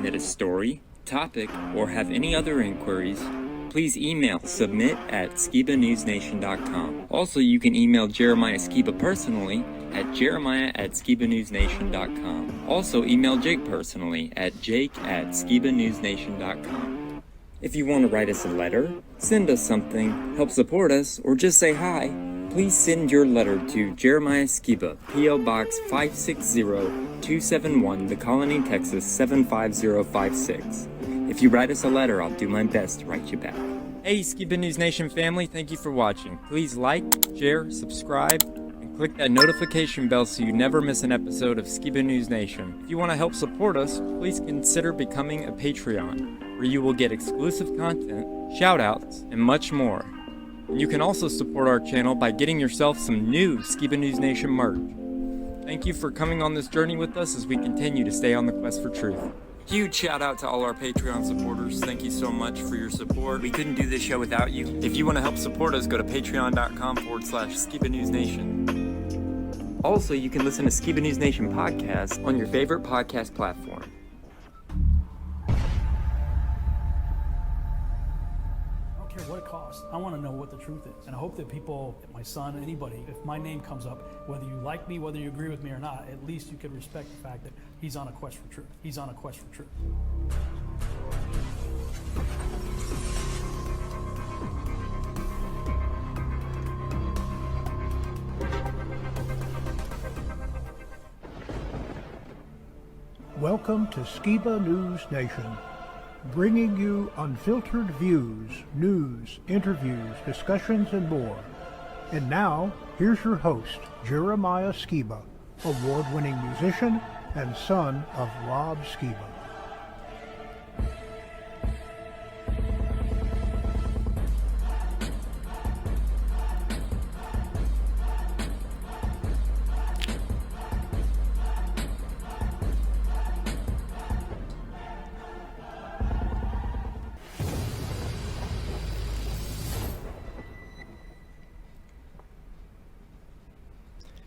submit a story, topic, or have any other inquiries, please email submit@skibanewsnation.com. Also, you can email Jeremiah Skiba personally at jeremiah@skibanewsnation.com. Also, email Jake personally at jake@skibanewsnation.com. If you want to write us a letter, send us something, help support us, or just say hi, please send your letter to Jeremiah Skiba, P.O. Box 560-271, The Colony, Texas 75056. If you write us a letter, I'll do my best to write you back. Hey, Skiba News Nation family, thank you for watching. Please like, share, subscribe, and click that notification bell so you never miss an episode of Skiba News Nation. If you want to help support us, please consider becoming a Patreon, where you will get exclusive content, shoutouts, and much more. And you can also support our channel by getting yourself some new Skiba News Nation merch. Thank you for coming on this journey with us as we continue to stay on the quest for truth. Huge shout out to all our Patreon supporters. Thank you so much for your support. We couldn't do this show without you. If you want to help support us, go to patreon.com/Skiba News Nation. Also, you can listen to Skiba News Nation podcast on your favorite podcast platform. What it costs. I want to know what the truth is. And I hope that people, my son, anybody, if my name comes up, whether you like me, whether you agree with me or not, at least you can respect the fact that he's on a quest for truth. He's on a quest for truth. Welcome to Skiba News Nation, bringing you unfiltered views, news, interviews, discussions, and more. And now, here's your host, Jeremiah Skiba, award-winning musician and son of Rob Skiba.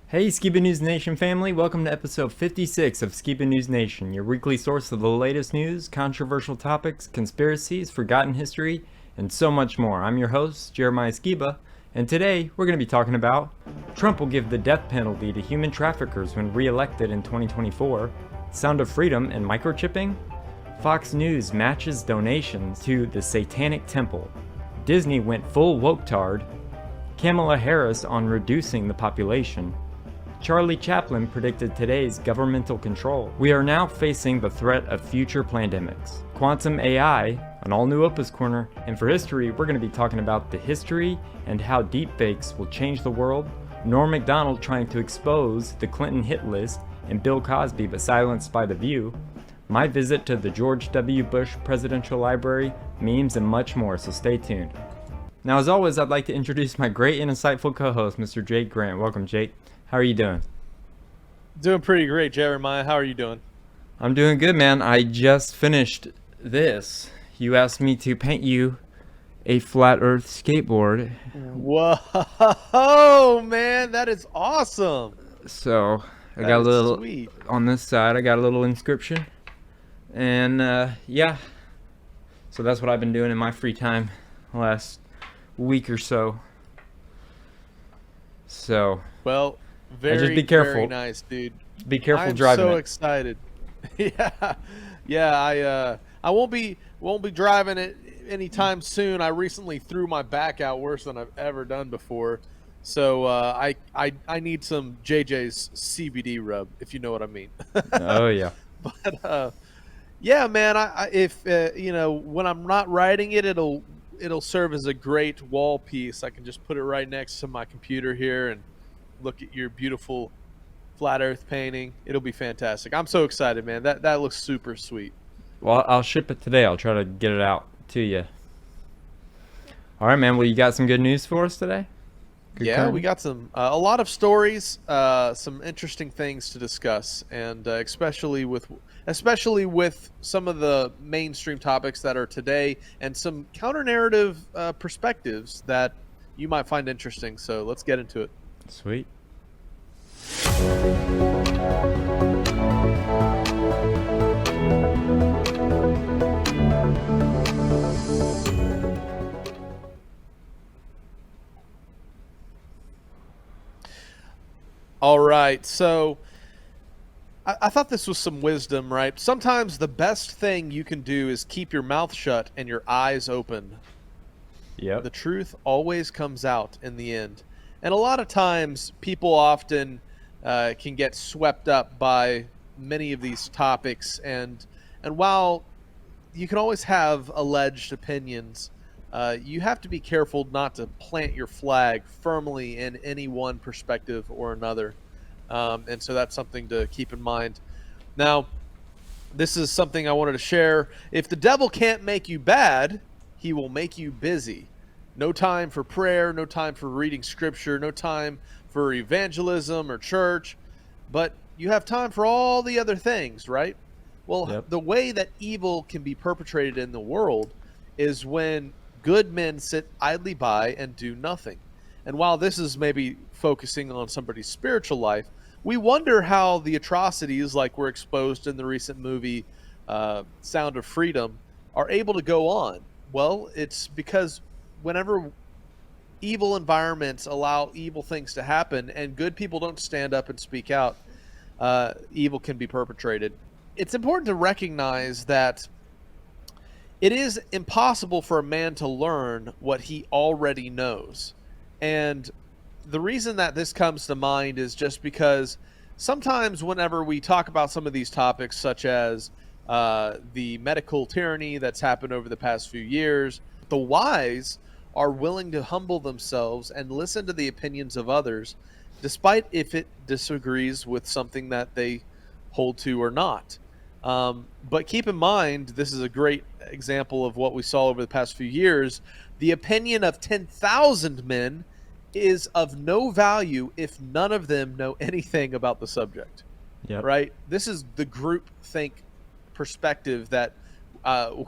Hey Skiba News Nation family, welcome to episode 56 of Skiba News Nation, your weekly source of the latest news, controversial topics, conspiracies, forgotten history, and so much more. I'm your host, Jeremiah Skiba, and today we're going to be talking about Trump will give the death penalty to human traffickers when re-elected in 2024, Sound of Freedom and microchipping, Fox News matches donations to the Satanic Temple, Disney went full woke-tard, Kamela Harris on reducing the population, Charlie Chaplin predicted today's governmental control. We are now facing the threat of future plandemics. Quantum AI, an all-new OPA'S corner, and for history, we're going to be talking about the history and how deepfakes will change the world, Norm Macdonald trying to expose the Clinton Hitlist, and Bill Cosby but silenced by The View, my visit to the George W. Bush Presidential Library, memes, and much more, so stay tuned. Now, as always, I'd like to introduce my great and insightful co-host, Mr. Jake Grant. Welcome, Jake. How are you doing? Doing pretty great, Jeremiah. How are you doing? I'm doing good, man. I just finished this. You asked me to paint you a flat earth skateboard. Whoa, man, that is awesome. So I That got a is little, sweet. on this side, I got a little inscription. And yeah, so that's what I've been doing in my free time the last week or so. So, Well, very, just be careful. very nice, dude. be careful I'm driving so it. excited. Yeah. I won't be driving it anytime soon. I recently threw my back out worse than I've ever done before, so I need some JJ's CBD rub, if you know what I mean. Oh yeah. But yeah, man. If you know, when I'm not riding it, it'll serve as a great wall piece. I can just put it right next to my computer here and look at your beautiful flat earth painting. It'll be fantastic. I'm so excited, man. That looks super sweet. Well, I'll ship it today. I'll try to get it out to you. All right, man. Well, you got some good news for us today? Good Yeah, company? we got some a lot of stories, some interesting things to discuss, and especially with some of the mainstream topics that are today, and some counter narrative perspectives that you might find interesting. So let's get into it. Sweet. All right, so I thought this was some wisdom, right? Sometimes the best thing you can do is keep your mouth shut and your eyes open. Yep. The truth always comes out in the end. And a lot of times people often can get swept up by many of these topics. And while you can always have alleged opinions, you have to be careful not to plant your flag firmly in any one perspective or another. And so that's something to keep in mind. Now, this is something I wanted to share. If the devil can't make you bad, he will make you busy. No time for prayer, no time for reading scripture, no time for evangelism or church, but you have time for all the other things, right? Well, Yep. The way that evil can be perpetrated in the world is when good men sit idly by and do nothing. And while this is maybe focusing on somebody's spiritual life, we wonder how the atrocities like were exposed in the recent movie Sound of Freedom are able to go on. Well, it's because whenever evil environments allow evil things to happen and good people don't stand up and speak out, evil can be perpetrated. It's important to recognize that it is impossible for a man to learn what he already knows. And the reason that this comes to mind is just because sometimes whenever we talk about some of these topics, such as the medical tyranny that's happened over the past few years, the wise are willing to humble themselves and listen to the opinions of others, despite if it disagrees with something that they hold to or not. But keep in mind, this is a great example of what we saw over the past few years. The opinion of 10,000 men is of no value if none of them know anything about the subject. Yep. Right? This is the group think perspective that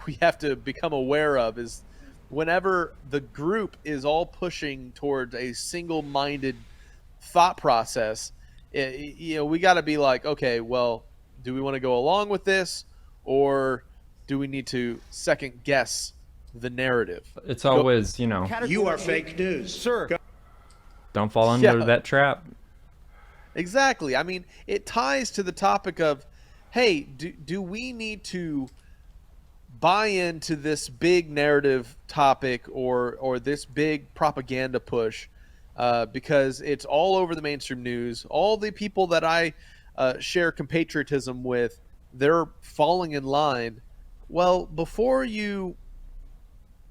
we have to become aware of, is whenever the group is all pushing towards a single-minded thought process, we got to be like, okay, well, do we want to go along with this, or do we need to second guess the narrative? It's always, You are fake news. Sir. don't fall under Yeah. that trap. Exactly. I mean, it ties to the topic of, hey, do we need to buy into this big narrative topic or this big propaganda push because it's all over the mainstream news? All the people that I share compatriotism with, they're falling in line. Well, before you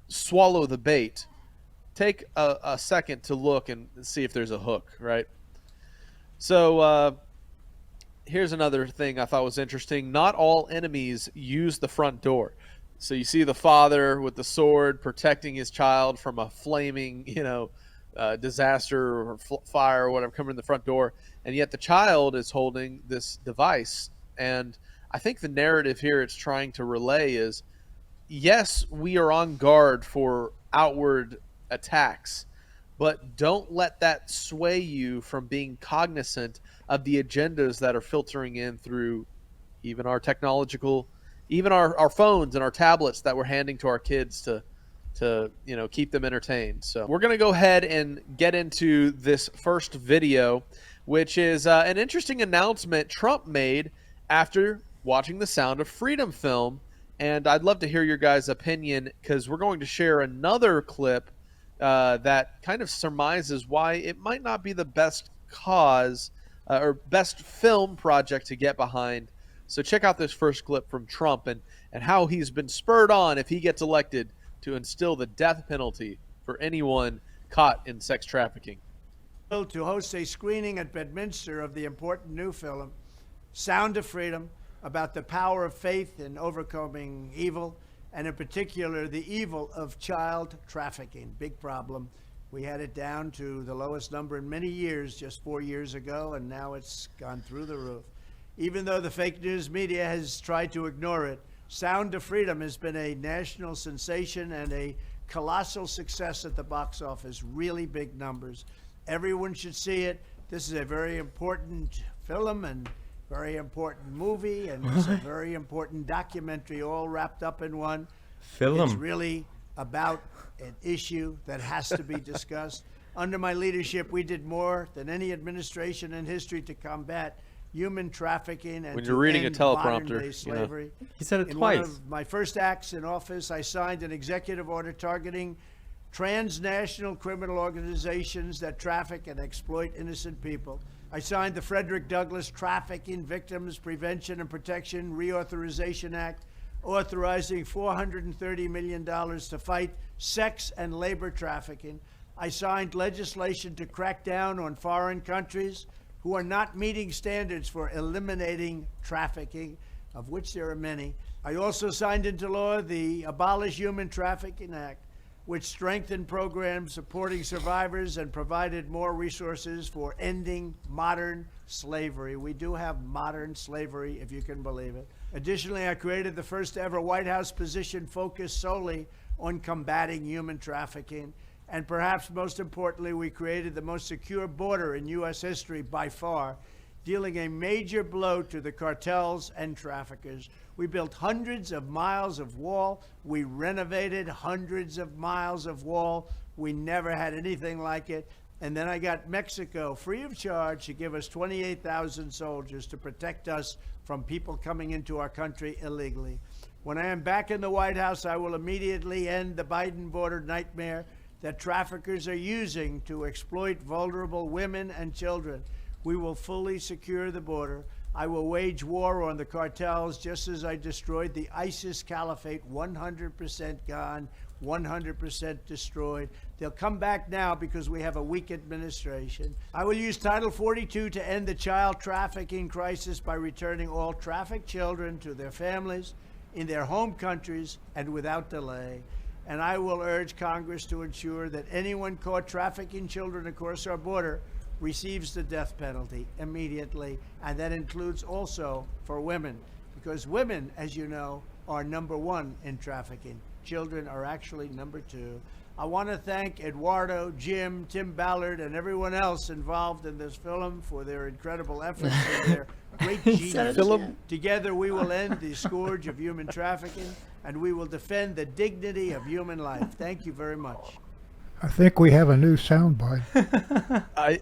swallow the bait, take a second to look and see if there's a hook, right? So here's another thing I thought was interesting. Not all enemies use the front door. So you see the father with the sword protecting his child from a flaming, disaster or fire or whatever coming in the front door, and yet the child is holding this device. And I think the narrative here it's trying to relay is, yes, we are on guard for outward attacks, but don't let that sway you from being cognizant of the agendas that are filtering in through even our our phones and our tablets that we're handing to our kids to keep them entertained. So we're going to go ahead and get into this first video, which is an interesting announcement Trump made after watching the Sound of Freedom film. And I'd love to hear your guys' opinion, because we're going to share another clip that kind of surmises why it might not be the best cause or best film project to get behind. So check out this first clip from Trump and how he's been spurred on, if he gets elected, to instill the death penalty for anyone caught in sex trafficking. To host a screening at Bedminster of the important new film, Sound of Freedom, about the power of faith in overcoming evil, and in particular, the evil of child trafficking. Big problem. We had it down to the lowest number in many years just 4 years ago, and now it's gone through the roof. Even though the fake news media has tried to ignore it, Sound of Freedom has been a national sensation and a colossal success at the box office, really big numbers. Everyone should see it. This is a very important film and very important movie, and it's a very important documentary all wrapped up in one. It's really about an issue that has to be discussed. Under my leadership, we did more than any administration in history to combat human trafficking and When to you're reading a end teleprompter, modern-day slavery. He said it In twice. one of my first acts in office, I signed an executive order targeting transnational criminal organizations that traffic and exploit innocent people. I signed the Frederick Douglass Trafficking Victims Prevention and Protection Reauthorization Act, authorizing $430 million to fight sex and labor trafficking. I signed legislation to crack down on foreign countries who are not meeting standards for eliminating trafficking, of which there are many. I also signed into law the Abolish Human Trafficking Act, which strengthened programs supporting survivors and provided more resources for ending modern slavery. We do have modern slavery, if you can believe it. Additionally, I created the first ever White House position focused solely on combating human trafficking. And perhaps most importantly, we created the most secure border in U.S. history by far, dealing a major blow to the cartels and traffickers. We built hundreds of miles of wall. We renovated hundreds of miles of wall. We never had anything like it. And then I got Mexico free of charge to give us 28,000 soldiers to protect us from people coming into our country illegally. When I am back in the White House, I will immediately end the Biden border nightmare that traffickers are using to exploit vulnerable women and children. We will fully secure the border. I will wage war on the cartels just as I destroyed the ISIS caliphate, 100% gone, 100% destroyed. They'll come back now because we have a weak administration. I will use Title 42 to end the child trafficking crisis by returning all trafficked children to their families in their home countries and without delay. And I will urge Congress to ensure that anyone caught trafficking children across our border receives the death penalty immediately, and that includes also for women, because women, as you know, are number one in trafficking. Children are actually number two. I want to thank Eduardo, Jim, Tim Ballard, and everyone else involved in this film for their incredible efforts and their great genius. Together we will end the scourge of human trafficking, and we will defend the dignity of human life. Thank you very much. I think we have a new soundbite.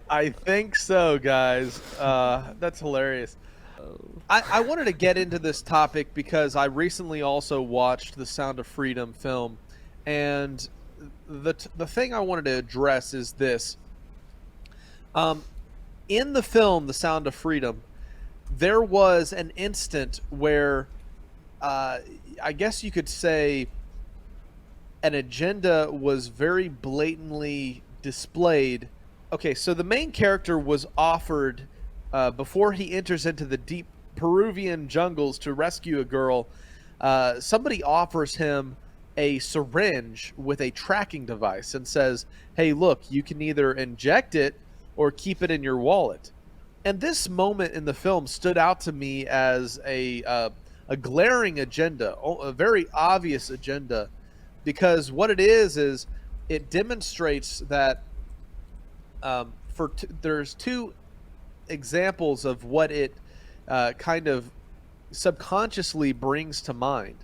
I think so, guys. That's hilarious. I wanted to get into this topic because I recently also watched the Sound of Freedom film, and the thing I wanted to address is this. In the film, The Sound of Freedom, there was an instant where I guess you could say an agenda was very blatantly displayed. Okay, so the main character was offered, before he enters into the deep Peruvian jungles to rescue a girl, somebody offers him a syringe with a tracking device and says, hey, look, you can either inject it or keep it in your wallet. And this moment in the film stood out to me as a glaring agenda, a very obvious agenda, because what it is it demonstrates that there's two examples of what it kind of subconsciously brings to mind.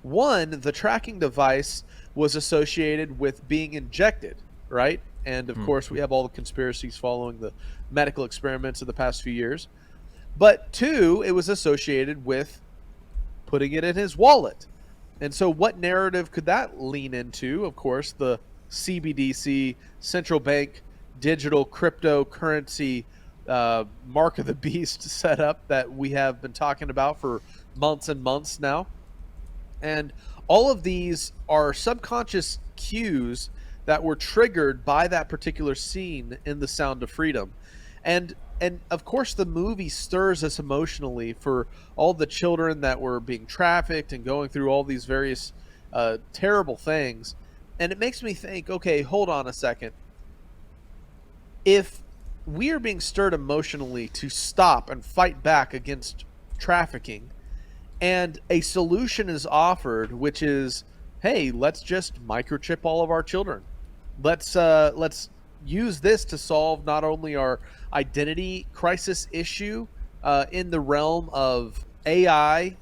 One, the tracking device was associated with being injected, right? And of course, we have all the conspiracies following the medical experiments of the past few years. But two, it was associated with putting it in his wallet. And so what narrative could that lean into? Of course, the CBDC, central bank digital cryptocurrency mark of the beast setup that we have been talking about for months and months now. And all of these are subconscious cues that were triggered by that particular scene in The Sound of Freedom. And of course the movie stirs us emotionally for all the children that were being trafficked and going through all these various terrible things. And it makes me think, okay, hold on a second. If we are being stirred emotionally to stop and fight back against trafficking, and a solution is offered, which is, hey, let's just microchip all of our children. Let's use this to solve not only our identity crisis issue in the realm of AI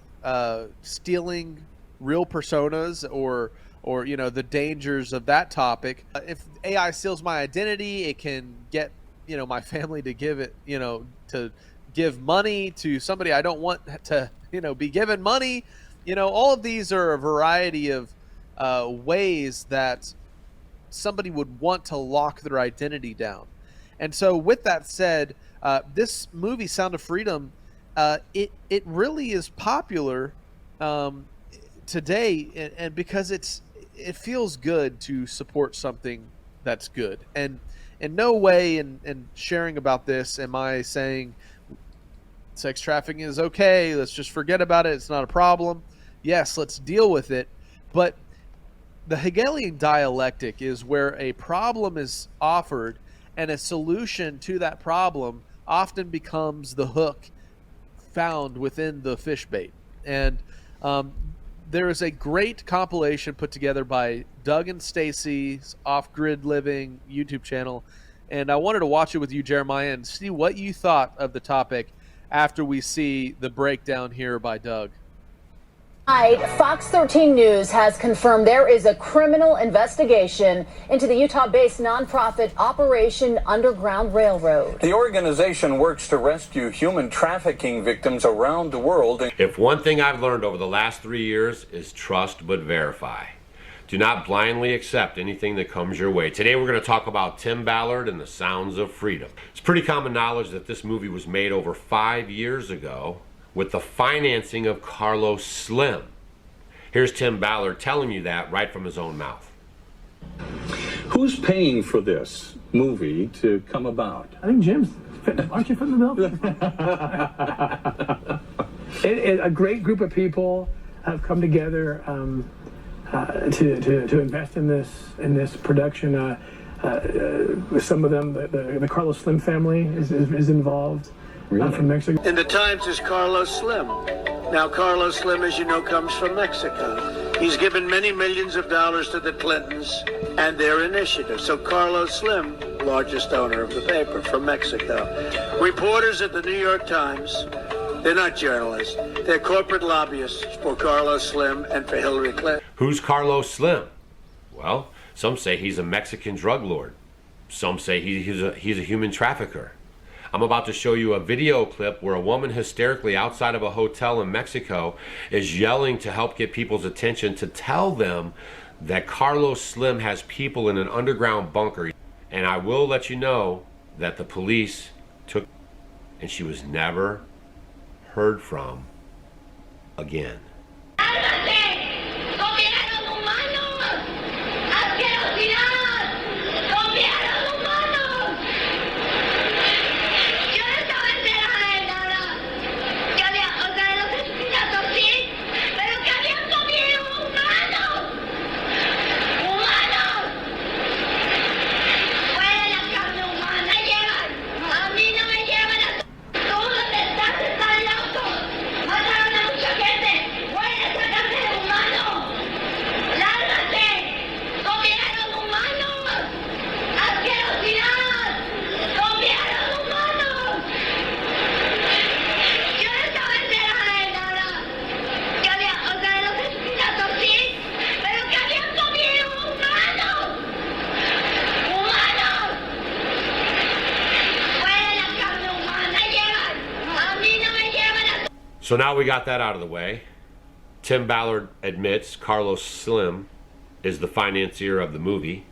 stealing real personas or or the dangers of that topic. If AI steals my identity, it can get my family to give it to give money to somebody I don't want to be given money. All of these are a variety of ways that somebody would want to lock their identity down. And so with that said, this movie Sound of Freedom, it really is popular today, and because it feels good to support something that's good. And in no way in sharing about this am I saying sex trafficking is okay, let's just forget about it, it's not a problem. Yes, let's deal with it. But the Hegelian dialectic is where a problem is offered and a solution to that problem often becomes the hook found within the fish bait. And there is a great compilation put together by Doug and Stacy's Off Grid Living YouTube channel, and I wanted to watch it with you, Jeremiah, and see what you thought of the topic after we see the breakdown here by Doug. Tonight, Fox 13 News has confirmed there is a criminal investigation into the Utah-based nonprofit Operation Underground Railroad. The organization works to rescue human trafficking victims around the world. If one thing I've learned over the last 3 years is trust but verify. Do not blindly accept anything that comes your way. Today we're going to talk about Tim Ballard and the Sounds of Freedom. It's pretty common knowledge that this movie was made over 5 years ago with the financing of Carlos Slim. Here's Tim Ballard telling you that right from his own mouth. Who's paying for this movie to come about? I think Jim's. Aren't you footing the bill? A great group of people have come together to invest in this production. Some of them, the Carlos Slim family is involved. Really? From Mexico. In the Times is Carlos Slim. Now, Carlos Slim, as you know, comes from Mexico. He's given many millions of dollars to the Clintons and their initiative. So Carlos Slim, largest owner of the paper from Mexico. Reporters at the New York Times, they're not journalists. They're corporate lobbyists for Carlos Slim and for Hillary Clinton. Who's Carlos Slim? Well, some say he's a Mexican drug lord. Some say he's a human trafficker. I'm about to show you a video clip where a woman hysterically outside of a hotel in Mexico is yelling to help get people's attention to tell them that Carlos Slim has people in an underground bunker. And I will let you know that the police took, and she was never heard from again. So now we got that out of the way. Tim Ballard admits Carlos Slim is the financier of the movie.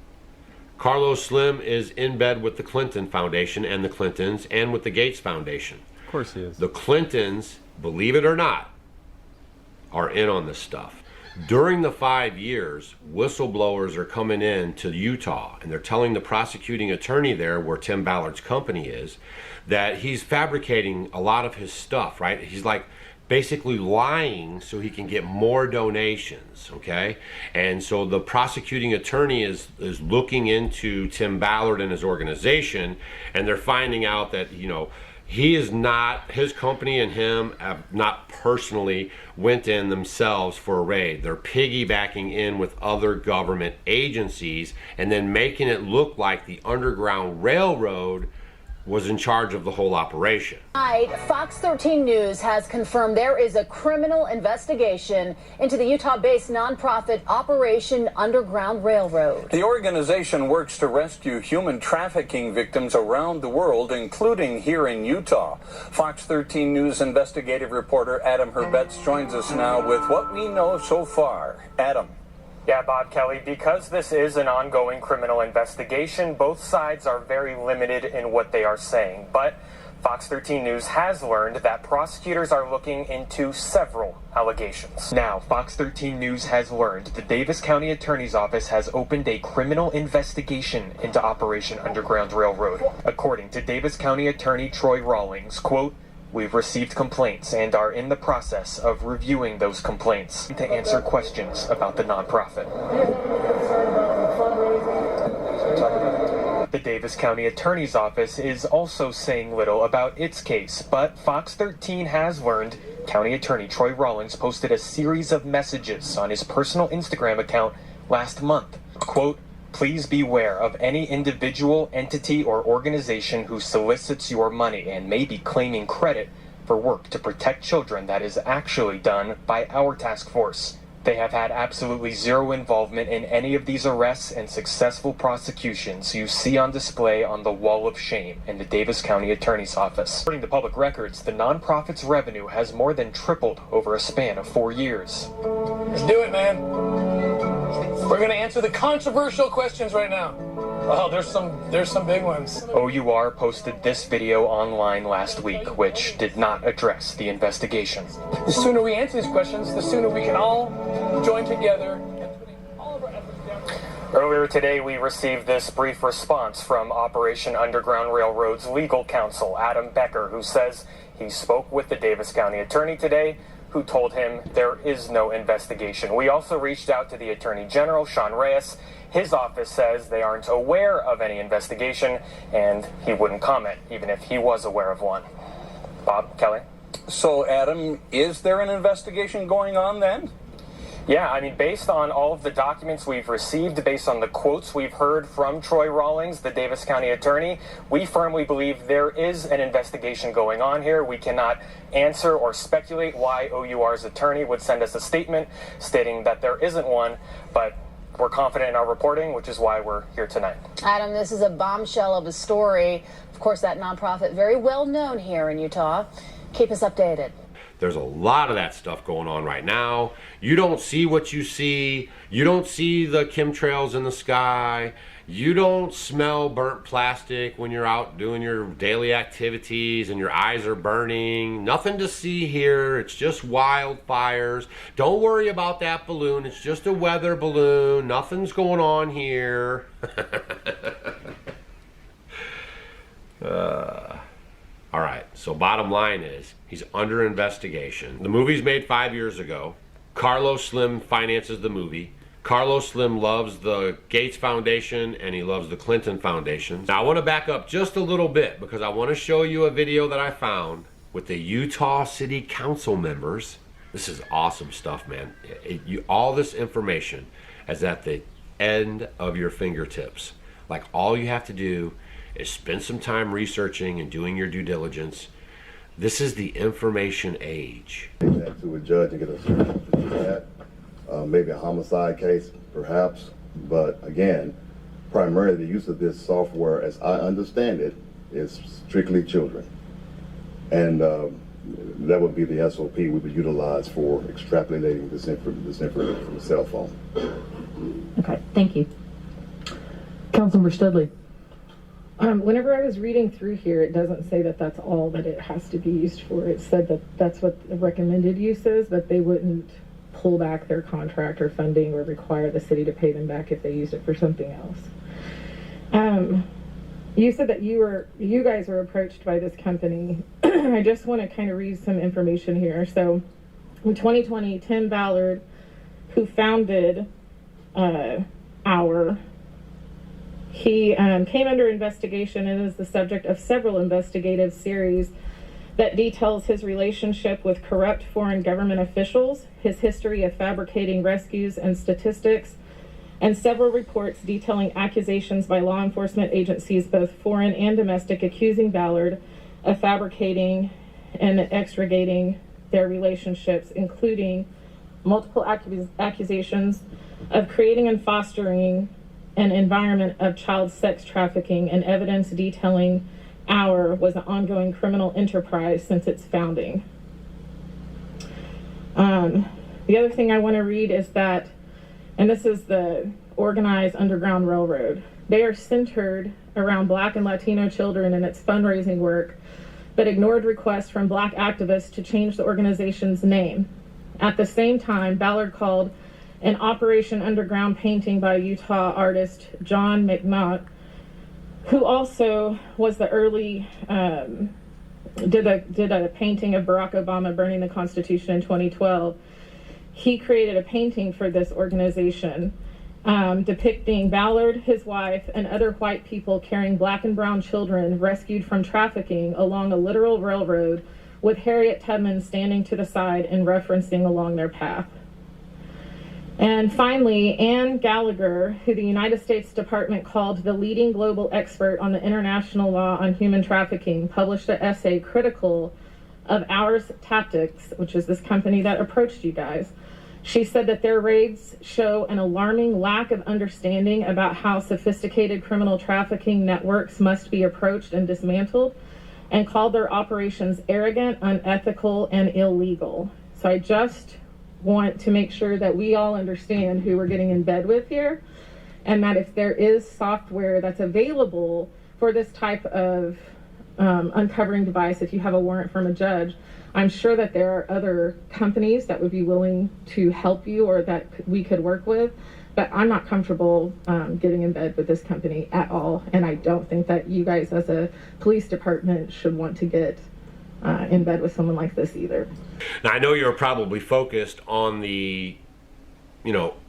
Carlos Slim is in bed with the Clinton Foundation and the Clintons and with the Gates Foundation. Of course he is. The Clintons, believe it or not, are in on this stuff. During the 5 years, whistleblowers are coming in to Utah and they're telling the prosecuting attorney there, where Tim Ballard's company is, that he's fabricating a lot of his stuff, right? He's like basically lying so he can get more donations, okay? And so the prosecuting attorney is looking into Tim Ballard and his organization, and they're finding out that, he is not, his company and him have not personally went in themselves for a raid. They're piggybacking in with other government agencies and then making it look like the Underground Railroad was in charge of the whole operation. Tonight, Fox 13 News has confirmed there is a criminal investigation into the Utah-based nonprofit Operation Underground Railroad. The organization works to rescue human trafficking victims around the world, including here in Utah. Fox 13 News investigative reporter Adam Herbetz joins us now with what we know so far. Adam. Yeah, Bob Kelly, because this is an ongoing criminal investigation, both sides are very limited in what they are saying. But Fox 13 News has learned that prosecutors are looking into several allegations. Now, Fox 13 News has learned the Davis County Attorney's Office has opened a criminal investigation into Operation Underground Railroad. According to Davis County Attorney Troy Rawlings, quote, "We've received complaints and are in the process of reviewing those complaints to answer questions about the nonprofit." The Davis County Attorney's Office is also saying little about its case, but Fox 13 has learned County Attorney Troy Rawlings posted a series of messages on his personal Instagram account last month. Quote, "Please beware of any individual, entity, or organization who solicits your money and may be claiming credit for work to protect children that is actually done by our task force. They have had absolutely zero involvement in any of these arrests and successful prosecutions you see on display on the wall of shame in the Davis County Attorney's Office." According to public records, the nonprofit's revenue has more than tripled over a span of 4 years. Let's do it, man. We're going to answer the controversial questions right now. Oh, there's some big ones. OUR posted this video online last week, which did not address the investigation. The sooner we answer these questions, the sooner we can all join together. All of our efforts down. Earlier today, we received this brief response from Operation Underground Railroad's legal counsel, Adam Becker, who says he spoke with the Davis County attorney today, who told him there is no investigation. We also reached out to the Attorney General, Sean Reyes. His office says they aren't aware of any investigation, and he wouldn't comment, even if he was aware of one. Bob Kelly? So, Adam, is there an investigation going on then? Yeah, I mean, based on all of the documents we've received, based on the quotes we've heard from Troy Rawlings, the Davis County attorney, we firmly believe there is an investigation going on here. We cannot answer or speculate why OUR's attorney would send us a statement stating that there isn't one, but we're confident in our reporting, which is why we're here tonight. Adam, this is a bombshell of a story. Of course, that nonprofit, very well known here in Utah. Keep us updated. There's a lot of that stuff going on right now. You don't see what you see. You don't see the chemtrails in the sky. You don't smell burnt plastic when you're out doing your daily activities and your eyes are burning. Nothing to see here. It's just wildfires. Don't worry about that balloon. It's just a weather balloon. Nothing's going on here. All right, so bottom line is, he's under investigation. The movie's made 5 years ago. Carlos Slim finances the movie. Carlos Slim loves the Gates Foundation and he loves the Clinton Foundation. Now I want to back up just a little bit because I want to show you a video that I found with the Utah City Council members. This is awesome stuff, man. All this information is at the end of your fingertips. Like, all you have to do is spend some time researching and doing your due diligence. This is the information age. To a judge and get a certificate to do that. Maybe a homicide case, perhaps. But again, primarily the use of this software, as I understand it, is strictly children. And that would be the SOP we would utilize for extrapolating this information from a cell phone. Okay, thank you. Councilmember Studley. Whenever I was reading through here, it doesn't say that that's all that it has to be used for. It said that that's what the recommended use is, but they wouldn't pull back their contract or funding or require the city to pay them back if they used it for something else. You said that you guys were approached by this company. I just want to kind of read some information here. So in 2020, Tim Ballard, who founded he came under investigation and is the subject of several investigative series that details his relationship with corrupt foreign government officials, his history of fabricating rescues and statistics, and several reports detailing accusations by law enforcement agencies, both foreign and domestic, accusing Ballard of fabricating and extricating their relationships, including multiple accusations of creating and fostering an environment of child sex trafficking, and evidence detailing OUR was an ongoing criminal enterprise since its founding. The other thing I want to read is that, and this is the organized Underground Railroad. They are centered around Black and Latino children in its fundraising work, but ignored requests from Black activists to change the organization's name. At the same time, Ballard called an Operation Underground painting by Utah artist John McNaught, who also was the early, did a painting of Barack Obama burning the Constitution in 2012. He created a painting for this organization depicting Ballard, his wife, and other white people carrying Black and brown children rescued from trafficking along a literal railroad, with Harriet Tubman standing to the side and referencing along their path. And finally, Anne Gallagher, who the United States Department called the leading global expert on the international law on human trafficking, published an essay critical of OUR's tactics, which is this company that approached you guys. She said that their raids show an alarming lack of understanding about how sophisticated criminal trafficking networks must be approached and dismantled, and called their operations arrogant, unethical, and illegal. So I just want to make sure that we all understand who we're getting in bed with here, and that if there is software that's available for this type of uncovering device, if you have a warrant from a judge, I'm sure that there are other companies that would be willing to help you or that we could work with, but I'm not comfortable getting in bed with this company at all, and I don't think that you guys as a police department should want to get in bed with someone like this either. Now, I know you're probably focused on the,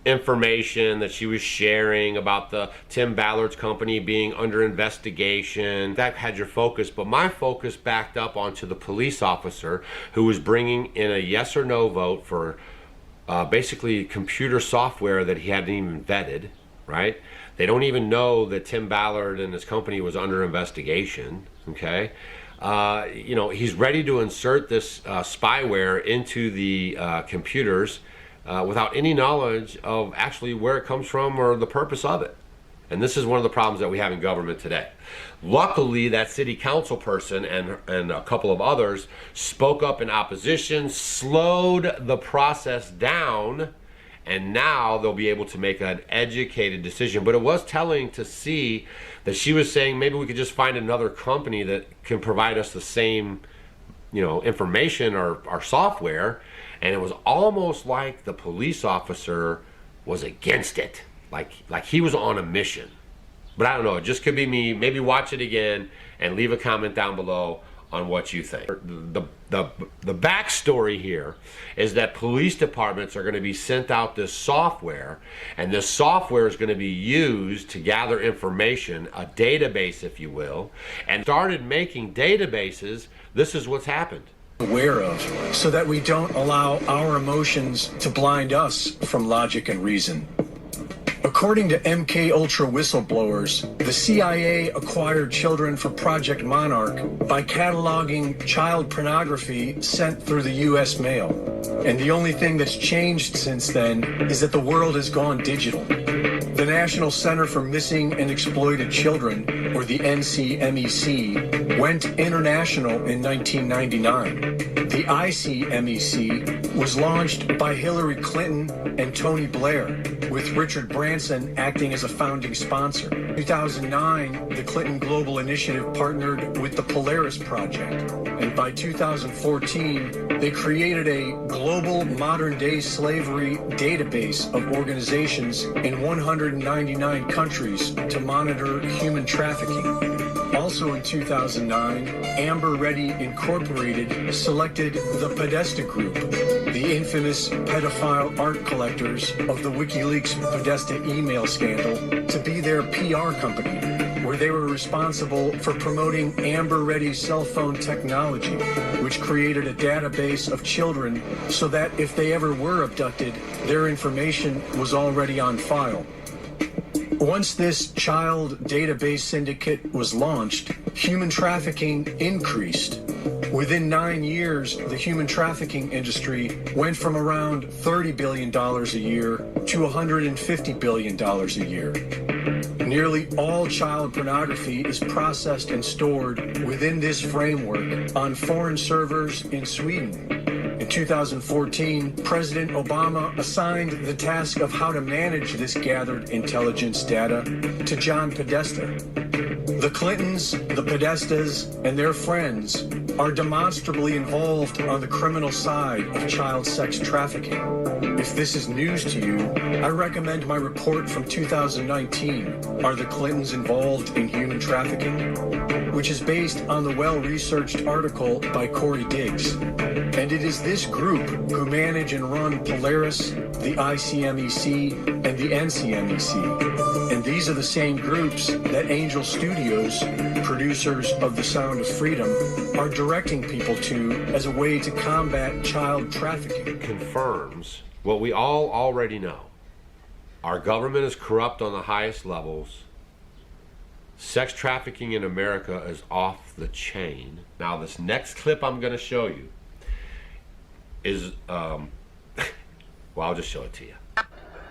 information that she was sharing about the Tim Ballard's company being under investigation. That had your focus, but my focus backed up onto the police officer who was bringing in a yes or no vote for basically computer software that he hadn't even vetted, right? They don't even know that Tim Ballard and his company was under investigation, okay? He's ready to insert this spyware into the computers without any knowledge of actually where it comes from or the purpose of it. And this is one of the problems that we have in government today. Luckily, that city council person and a couple of others spoke up in opposition, slowed the process down, and now they'll be able to make an educated decision. But it was telling to see that she was saying maybe we could just find another company that can provide us the same, information or software. And it was almost like the police officer was against it, like he was on a mission. But I don't know, it just could be me. Maybe watch it again and leave a comment down below on what you think. The backstory here is that police departments are going to be sent out this software, and this software is going to be used to gather information, a database, if you will, and started making databases. This is what's happened. Aware of, so that we don't allow our emotions to blind us from logic and reason. According to MK Ultra whistleblowers, the CIA acquired children for Project Monarch by cataloging child pornography sent through the U.S. mail. And the only thing that's changed since then is that the world has gone digital. The National Center for Missing and Exploited Children, or the NCMEC, went international in 1999. The ICMEC was launched by Hillary Clinton and Tony Blair, with Richard Branson acting as a founding sponsor. In 2009, the Clinton Global Initiative partnered with the Polaris Project, and by 2014, they created a global modern-day slavery database of organizations in 199 countries to monitor human trafficking. Also in 2009, Amber Ready Incorporated selected the Podesta Group, the infamous pedophile art collectors of the WikiLeaks Podesta email scandal, to be their PR company, where they were responsible for promoting Amber Ready's cell phone technology, which created a database of children so that if they ever were abducted, their information was already on file. Once this child database syndicate was launched, human trafficking increased. Within 9 years, the human trafficking industry went from around $30 billion a year to $150 billion a year. Nearly all child pornography is processed and stored within this framework on foreign servers in Sweden. In 2014, President Obama assigned the task of how to manage this gathered intelligence data to John Podesta. The Clintons, the Podestas, and their friends are demonstrably involved on the criminal side of child sex trafficking. If this is news to you, I recommend my report from 2019, Are the Clintons Involved in Human Trafficking?, which is based on the well-researched article by Corey Diggs. And it is this group who manage and run Polaris, the ICMEC, and the NCMEC. And these are the same groups that Angel Studios, producers of The Sound of Freedom, are directing people to as a way to combat child trafficking. Confirms what we all already know. Our government is corrupt on the highest levels. Sex trafficking in America is off the chain. Now, this next clip I'm going to show you is, well, I'll just show it to you.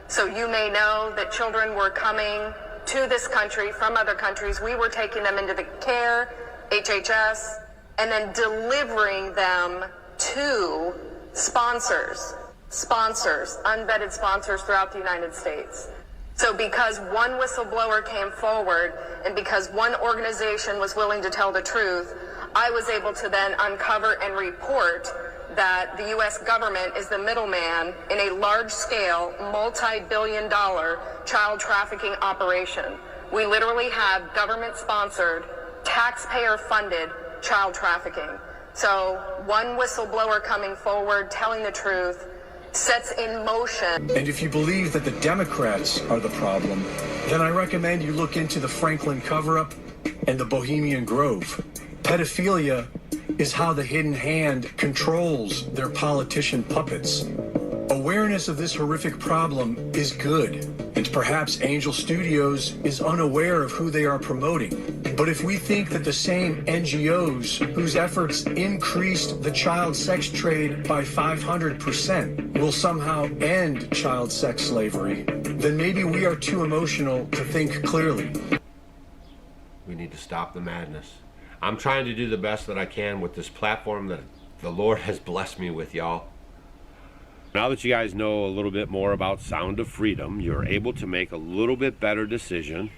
So you may know that children were coming to this country from other countries. We were taking them into the care, HHS, and then delivering them to sponsors, unvetted sponsors throughout the United States. So because one whistleblower came forward and because one organization was willing to tell the truth, I was able to then uncover and report that the U.S. government is the middleman in a large-scale, multi-billion-dollar child trafficking operation. We literally have government-sponsored, taxpayer-funded child trafficking. So one whistleblower coming forward, telling the truth, sets in motion. And if you believe that the Democrats are the problem, then I recommend you look into the Franklin cover-up and the Bohemian Grove. Pedophilia is how the hidden hand controls their politician puppets. Awareness of this horrific problem is good, and perhaps Angel Studios is unaware of who they are promoting. But if we think that the same NGOs whose efforts increased the child sex trade by 500% will somehow end child sex slavery, then maybe we are too emotional to think clearly. We need to stop the madness. I'm trying to do the best that I can with this platform that the Lord has blessed me with, y'all. Now that you guys know a little bit more about Sound of Freedom, you're able to make a little bit better decision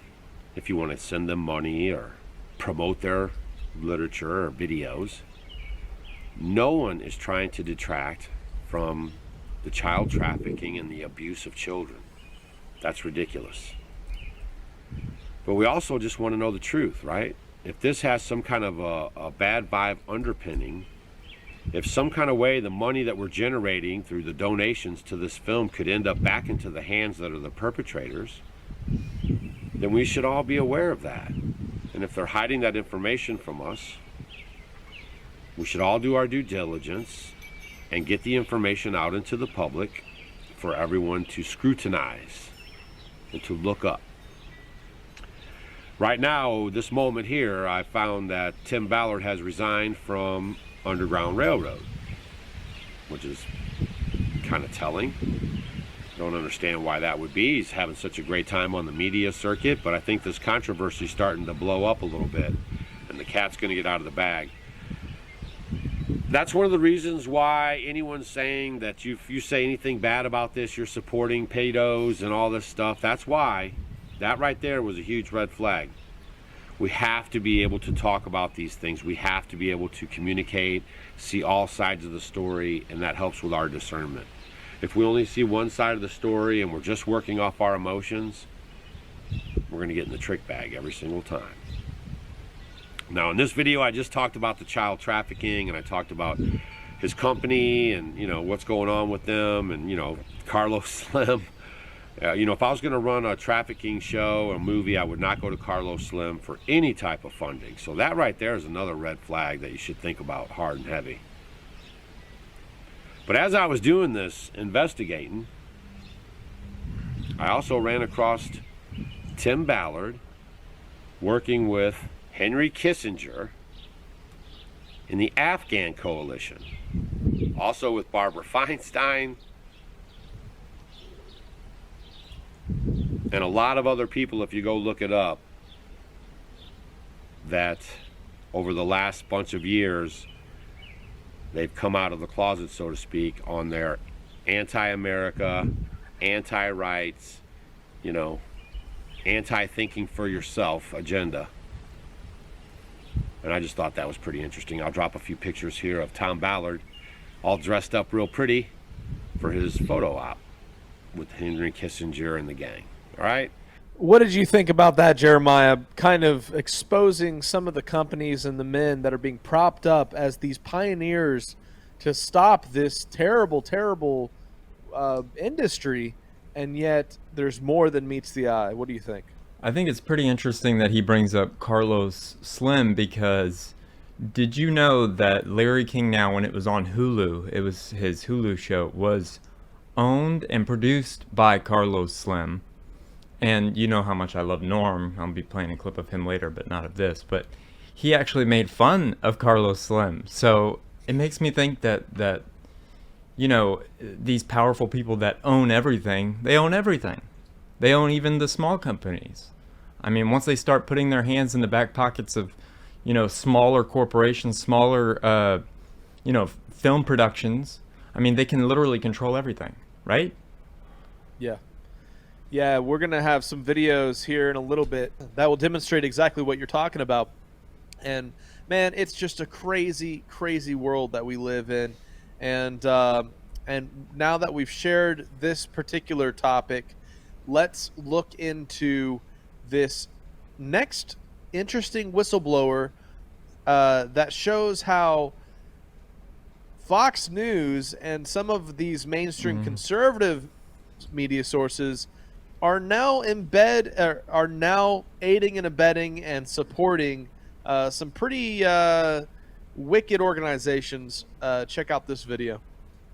if you want to send them money or promote their literature or videos. No one is trying to detract from the child trafficking and the abuse of children. That's ridiculous. But we also just want to know the truth, right? If this has some kind of a bad vibe underpinning, if some kind of way the money that we're generating through the donations to this film could end up back into the hands that are the perpetrators, then we should all be aware of that. And if they're hiding that information from us, we should all do our due diligence and get the information out into the public for everyone to scrutinize and to look up. Right now, this moment here, I found that Tim Ballard has resigned from Underground Railroad, which is kind of telling. Don't understand why that would be. He's having such a great time on the media circuit, but I think this controversy is starting to blow up a little bit, and the cat's going to get out of the bag. That's one of the reasons why anyone's saying that if you say anything bad about this, you're supporting pedos and all this stuff. That's why. That right there was a huge red flag. We have to be able to talk about these things. We have to be able to communicate, see all sides of the story, and that helps with our discernment. If we only see one side of the story and we're just working off our emotions, we're going to get in the trick bag every single time. Now, in this video, I just talked about the child trafficking, and I talked about his company and, you know, what's going on with them, and, you know, Carlos Slim. You know, if I was going to run a trafficking show or movie, I would not go to Carlos Slim for any type of funding. So that right there is another red flag that you should think about hard and heavy. But as I was doing this investigating, I also ran across Tim Ballard working with Henry Kissinger in the Afghan coalition, also with Barbara Feinstein and a lot of other people, if you go look it up, that over the last bunch of years they've come out of the closet, so to speak, on their anti-America, anti-rights, anti-thinking for yourself agenda. And I just thought that was pretty interesting. I'll drop a few pictures here of Tom Ballard all dressed up real pretty for his photo op with Henry Kissinger and the gang. All right? What did you think about that, Jeremiah? Kind of exposing some of the companies and the men that are being propped up as these pioneers to stop this terrible, terrible industry, and yet there's more than meets the eye. What do you think? I think it's pretty interesting that he brings up Carlos Slim, because did you know that Larry King Now, when it was on Hulu, it was his Hulu show, was owned and produced by Carlos Slim. And you know how much I love Norm. I'll be playing a clip of him later, but not of this. But he actually made fun of Carlos Slim. So it makes me think that these powerful people that own everything, they own everything. They own even the small companies. I mean, once they start putting their hands in the back pockets of, smaller corporations, smaller, film productions, I mean, they can literally control everything, right? Yeah. Yeah, we're going to have some videos here in a little bit that will demonstrate exactly what you're talking about. And, man, it's just a crazy, crazy world that we live in. And now that we've shared this particular topic, let's look into this next interesting whistleblower that shows how Fox News and some of these mainstream conservative media sources are now are now aiding and abetting and supporting some pretty wicked organizations. Check out this video.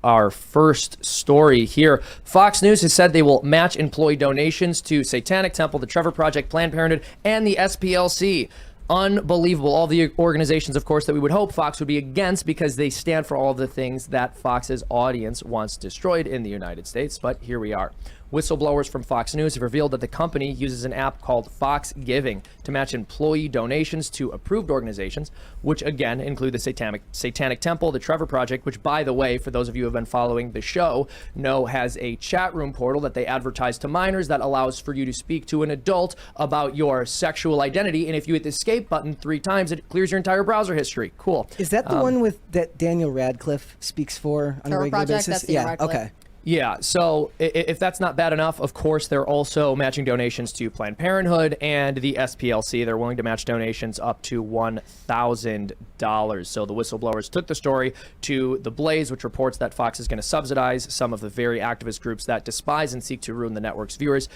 Our first story here. Fox News has said they will match employee donations to Satanic Temple, the Trevor Project, Planned Parenthood, and the SPLC. Unbelievable. All the organizations, of course, that we would hope Fox would be against, because they stand for all the things that Fox's audience wants destroyed in the United States. But here we are. Whistleblowers from Fox News have revealed that the company uses an app called Fox Giving to match employee donations to approved organizations, which again include the Satanic Temple, the Trevor Project, which, by the way, for those of you who have been following the show, know has a chat room portal that they advertise to minors that allows for you to speak to an adult about your sexual identity. And if you hit the escape button 3 times, it clears your entire browser history. Cool. Is that the one that Daniel Radcliffe speaks for on a regular basis? That's yeah. Radcliffe. Okay. Yeah, so if that's not bad enough, of course, they're also matching donations to Planned Parenthood and the SPLC. They're willing to match donations up to $1,000. So the whistleblowers took the story to The Blaze, which reports that Fox is going to subsidize some of the very activist groups that despise and seek to ruin the network's viewers,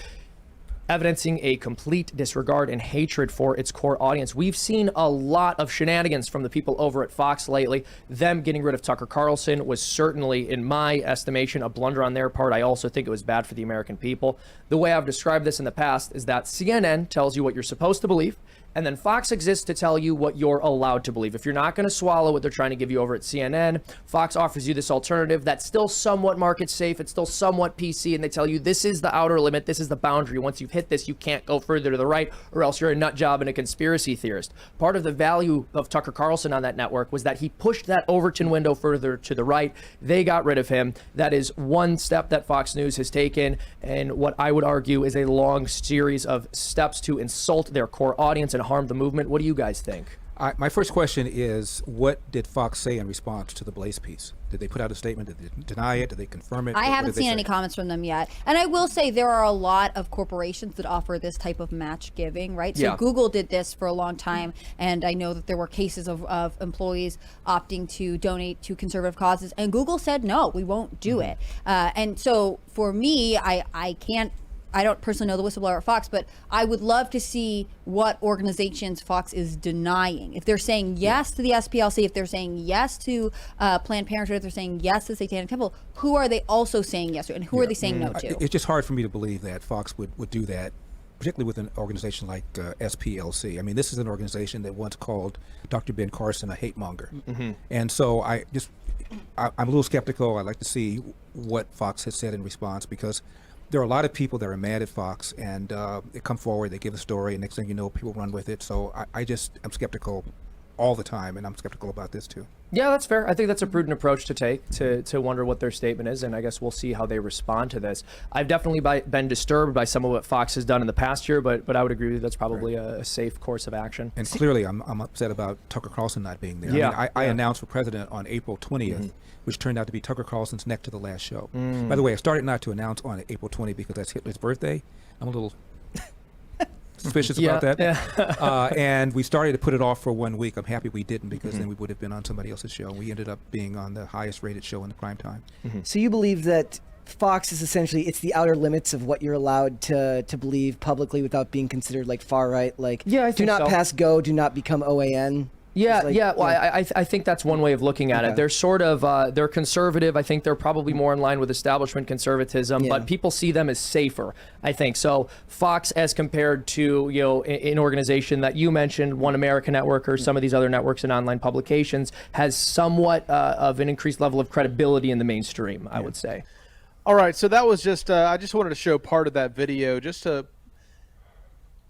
evidencing a complete disregard and hatred for its core audience. We've seen a lot of shenanigans from the people over at Fox lately. Them getting rid of Tucker Carlson was certainly, in my estimation, a blunder on their part. I also think it was bad for the American people. The way I've described this in the past is that CNN tells you what you're supposed to believe, and then Fox exists to tell you what you're allowed to believe. If you're not going to swallow what they're trying to give you over at CNN, Fox offers you this alternative that's still somewhat market safe, it's still somewhat PC, and they tell you this is the outer limit, this is the boundary. Once you've hit this, you can't go further to the right, or else you're a nut job and a conspiracy theorist. Part of the value of Tucker Carlson on that network was that he pushed that Overton window further to the right. They got rid of him. That is one step that Fox News has taken, and what I would argue is a long series of steps to insult their core audience and harm the movement. What do you guys think? My first question is, what did Fox say in response to the Blaze piece? Did they put out a statement? Did they deny it? Did they confirm it? I haven't seen any comments from them yet. And I will say there are a lot of corporations that offer this type of match giving, right? So Yeah. Google did this for a long time, and I know that there were cases of employees opting to donate to conservative causes, and Google said, no, we won't do it. And so for me, I don't personally know the whistleblower at Fox, but I would love to see what organizations Fox is denying. If they're saying yes to the SPLC, if they're saying yes to Planned Parenthood, if they're saying yes to the Satanic Temple, who are they also saying yes to, and who are they saying no to? It's just hard for me to believe that Fox would do that. particularly with an organization like SPLC. I mean, this is an organization that once called Dr. Ben Carson a hate monger. And so I'm a little skeptical. I'd like to see what Fox has said in response, because there are a lot of people that are mad at Fox, and they come forward, they give a story, and next thing you know, people run with it. So I'm skeptical all the time, and I'm skeptical about this too. Yeah, that's fair. I think that's a prudent approach to take, to wonder what their statement is, and I guess we'll see how they respond to this. I've definitely been disturbed by some of what Fox has done in the past year, but I would agree with you, that's probably a safe course of action. And clearly, I'm upset about Tucker Carlson not being there. Yeah, I mean, I announced for president on April 20th, which turned out to be Tucker Carlson's neck to the last show. By the way, I started not to announce on April 20th because that's Hitler's birthday. I'm a little suspicious about that. And we started to put it off for 1 week. I'm happy we didn't, because then we would have been on somebody else's show. We ended up being on the highest rated show in the prime time. So you believe that Fox is essentially, it's the outer limits of what you're allowed to believe publicly without being considered like far right, like I do not so. pass go, do not become OAN. Well, I think that's one way of looking at it. They're sort of, they're conservative. I think they're probably more in line with establishment conservatism, but people see them as safer, I think. So Fox, as compared to, an organization that you mentioned, One America Network, or some of these other networks and online publications, has somewhat of an increased level of credibility in the mainstream, I would say. All right, so that was just, I just wanted to show part of that video just to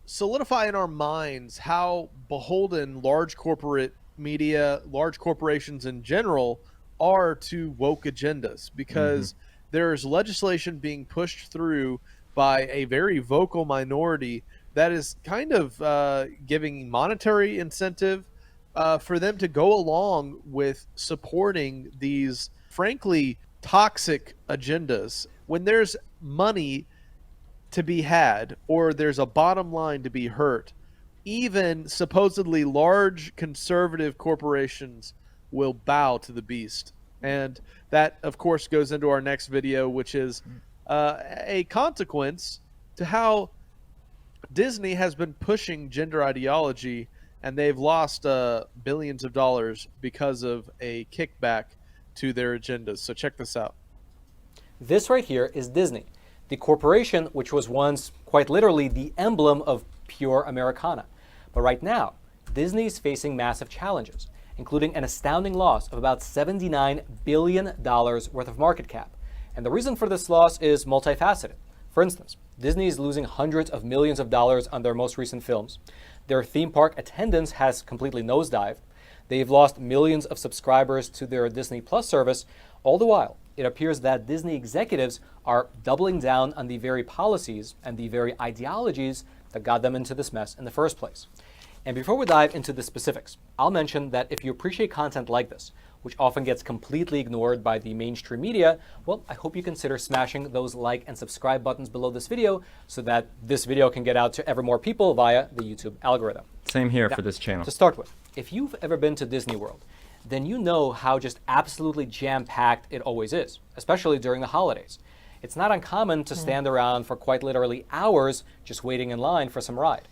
solidify in our minds how beholden large corporate media, large corporations in general, are to woke agendas, because there's legislation being pushed through by a very vocal minority that is kind of giving monetary incentive for them to go along with supporting these, frankly, toxic agendas. When there's money to be had, or there's a bottom line to be hurt, even supposedly large conservative corporations will bow to the beast. And that, of course, goes into our next video, which is a consequence to how Disney has been pushing gender ideology, and they've lost billions of dollars because of a kickback to their agendas. So check this out. This right here is Disney, the corporation which was once quite literally the emblem of pure Americana. But right now, Disney is facing massive challenges, including an astounding loss of about $79 billion worth of market cap. And the reason for this loss is multifaceted. For instance, Disney is losing hundreds of millions of dollars on their most recent films. Their theme park attendance has completely nosedived. They've lost millions of subscribers to their Disney Plus service. All the while, it appears that Disney executives are doubling down on the very policies and the very ideologies that got them into this mess in the first place. And before we dive into the specifics, I'll mention that if you appreciate content like this, which often gets completely ignored by the mainstream media, well, I hope you consider smashing those like and subscribe buttons below this video so that this video can get out to ever more people via the YouTube algorithm. Same here Now, for this channel. To start with, if you've ever been to Disney World, then you know how just absolutely jam-packed it always is, especially during the holidays. It's not uncommon to stand around for quite literally hours just waiting in line for some ride.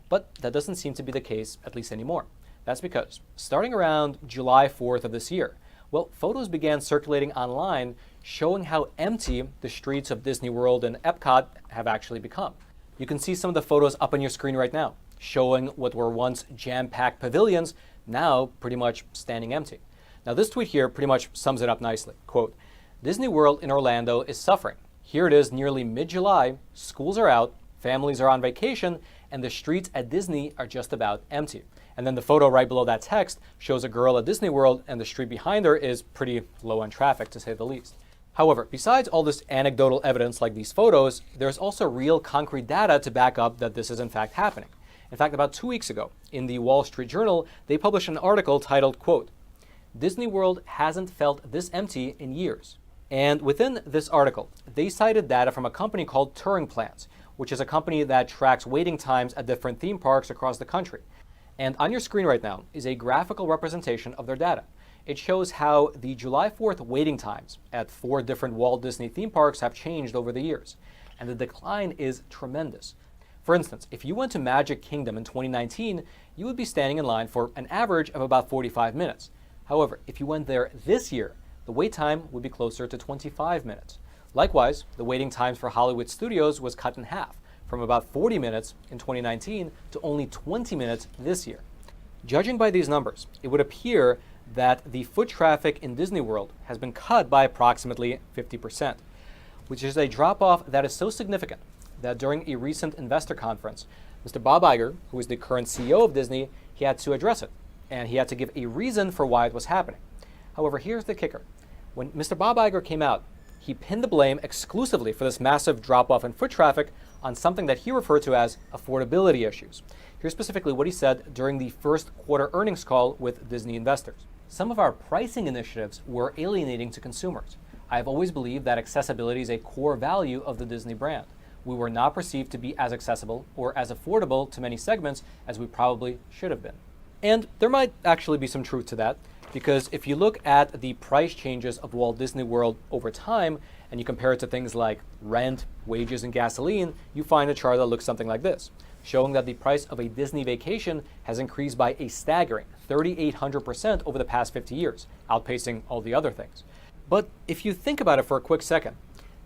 But that doesn't seem to be the case, at least anymore. That's because, starting around July 4th of this year, well, photos began circulating online showing how empty the streets of Disney World and Epcot have actually become. You can see some of the photos up on your screen right now, showing what were once jam-packed pavilions, now pretty much standing empty. Now this tweet here pretty much sums it up nicely. Quote, Disney World in Orlando is suffering. Here it is nearly mid-July, schools are out, families are on vacation, and the streets at Disney are just about empty. And then the photo right below that text shows a girl at Disney World, and the street behind her is pretty low on traffic, to say the least. However, besides all this anecdotal evidence like these photos, there's also real concrete data to back up that this is in fact happening. In fact, about 2 weeks ago, in the Wall Street Journal, they published an article titled, quote, Disney World hasn't felt this empty in years. And within this article, they cited data from a company called Turing Plans, which is a company that tracks waiting times at different theme parks across the country. And on your screen right now is a graphical representation of their data. It shows how the July 4th waiting times at 4 different Walt Disney theme parks have changed over the years. And the decline is tremendous. For instance, if you went to Magic Kingdom in 2019, you would be standing in line for an average of about 45 minutes. However, if you went there this year, the wait time would be closer to 25 minutes. Likewise, the waiting times for Hollywood Studios was cut in half, from about 40 minutes in 2019 to only 20 minutes this year. Judging by these numbers, it would appear that the foot traffic in Disney World has been cut by approximately 50%, which is a drop-off that is so significant that during a recent investor conference, Mr. Bob Iger, who is the current CEO of Disney, he had to address it, and he had to give a reason for why it was happening. However, here's the kicker. When Mr. Bob Iger came out, he pinned the blame exclusively for this massive drop-off in foot traffic on something that he referred to as affordability issues. Here's specifically what he said during the first quarter earnings call with Disney investors. Some of our pricing initiatives were alienating to consumers. I have always believed that accessibility is a core value of the Disney brand. We were not perceived to be as accessible or as affordable to many segments as we probably should have been. And there might actually be some truth to that, because if you look at the price changes of Walt Disney World over time, and you compare it to things like rent, wages, and gasoline, you find a chart that looks something like this, showing that the price of a Disney vacation has increased by a staggering 3,800% over the past 50 years, outpacing all the other things. But if you think about it for a quick second,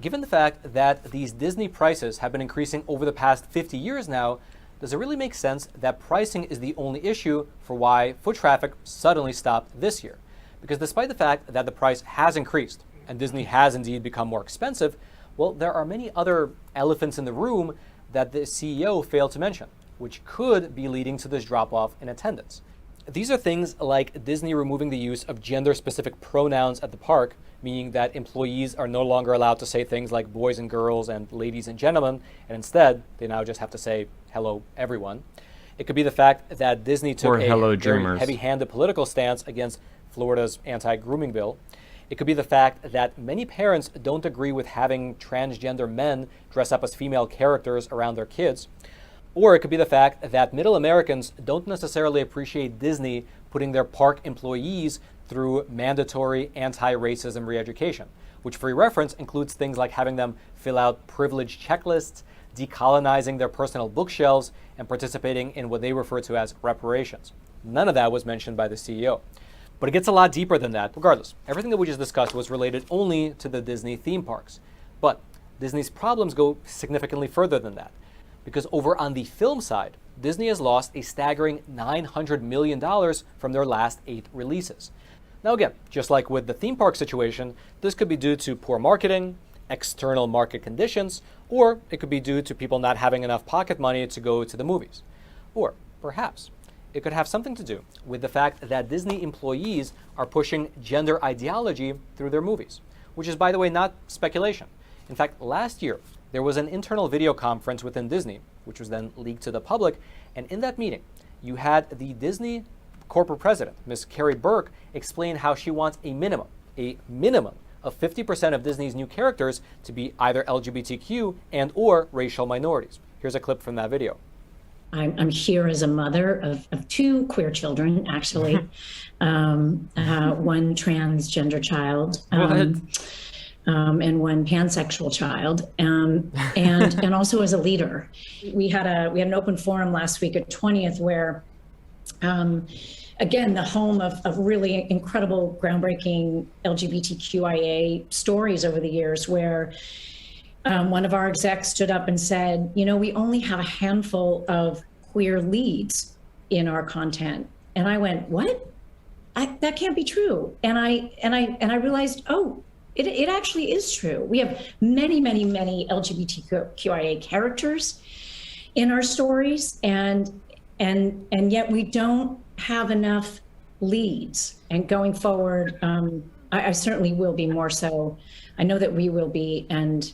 given the fact that these Disney prices have been increasing over the past 50 years now, does it really make sense that pricing is the only issue for why foot traffic suddenly stopped this year? Because despite the fact that the price has increased and Disney has indeed become more expensive, well, there are many other elephants in the room that the CEO failed to mention, which could be leading to this drop-off in attendance. These are things like Disney removing the use of gender-specific pronouns at the park, meaning that employees are no longer allowed to say things like boys and girls and ladies and gentlemen, and instead they now just have to say hello everyone. It could be the fact that Disney took a very heavy-handed political stance against Florida's anti-grooming bill. It could be the fact that many parents don't agree with having transgender men dress up as female characters around their kids. Or it could be the fact that middle Americans don't necessarily appreciate Disney putting their park employees through mandatory anti-racism re-education, which for reference includes things like having them fill out privilege checklists, decolonizing their personal bookshelves, and participating in what they refer to as reparations. None of that was mentioned by the CEO. But it gets a lot deeper than that. Regardless, everything that we just discussed was related only to the Disney theme parks. But Disney's problems go significantly further than that. Because over on the film side, Disney has lost a staggering $900 million from their last 8 releases. Now again, just like with the theme park situation, this could be due to poor marketing, external market conditions, or it could be due to people not having enough pocket money to go to the movies. Or perhaps it could have something to do with the fact that Disney employees are pushing gender ideology through their movies, which is, by the way, not speculation. In fact, last year, there was an internal video conference within Disney, which was then leaked to the public, and in that meeting, you had the Disney corporate president, Ms. Carrie Burke, explain how she wants a minimum of 50% of Disney's new characters to be either LGBTQ and or racial minorities. Here's a clip from that video. I'm here as a mother of 2 queer children, actually, one transgender child, and one pansexual child, and also as a leader. We had an open forum last week at 20th where, again, the home of really incredible, groundbreaking LGBTQIA stories over the years, where one of our execs stood up and said, you know, we only have a handful of queer leads in our content. And I went, what? That can't be true. And I realized, oh, it actually is true. We have many, many, many LGBTQIA characters in our stories, and yet we don't have enough leads. And going forward, I certainly will be more so. I know that we will be, and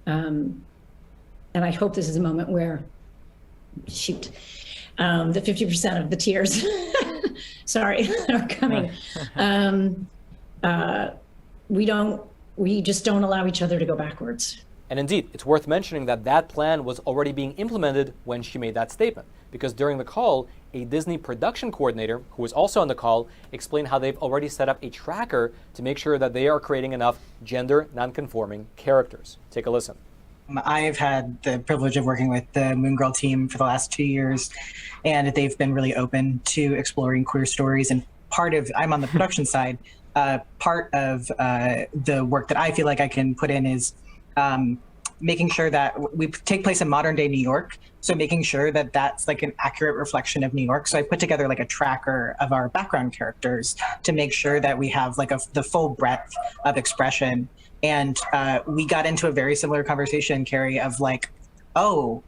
I hope this is a moment where, shoot, the 50% of the tears, sorry, are coming. We just don't allow each other to go backwards. And indeed, it's worth mentioning that that plan was already being implemented when she made that statement, because during the call, a Disney production coordinator, who was also on the call, explained how they've already set up a tracker to make sure that they are creating enough gender nonconforming characters. Take a listen. I've had the privilege of working with the Moon Girl team for the last 2 years, and they've been really open to exploring queer stories. And I'm on the production side, part of the work that I feel like I can put in is making sure that we take place in modern day New York. So making sure that that's like an accurate reflection of New York. So I put together like a tracker of our background characters to make sure that we have like the full breadth of expression. And we got into a very similar conversation, Carrie, of like, oh,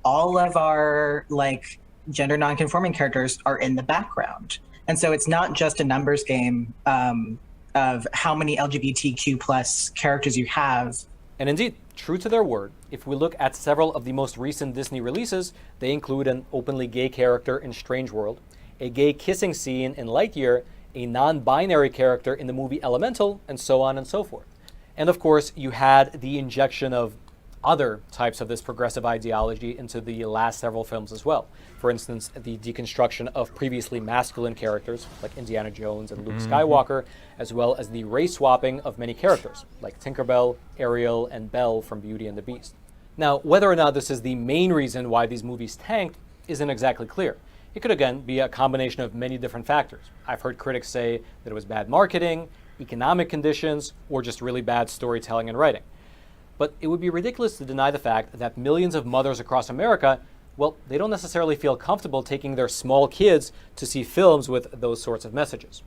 all of our like gender nonconforming characters are in the background. And so it's not just a numbers game of how many LGBTQ plus characters you have. And indeed, true to their word, if we look at several of the most recent Disney releases, they include an openly gay character in Strange World, a gay kissing scene in Lightyear, a non-binary character in the movie Elemental, and so on and so forth. And of course, you had the injection of other types of this progressive ideology into the last several films as well. For instance, the deconstruction of previously masculine characters like Indiana Jones and Luke Skywalker, as well as the race swapping of many characters like Tinkerbell, Ariel, and Belle from Beauty and the Beast. Now, whether or not this is the main reason why these movies tanked isn't exactly clear. It could again be a combination of many different factors. I've heard critics say that it was bad marketing, economic conditions, or just really bad storytelling and writing. But it would be ridiculous to deny the fact that millions of mothers across America, well, they don't necessarily feel comfortable taking their small kids to see films with those sorts of messages.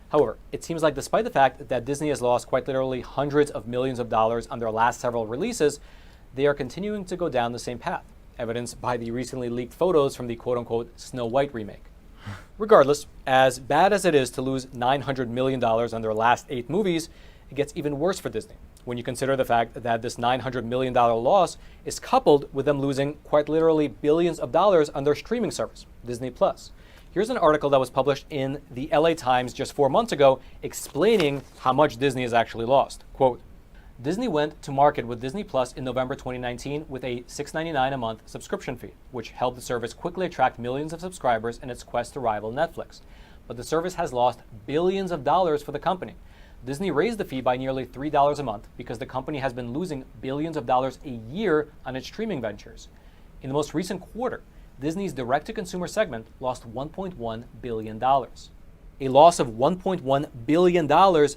However, it seems like despite the fact that Disney has lost quite literally hundreds of millions of dollars on their last several releases, they are continuing to go down the same path, evidenced by the recently leaked photos from the quote-unquote Snow White remake. Regardless, as bad as it is to lose $900 million on their last 8 movies, it gets even worse for Disney when you consider the fact that this $900 million loss is coupled with them losing quite literally billions of dollars on their streaming service, Disney+. Here's an article that was published in the LA Times just 4 months ago explaining how much Disney has actually lost. Quote, Disney went to market with Disney Plus in November 2019 with a $6.99 a month subscription fee, which helped the service quickly attract millions of subscribers in its quest to rival Netflix. But the service has lost billions of dollars for the company. Disney raised the fee by nearly $3 a month because the company has been losing billions of dollars a year on its streaming ventures. In the most recent quarter, Disney's direct-to-consumer segment lost $1.1 billion. A loss of $1.1 billion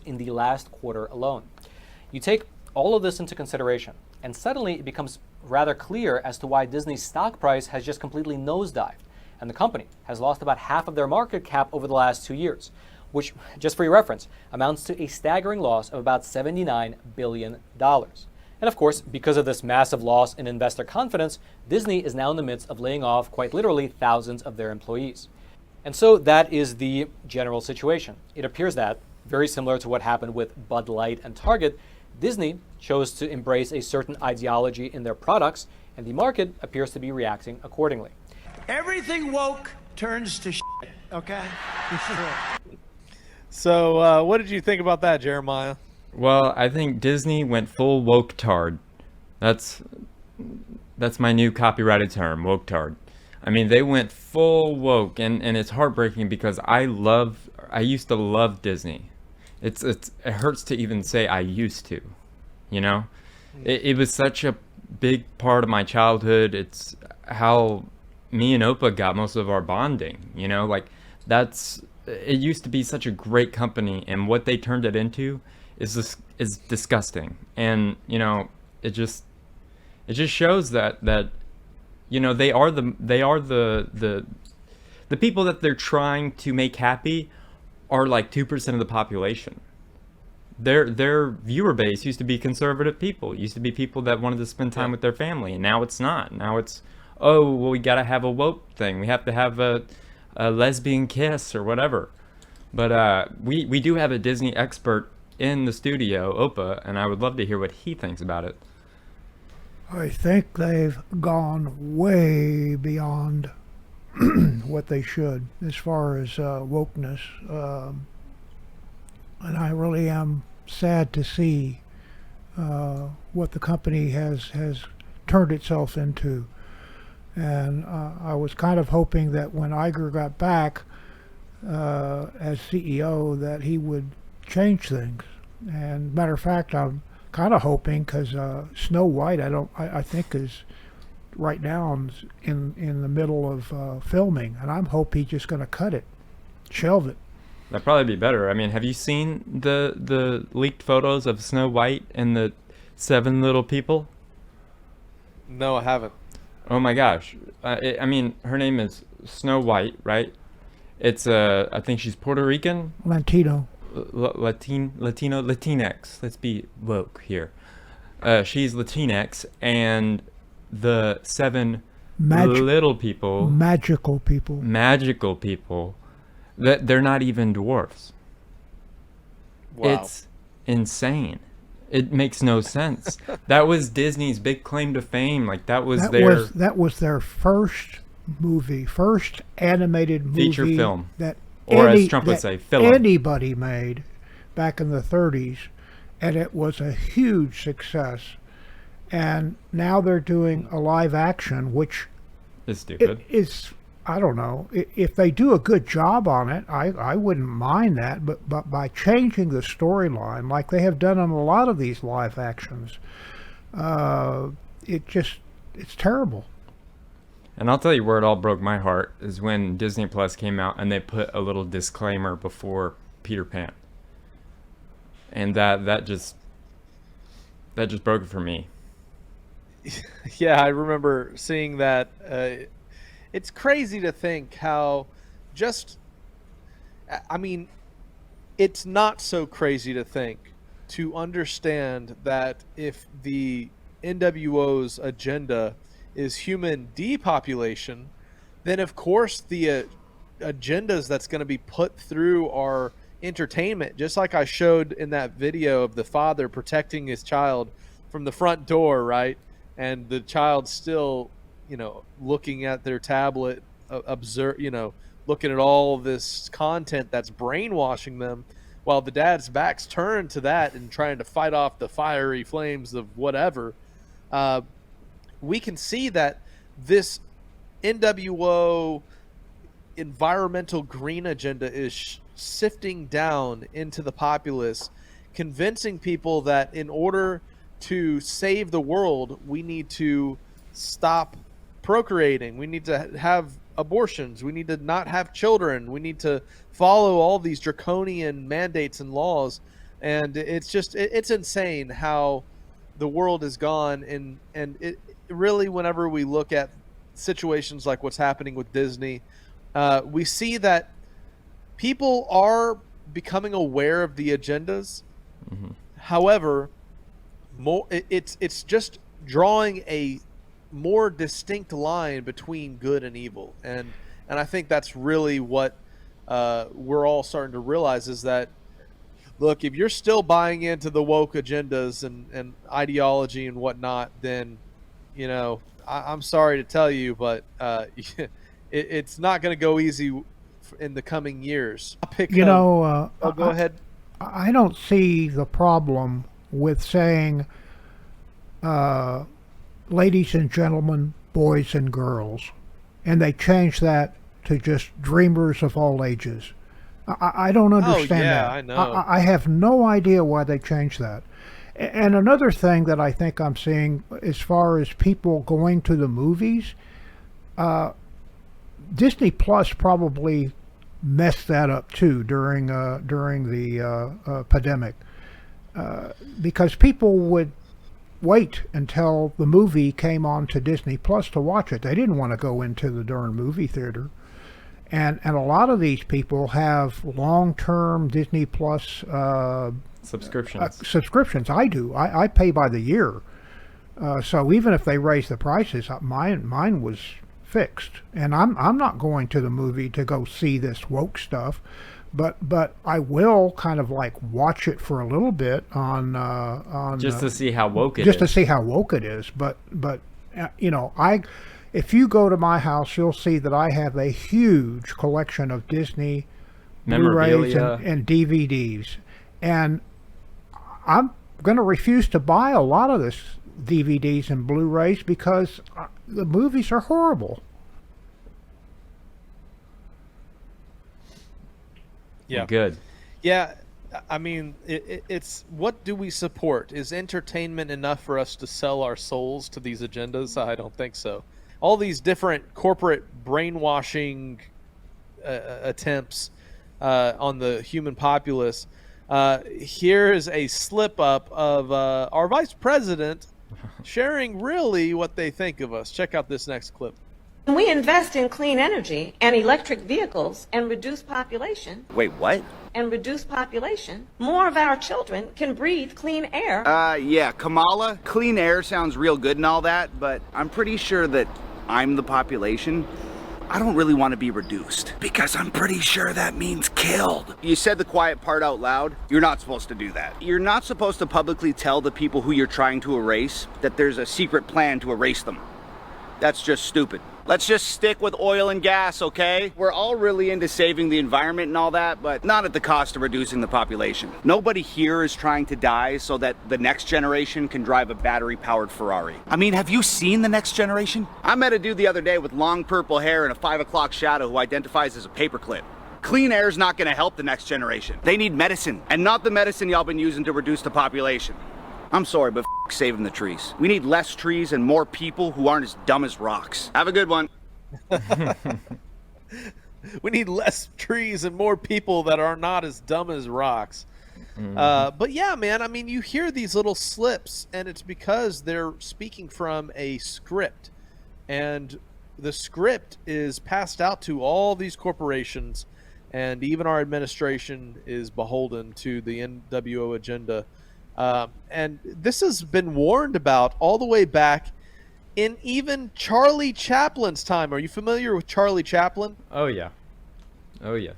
in the last quarter alone. You take all of this into consideration, and suddenly it becomes rather clear as to why Disney's stock price has just completely nosedived, and the company has lost about half of their market cap over the last 2 years, which, just for your reference, amounts to a staggering loss of about $79 billion. And of course, because of this massive loss in investor confidence, Disney is now in the midst of laying off quite literally thousands of their employees. And so that is the general situation. It appears that, very similar to what happened with Bud Light and Target, Disney chose to embrace a certain ideology in their products, and the market appears to be reacting accordingly. Everything woke turns to shit, okay? So, what did you think about that, Jeremiah? Well, I think Disney went full woke-tard. That's my new copyrighted term, woke-tard. I mean, they went full woke, and it's heartbreaking because I used to love Disney. It hurts to even say I used to, you know? It was such a big part of my childhood. It's how me and Opa got most of our bonding, you know? Like, it used to be such a great company, and what they turned it into is disgusting. And you know, it just shows that you know, they are the people that they're trying to make happy are like 2% of the population. Their viewer base used to be conservative people, used to be people that wanted to spend time with their family, and now it's not. Now it's, oh well, we gotta have a woke thing, we have to have a lesbian kiss or whatever. But we do have a Disney expert in the studio, Opa, and I would love to hear what he thinks about it. I think they've gone way beyond what they should as far as wokeness, and I really am sad to see what the company has turned itself into. And I was kind of hoping that when Iger got back as CEO that he would change things. And matter of fact, I'm kind of hoping, because Snow White I think is right now in the middle of filming, and I'm hoping he's just going to cut it, shelve it. That'd probably be better. I mean, have you seen the leaked photos of Snow White and the 7 little people? No, I haven't. Oh my gosh. I mean, her name is Snow White, right? It's I think she's Puerto Rican. Latino. Latinx. Let's be woke here. She's Latinx, and the 7 little people, magical people, that they're not even dwarfs. Wow. It's insane. It makes no sense. That was Disney's big claim to fame. Like that was their first movie, first animated movie, feature film, that or as Trump would say, film. Anybody made back in the 30s, and it was a huge success. And now they're doing a live action, which is stupid. Is, I don't know, if they do a good job on it, I wouldn't mind that. But by changing the storyline, like they have done on a lot of these live actions, it's terrible. And I'll tell you where it all broke my heart is when Disney Plus came out and they put a little disclaimer before Peter Pan. And that just broke it for me. Yeah, I remember seeing that. It's crazy to think how it's not so crazy to think to understand that if the NWO's agenda is human depopulation, then of course the agendas that's going to be put through are entertainment. Just like I showed in that video of the father protecting his child from the front door, right? And the child still, looking at their tablet, looking at all this content that's brainwashing them, while the dad's back's turned to that and trying to fight off the fiery flames of whatever. We can see that this NWO environmental green agenda is sifting down into the populace, convincing people that in order to save the world, we need to stop procreating. We need to have abortions. We need to not have children. We need to follow all these draconian mandates and laws. And it's insane how the world has gone. And it really, whenever we look at situations like what's happening with Disney, we see that people are becoming aware of the agendas. Mm-hmm. However, it's just drawing a more distinct line between good and evil, and I think that's really what we're all starting to realize is that, look, if you're still buying into the woke agendas and ideology and whatnot, then I'm sorry to tell you, but it's not going to go easy in the coming years. Go ahead. I don't see the problem with saying ladies and gentlemen, boys and girls, and they change that to just dreamers of all ages. I don't understand that. I know. I have no idea why they changed that. And another thing that I think I'm seeing as far as people going to the movies, Disney Plus probably messed that up too during the pandemic. Because people would wait until the movie came on to Disney Plus to watch it. They didn't want to go into the darn movie theater. And a lot of these people have long-term Disney Plus subscriptions. I do. I pay by the year. So even if they raise the prices, mine was fixed. And I'm not going to the movie to go see this woke stuff. But I will kind of like watch it for a little bit on just to see how woke it is. Just to see how woke it is. But if you go to my house, you'll see that I have a huge collection of Disney Blu-rays and DVDs, and I'm going to refuse to buy a lot of this DVDs and Blu-rays because the movies are horrible. Yeah. Good. Yeah. I mean, it's what do we support? Is entertainment enough for us to sell our souls to these agendas? I don't think so. All these different corporate brainwashing attempts on the human populace. Here is a slip up of our vice president sharing really what they think of us. Check out this next clip. When we invest in clean energy and electric vehicles and reduce population, Wait, what? more of our children can breathe clean air. Yeah, Kamala, clean air sounds real good and all that, but I'm pretty sure that I'm the population. I don't really want to be reduced, because I'm pretty sure that means killed. You said the quiet part out loud. You're not supposed to do that. You're not supposed to publicly tell the people who you're trying to erase that there's a secret plan to erase them. That's just stupid. Let's just stick with oil and gas, okay? We're all really into saving the environment and all that, but not at the cost of reducing the population. Nobody here is trying to die so that the next generation can drive a battery-powered Ferrari. I mean, have you seen the next generation? I met a dude the other day with long purple hair and a 5 o'clock shadow who identifies as a paperclip. Clean air is not gonna help the next generation. They need medicine, and not the medicine y'all been using to reduce the population. I'm sorry, but saving the trees. We need less trees and more people who aren't as dumb as rocks. Have a good one. We need less trees and more people that are not as dumb as rocks. But yeah, man, I mean, you hear these little slips, and it's because they're speaking from a script. And the script is passed out to all these corporations, and even our administration is beholden to the NWO agenda. And this has been warned about all the way back in even Charlie Chaplin's time. Are you familiar with Charlie Chaplin? Oh, yeah. Oh, yes.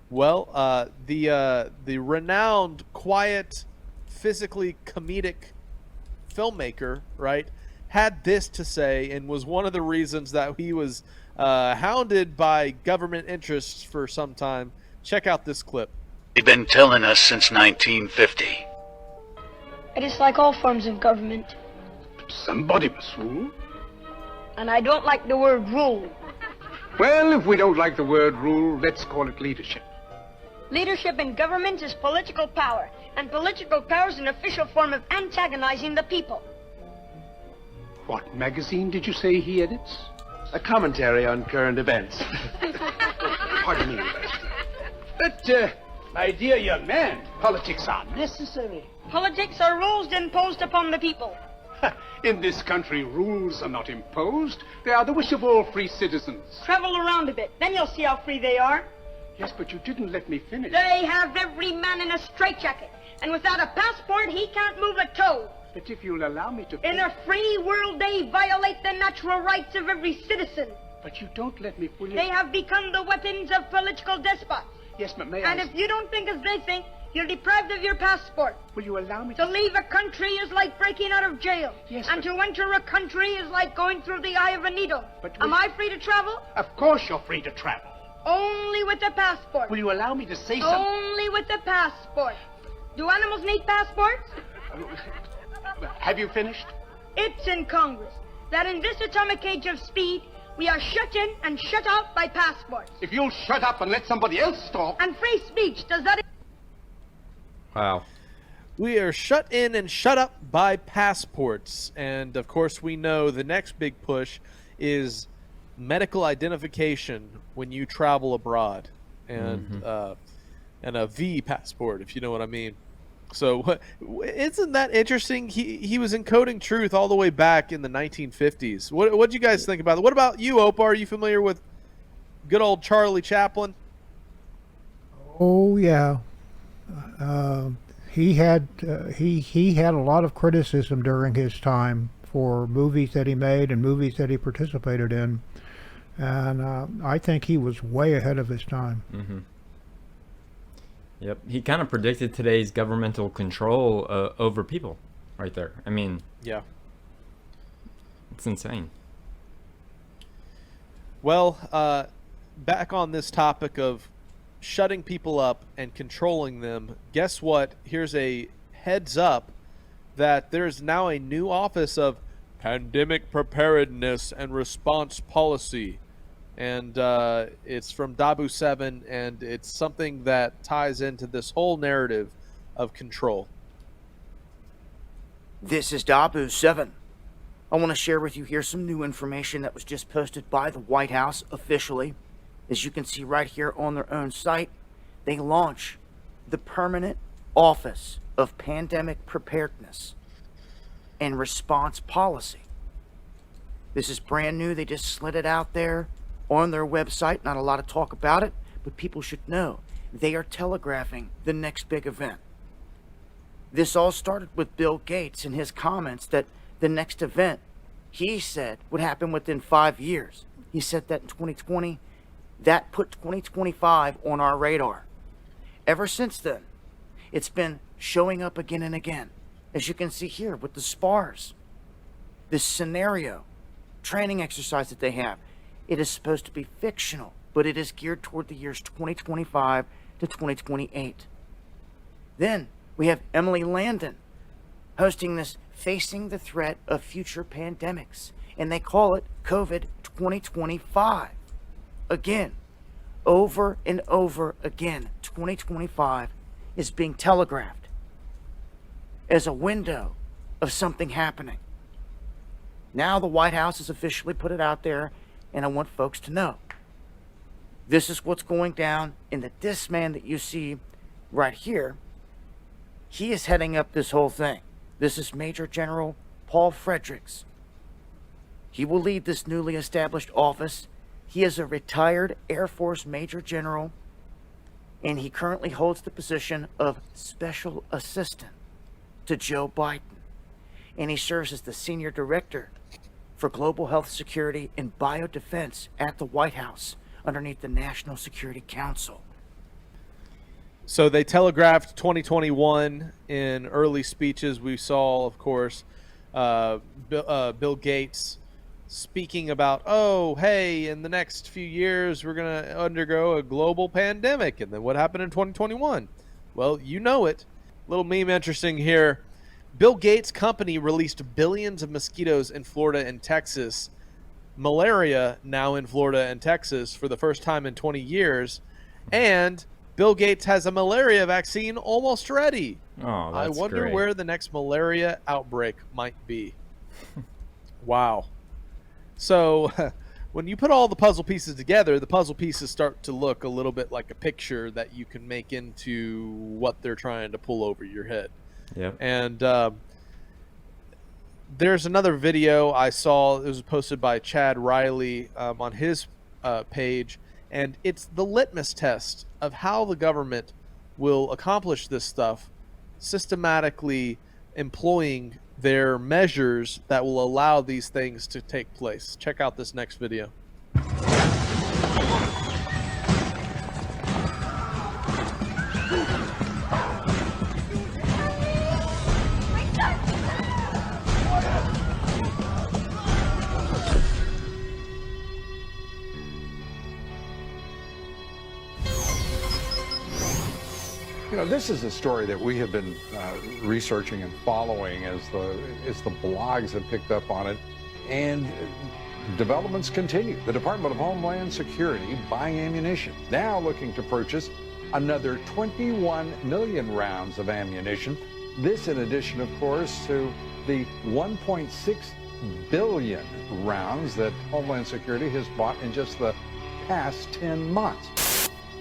Well, the renowned, quiet, physically comedic filmmaker, right, had this to say, and was one of the reasons that he was hounded by government interests for some time. Check out this clip. They've been telling us since 1950. I dislike all forms of government. Somebody must rule. And I don't like the word rule. Well, if we don't like the word rule, let's call it leadership. Leadership in government is political power, and political power is an official form of antagonizing the people. What magazine did you say he edits? A commentary on current events. Pardon me. But, my dear young man, politics are necessary. Politics are rules imposed upon the people. In this country, rules are not imposed. They are the wish of all free citizens. Travel around a bit, then you'll see how free they are. Yes, but you didn't let me finish. They have every man in a straitjacket, and without a passport, he can't move a toe. But if you'll allow me to... In a free world, they violate the natural rights of every citizen. But you don't let me fully... They have become the weapons of political despots. Yes, but may And I... if you don't think as they think, you're deprived of your passport. Will you allow me to leave a country is like breaking out of jail. Yes, and to enter a country is like going through the eye of a needle. But Am I free to travel? Of course you're free to travel. Only with a passport. Will you allow me to say something? Only with a passport. Do animals need passports? Have you finished? It's in Congress that in this atomic age of speed, we are shut in and shut out by passports. If you'll shut up and let somebody else talk... And free speech, does that... Wow. We are shut in and shut up by passports. And, of course, we know the next big push is medical identification when you travel abroad. And and a V passport, if you know what I mean. So, isn't that interesting? He was encoding truth all the way back in the 1950s. What do you guys think about it? What about you, Opa? Are you familiar with good old Charlie Chaplin? Oh, yeah. He had a lot of criticism during his time for movies that he made and movies that he participated in, and I think he was way ahead of his time. Yep, he kind of predicted today's governmental control over people, right there. I mean, yeah, it's insane. Well, back on this topic of shutting people up and controlling them, guess what? Here's a heads up that there's now a new office of Pandemic Preparedness and Response Policy. And it's from Dabu 7, and it's something that ties into this whole narrative of control. This is Dabu 7. I want to share with you here some new information that was just posted by the White House officially. As you can see right here on their own site, they launch the Permanent Office of Pandemic Preparedness. and response policy. This is brand new. They just slid it out there on their website. Not a lot of talk about it, but people should know. They are telegraphing the next big event. This all started with Bill Gates and his comments that the next event, he said, would happen within 5 years. He said that in 2020. That put 2025 on our radar. Ever since then, it's been showing up again and again. As you can see here with the SPARS, this scenario, training exercise that they have, it is supposed to be fictional, but it is geared toward the years 2025 to 2028. Then we have Emily Landon hosting this Facing the Threat of Future Pandemics, and they call it COVID 2025. Again, over and over again, 2025 is being telegraphed as a window of something happening. Now the White House has officially put it out there, and I want folks to know. This is what's going down, and that this man that you see right here, he is heading up this whole thing. This is Major General Paul Fredericks. He will lead this newly established office. He is a retired Air Force Major General, and he currently holds the position of Special Assistant to Joe Biden. And he serves as the Senior Director for Global Health Security and Biodefense at the White House, underneath the National Security Council. So they telegraphed 2021 in early speeches. We saw, of course, Bill Gates speaking about, oh, hey, in the next few years, we're going to undergo a global pandemic. And then what happened in 2021? Well, you know it. Little meme interesting here. Bill Gates' company released billions of mosquitoes in Florida and Texas. Malaria now in Florida and Texas for the first time in 20 years. And Bill Gates has a malaria vaccine almost ready. Oh, that's I wonder great. where the next malaria outbreak might be. Wow. So when you put all the puzzle pieces together, the puzzle pieces start to look a little bit like a picture that you can make into what they're trying to pull over your head. Yep. And there's another video I saw. It was posted by Chad Riley on his page, and it's the litmus test of how the government will accomplish this stuff, systematically employing their measures that will allow these things to take place. Check out this next video. You know, this is a story that we have been researching and following as the blogs have picked up on it, and developments continue. The Department of Homeland Security buying ammunition, now looking to purchase another 21 million rounds of ammunition. This in addition, of course, to the 1.6 billion rounds that Homeland Security has bought in just the past 10 months.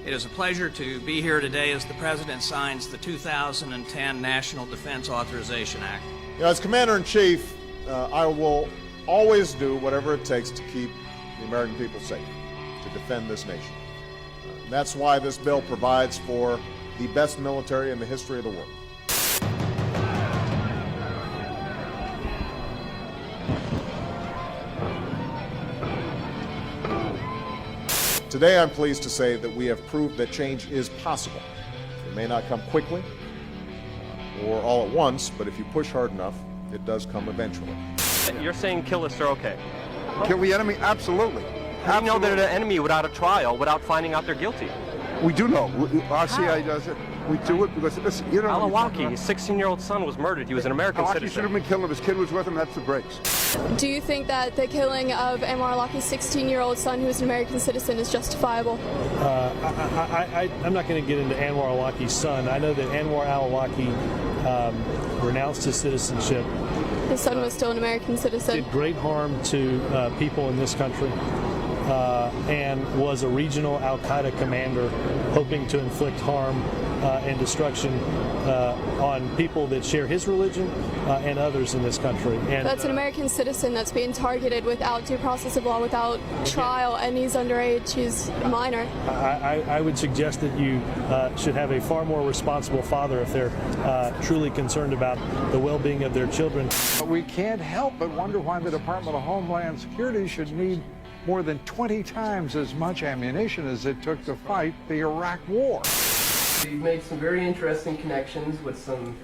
It is a pleasure to be here today as the President signs the 2010 National Defense Authorization Act. You know, as Commander-in-Chief, I will always do whatever it takes to keep the American people safe, to defend this nation. And that's why this bill provides for the best military in the history of the world. Today, I'm pleased to say that we have proved that change is possible. It may not come quickly or all at once, but if you push hard enough, it does come eventually. You're saying kill us are okay? Kill the enemy? Absolutely. We know they're an enemy without a trial, without finding out they're guilty. We do know. Our CIA does it. We do it because, listen, you know... Alawaki, his 16-year-old son was murdered. He was an American Alawaki citizen. should have been killed if his kid was with him. That's the breaks. Do you think that the killing of Anwar Alawi's 16-year-old son, who is an American citizen, is justifiable? I'm not going to get into Anwar Alawi's son. I know that Anwar Alawaki renounced his citizenship. His son was still an American citizen. Did great harm to people in this country. and was a regional Al-Qaeda commander hoping to inflict harm and destruction on people that share his religion and others in this country. And that's an American citizen that's being targeted without due process of law, without trial, and he's underage, he's a minor. I would suggest that you should have a far more responsible father if they're truly concerned about the well-being of their children. We can't help but wonder why the Department of Homeland Security should need more than 20 times as much ammunition as it took to fight the Iraq War. You've made some very interesting connections with some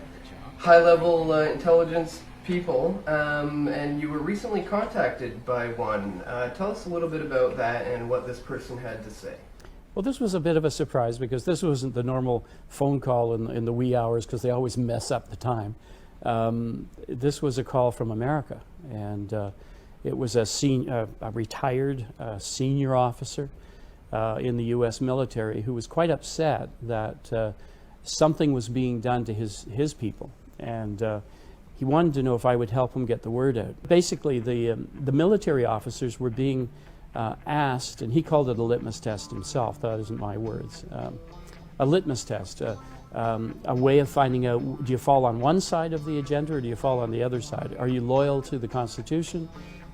high-level intelligence people, and you were recently contacted by one. Tell us a little bit about that and what this person had to say. Well, this was a bit of a surprise because this wasn't the normal phone call in the wee hours, because they always mess up the time. This was a call from America, and it was a retired senior officer in the U.S. military who was quite upset that something was being done to his people, and he wanted to know if I would help him get the word out. Basically, the military officers were being asked, and he called it a litmus test himself. That isn't my words. A litmus test, a way of finding out, do you fall on one side of the agenda or do you fall on the other side? Are you loyal to the Constitution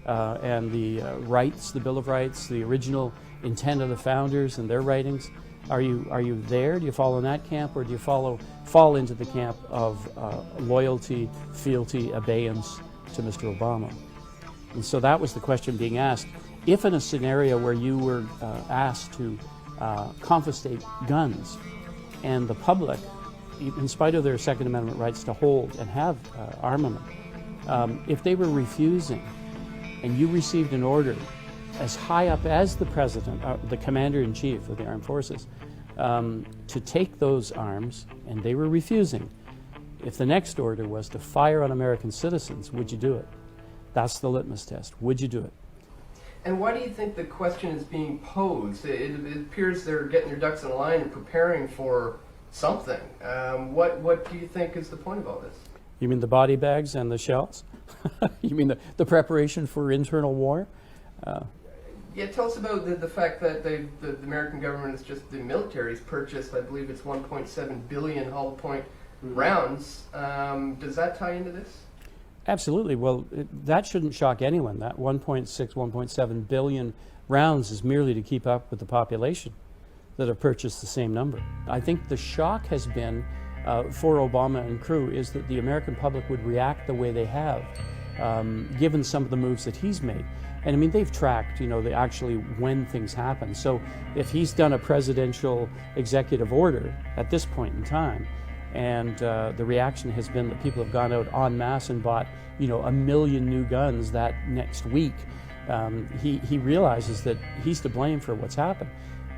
and the rights, the Bill of Rights, the original intent of the founders and their writings? Are you there? Do you fall in that camp, or do you fall into the camp of loyalty, fealty, abeyance to Mr. Obama? And so that was the question being asked. If in a scenario where you were asked to confiscate guns, and the public, in spite of their Second Amendment rights to hold and have armament, if they were refusing, and you received an order as high up as the president, the commander-in-chief of the armed forces, to take those arms, and they were refusing, if the next order was to fire on American citizens, would you do it? That's the litmus test. Would you do it? And why do you think the question is being posed? It appears they're getting their ducks in a line and preparing for something. What do you think is the point of all this? You mean the body bags and the shells? You mean the preparation for internal war? Yeah, tell us about the fact that the American government is just, the military's purchased, I believe it's 1.7 billion hollow point rounds. Does that tie into this? Absolutely. Well, that shouldn't shock anyone. That 1.6, 1.7 billion rounds is merely to keep up with the population that have purchased the same number. I think the shock has been, for Obama and crew, is that the American public would react the way they have, given some of the moves that he's made. And I mean, they've tracked, actually when things happen. So if he's done a presidential executive order at this point in time, and the reaction has been that people have gone out en masse and bought, 1 million new guns that next week, he realizes that he's to blame for what's happened.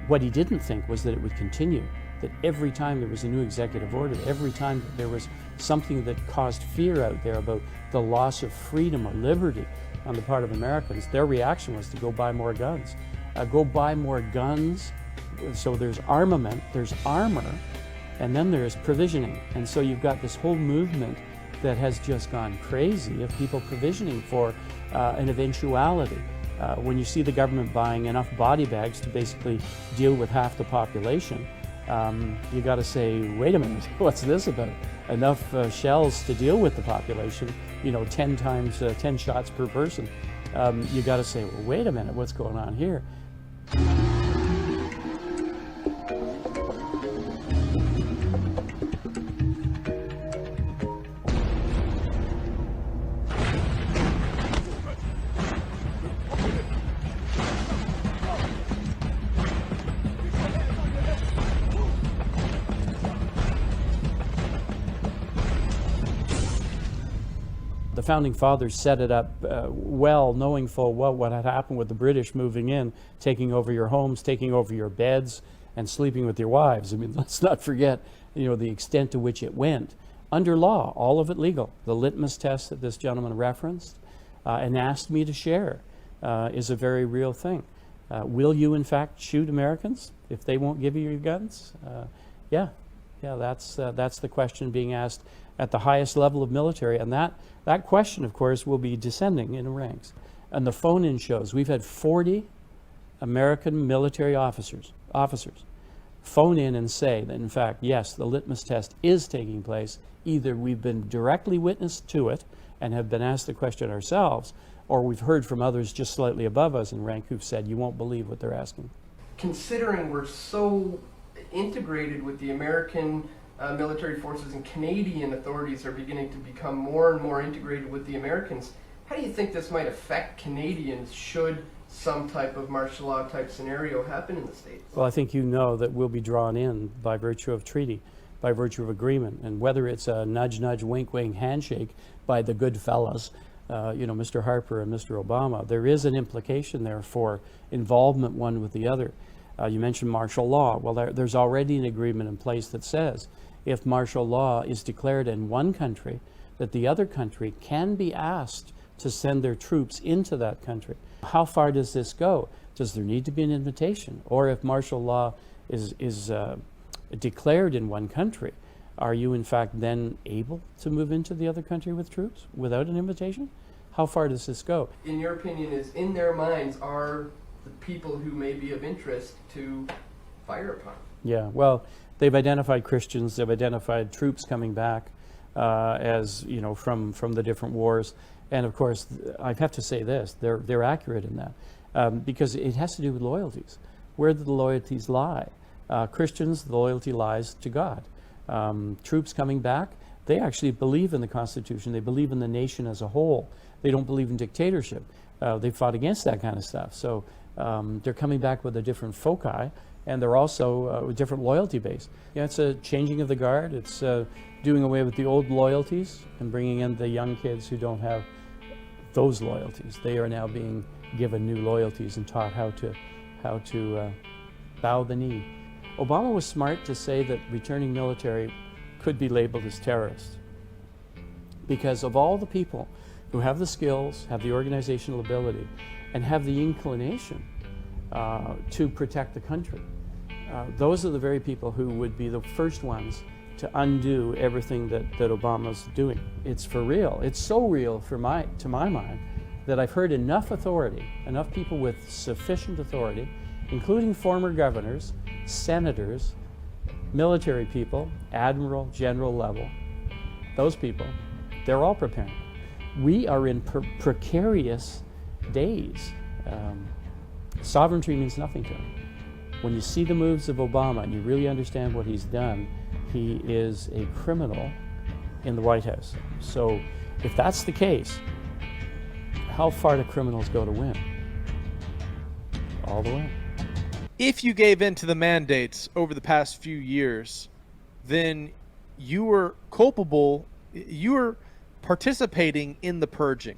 What he didn't think was that it would continue, that every time there was a new executive order, every time there was something that caused fear out there about the loss of freedom or liberty on the part of Americans, their reaction was to go buy more guns. Go buy more guns, so there's armament, there's armor, and then there's provisioning. And so you've got this whole movement that has just gone crazy of people provisioning for an eventuality. When you see the government buying enough body bags to basically deal with half the population, you got to say, wait a minute, what's this about? Enough shells to deal with the population, 10 times 10 shots per person. You got to say, well, wait a minute, what's going on here? The founding fathers set it up well, knowing full well what had happened with the British moving in, taking over your homes, taking over your beds, and sleeping with your wives. I mean, let's not forget, the extent to which it went. Under law, all of it legal. The litmus test that this gentleman referenced and asked me to share is a very real thing. Will you, in fact, shoot Americans if they won't give you your guns? Yeah, that's the question being asked at the highest level of military, and that question, of course, will be descending in the ranks. And the phone-in shows, we've had 40 American military officers phone in and say that, in fact, yes, the litmus test is taking place. Either we've been directly witness to it and have been asked the question ourselves, or we've heard from others just slightly above us in rank who've said, you won't believe what they're asking. Considering we're so integrated with the American military forces and Canadian authorities are beginning to become more and more integrated with the Americans, how do you think this might affect Canadians should some type of martial law type scenario happen in the States? Well, I think you know that we'll be drawn in by virtue of treaty, by virtue of agreement, and whether it's a nudge, nudge, wink, wink handshake by the good fellas, Mr. Harper and Mr. Obama, there is an implication there for involvement one with the other. You mentioned martial law. Well, there's already an agreement in place that says if martial law is declared in one country, that the other country can be asked to send their troops into that country. How far does this go? Does there need to be an invitation? Or if martial law is declared in one country, are you in fact then able to move into the other country with troops without an invitation? How far does this go? In your opinion, is in their minds are the people who may be of interest to fire upon? Yeah, well, they've identified Christians, they've identified troops coming back as, from the different wars. And of course, I have to say this, they're accurate in that because it has to do with loyalties. Where do the loyalties lie? Christians, the loyalty lies to God. Troops coming back, they actually believe in the Constitution. They believe in the nation as a whole. They don't believe in dictatorship. They fought against that kind of stuff. So they're coming back with a different foci, and they're also a different loyalty base. Yeah, it's a changing of the guard. It's doing away with the old loyalties and bringing in the young kids who don't have those loyalties. They are now being given new loyalties and taught how to bow the knee. Obama was smart to say that returning military could be labeled as terrorists, because of all the people who have the skills, have the organizational ability, and have the inclination to protect the country. Those are the very people who would be the first ones to undo everything that Obama's doing. It's for real. It's so real to my mind that I've heard enough authority, enough people with sufficient authority, including former governors, senators, military people, admiral, general level, those people, they're all preparing. We are in precarious days. Sovereignty means nothing to him. When you see the moves of Obama and you really understand what he's done, he is a criminal in the White House. So if that's the case, how far do criminals go to win? All the way. If you gave in to the mandates over the past few years, then you were culpable, you were participating in the purging.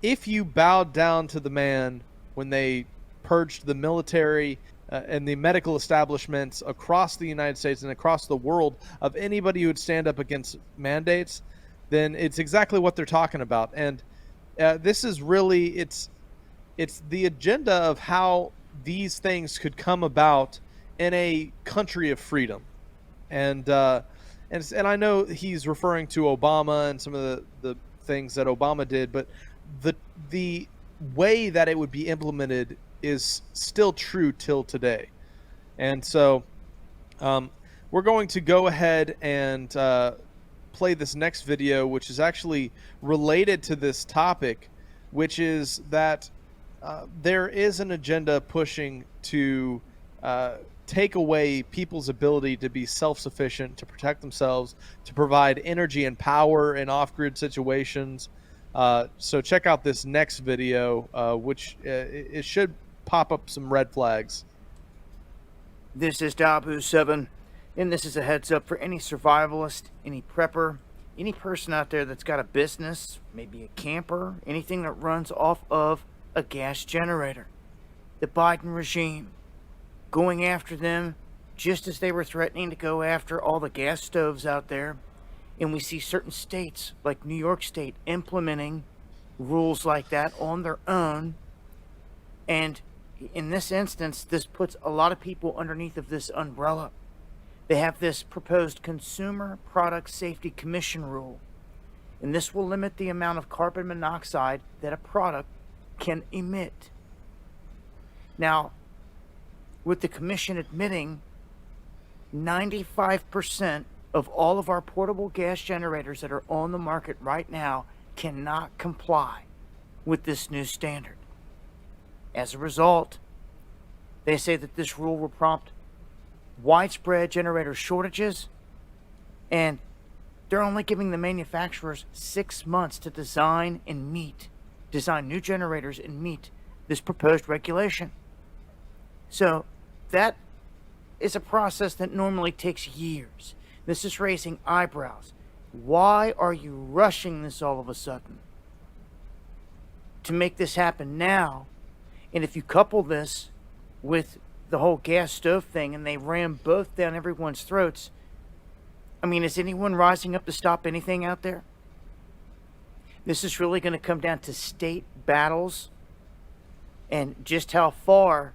If you bowed down to the man when they purged the military and the medical establishments across the United States and across the world of anybody who would stand up against mandates, then it's exactly what they're talking about. And this is really, it's the agenda of how these things could come about in a country of freedom. And I know he's referring to Obama and some of the things that Obama did, but the way that it would be implemented is still true till today. And so we're going to go ahead and play this next video, which is actually related to this topic, which is that there is an agenda pushing to take away people's ability to be self-sufficient, to protect themselves, to provide energy and power in off-grid situations. So check out this next video, which it should pop up some red flags. This is Dabu7, and this is a heads up for any survivalist, any prepper, any person out there that's got a business, maybe a camper, anything that runs off of a gas generator. The Biden regime going after them just as they were threatening to go after all the gas stoves out there. And we see certain states like New York State implementing rules like that on their own. And in this instance, this puts a lot of people underneath of this umbrella. They have this proposed Consumer Product Safety Commission rule. And this will limit the amount of carbon monoxide that a product can emit. Now, with the commission admitting 95% of all of our portable gas generators that are on the market right now cannot comply with this new standard. As a result, they say that this rule will prompt widespread generator shortages, and they're only giving the manufacturers 6 months to design new generators and meet this proposed regulation. So that is a process that normally takes years. This is raising eyebrows. Why are you rushing this all of a sudden? To make this happen now, and if you couple this with the whole gas stove thing and they ram both down everyone's throats, I mean, is anyone rising up to stop anything out there? This is really going to come down to state battles and just how far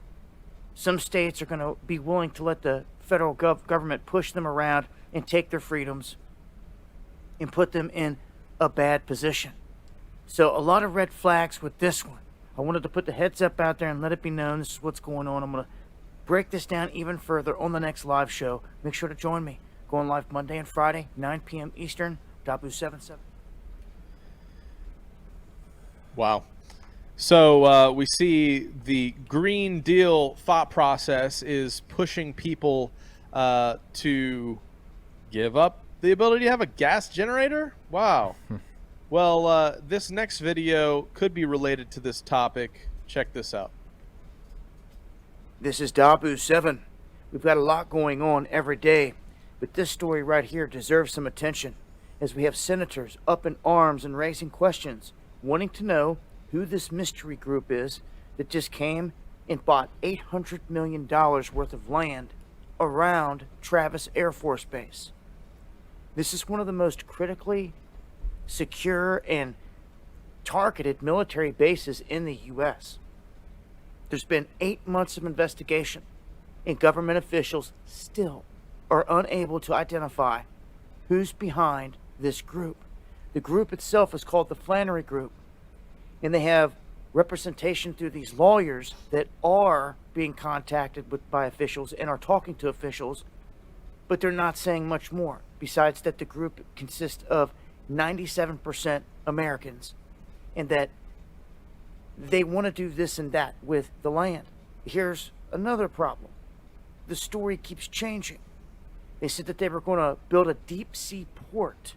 some states are going to be willing to let the federal government push them around and take their freedoms and put them in a bad position. So a lot of red flags with this one. I wanted to put the heads up out there and let it be known this is what's going on. I'm going to break this down even further on the next live show. Make sure to join me. Going live Monday and Friday, 9 p.m. Eastern, Dabu77. Wow. So we see the Green Deal thought process is pushing people to give up the ability to have a gas generator? Wow. Well, this next video could be related to this topic. Check this out. This is Dabu7. We've got a lot going on every day, but this story right here deserves some attention, as we have senators up in arms and raising questions, wanting to know who this mystery group is that just came and bought $800 million worth of land around Travis Air Force Base. This is one of the most critically secure and targeted military bases in the U.S. There's been 8 months of investigation, and government officials still are unable to identify who's behind this group. The group itself is called the Flannery Group, and they have representation through these lawyers that are being contacted by officials and are talking to officials, but they're not saying much more, besides that the group consists of 97% Americans, and that they want to do this and that with the land. Here's another problem. The story keeps changing. They said that they were going to build a deep sea port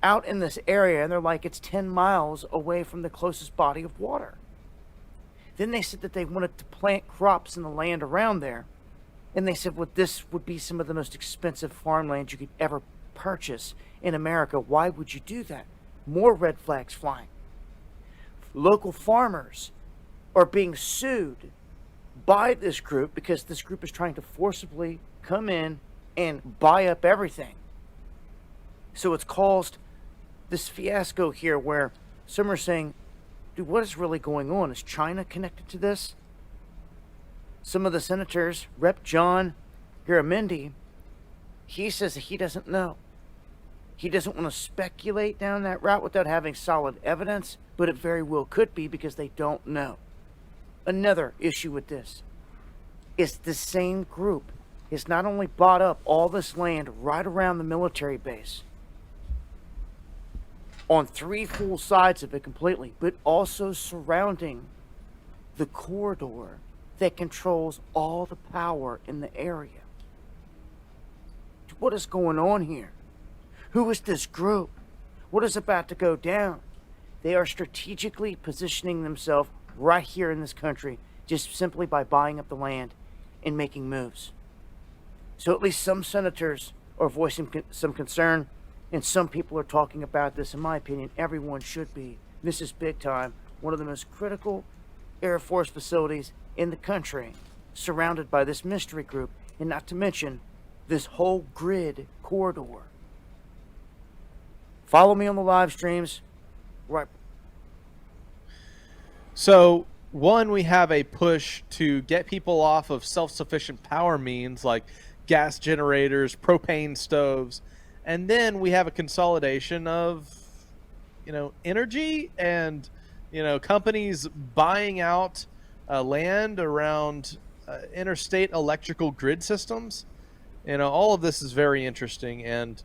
out in this area, and they're like, it's 10 miles away from the closest body of water. Then they said that they wanted to plant crops in the land around there, and they said, well, this would be some of the most expensive farmland you could ever purchase in America. Why would you do that? More red flags flying. Local farmers are being sued by this group because this group is trying to forcibly come in and buy up everything. So it's caused this fiasco here where some are saying, dude, what is really going on? Is China connected to this? Some of the senators, Rep. John Garamendi, he says that he doesn't know. He doesn't want to speculate down that route without having solid evidence, but it very well could be because they don't know. Another issue with this is the same group has not only bought up all this land right around the military base, on 3 full sides of it completely, but also surrounding the corridor that controls all the power in the area. What is going on here? Who is this group? What is about to go down? They are strategically positioning themselves right here in this country just simply by buying up the land and making moves. So at least some senators are voicing some concern, and some people are talking about this. In my opinion, everyone should be. This is big time. One of the most critical Air Force facilities in the country, surrounded by this mystery group, and not to mention this whole grid corridor. Follow me on the live streams. Right. So, one, we have a push to get people off of self-sufficient power means like gas generators, propane stoves, and then we have a consolidation of, energy and, companies buying out land around interstate electrical grid systems. All of this is very interesting and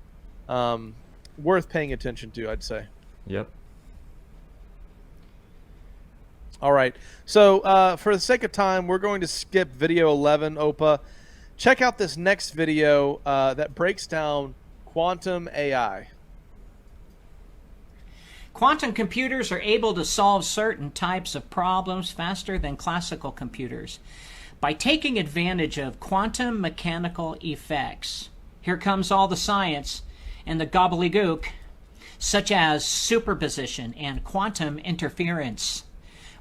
worth paying attention to, I'd say. Yep. All right. So for the sake of time, we're going to skip video 11, OPA. Check out this next video that breaks down quantum AI. Quantum computers are able to solve certain types of problems faster than classical computers by taking advantage of quantum mechanical effects. Here comes all the science and the gobbledygook, such as superposition and quantum interference.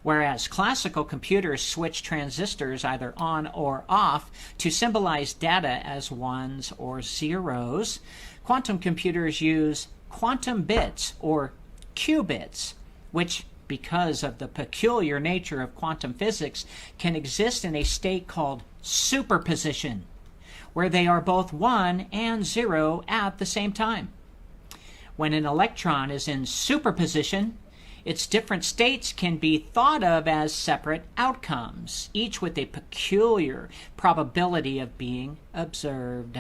Whereas classical computers switch transistors either on or off to symbolize data as ones or zeros, quantum computers use quantum bits or qubits, which, because of the peculiar nature of quantum physics, can exist in a state called superposition, where they are both 1 and 0 at the same time. When an electron is in superposition, its different states can be thought of as separate outcomes, each with a peculiar probability of being observed.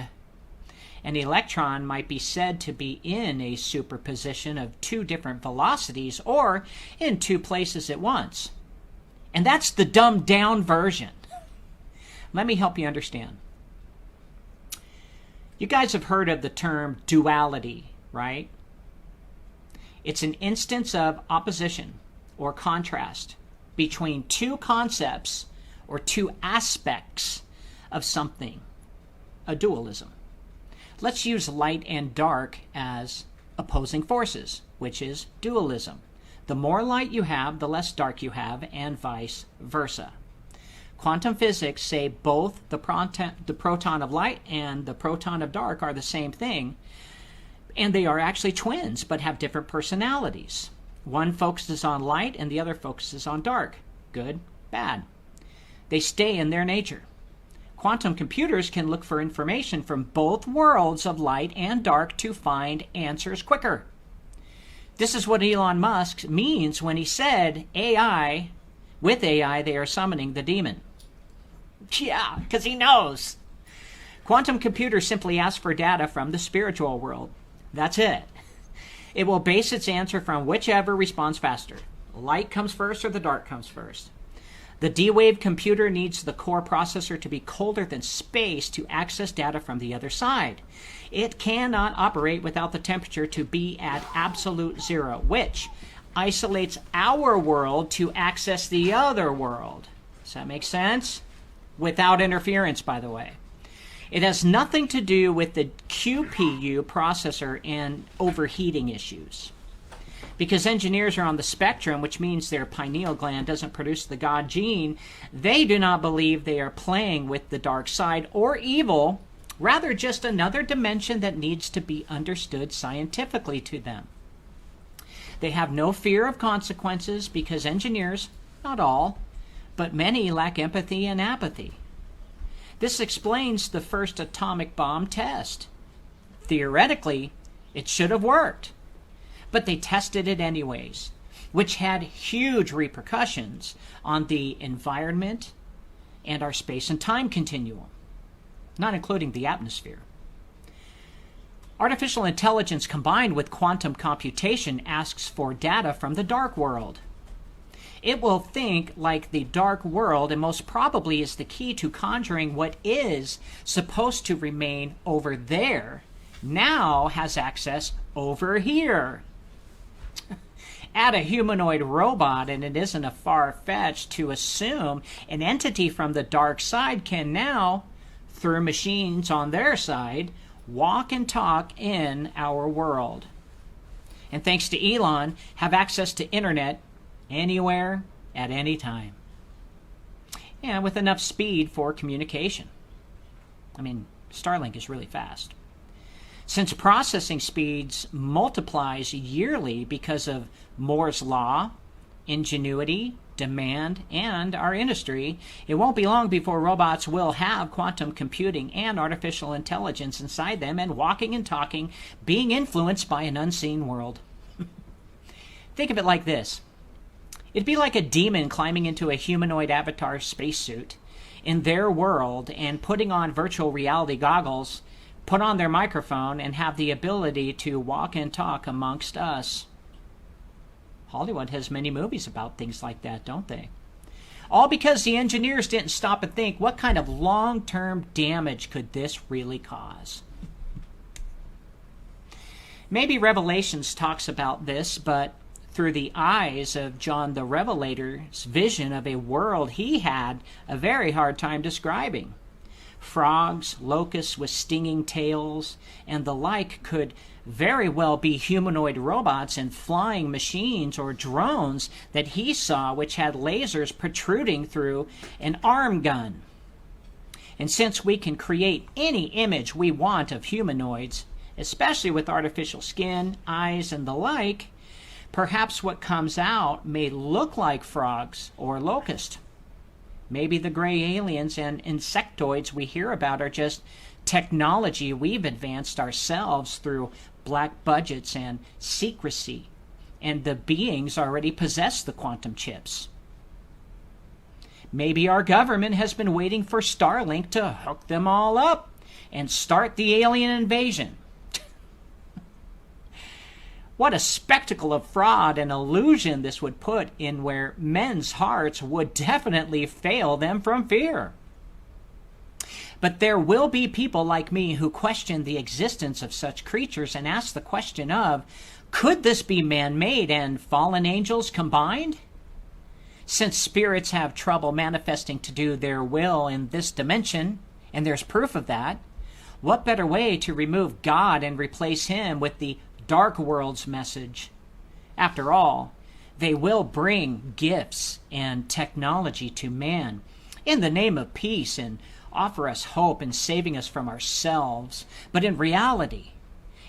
An electron might be said to be in a superposition of two different velocities or in two places at once. And that's the dumbed down version. Let me help you understand. You guys have heard of the term duality, right? It's an instance of opposition or contrast between two concepts or two aspects of something, a dualism. Let's use light and dark as opposing forces, which is dualism. The more light you have, the less dark you have, and vice versa. Quantum physics say both the proton of light and the proton of dark are the same thing, and they are actually twins, but have different personalities. One focuses on light and the other focuses on dark. Good, bad. They stay in their nature. Quantum computers can look for information from both worlds of light and dark to find answers quicker. This is what Elon Musk means when he said AI, with AI they are summoning the demon. Yeah, because he knows. Quantum computers simply ask for data from the spiritual world. That's it. It will base its answer from whichever responds faster. Light comes first or the dark comes first. The D-Wave computer needs the core processor to be colder than space to access data from the other side. It cannot operate without the temperature to be at absolute zero, which isolates our world to access the other world. Does that make sense? Without interference, by the way. It has nothing to do with the QPU processor and overheating issues. Because engineers are on the spectrum, which means their pineal gland doesn't produce the God gene, they do not believe they are playing with the dark side or evil, rather just another dimension that needs to be understood scientifically to them. They have no fear of consequences because engineers, not all, but many lack empathy and apathy. This explains the first atomic bomb test. Theoretically, it should have worked. But they tested it anyways, which had huge repercussions on the environment and our space and time continuum, not including the atmosphere. Artificial intelligence combined with quantum computation asks for data from the dark world. It will think like the dark world and most probably is the key to conjuring what is supposed to remain over there, now has access over here. Add a humanoid robot and it isn't a far-fetched to assume an entity from the dark side can now, through machines on their side, walk and talk in our world. And thanks to Elon, have access to internet anywhere at any time. And with enough speed for communication. I mean, Starlink is really fast. Since processing speeds multiplies yearly because of Moore's law, ingenuity, demand, and our industry, it won't be long before robots will have quantum computing and artificial intelligence inside them and walking and talking, being influenced by an unseen world. Think of it like this. It'd be like a demon climbing into a humanoid avatar spacesuit in their world and putting on virtual reality goggles, put on their microphone, and have the ability to walk and talk amongst us. Hollywood has many movies about things like that, don't they? All because the engineers didn't stop and think, what kind of long-term damage could this really cause? Maybe Revelations talks about this, but through the eyes of John the Revelator's vision of a world he had a very hard time describing. Frogs, locusts with stinging tails, and the like could very well be humanoid robots and flying machines or drones that he saw, which had lasers protruding through an arm gun. And since we can create any image we want of humanoids, especially with artificial skin, eyes, and the like, perhaps what comes out may look like frogs or locusts. Maybe the gray aliens and insectoids we hear about are just technology we've advanced ourselves through black budgets and secrecy, and the beings already possess the quantum chips. Maybe our government has been waiting for Starlink to hook them all up and start the alien invasion. What a spectacle of fraud and illusion this would put in where men's hearts would definitely fail them from fear. But there will be people like me who question the existence of such creatures and ask the question of, could this be man-made and fallen angels combined? Since spirits have trouble manifesting to do their will in this dimension, and there's proof of that, what better way to remove God and replace him with the dark world's message? After all, they will bring gifts and technology to man in the name of peace and offer us hope in saving us from ourselves. But in reality,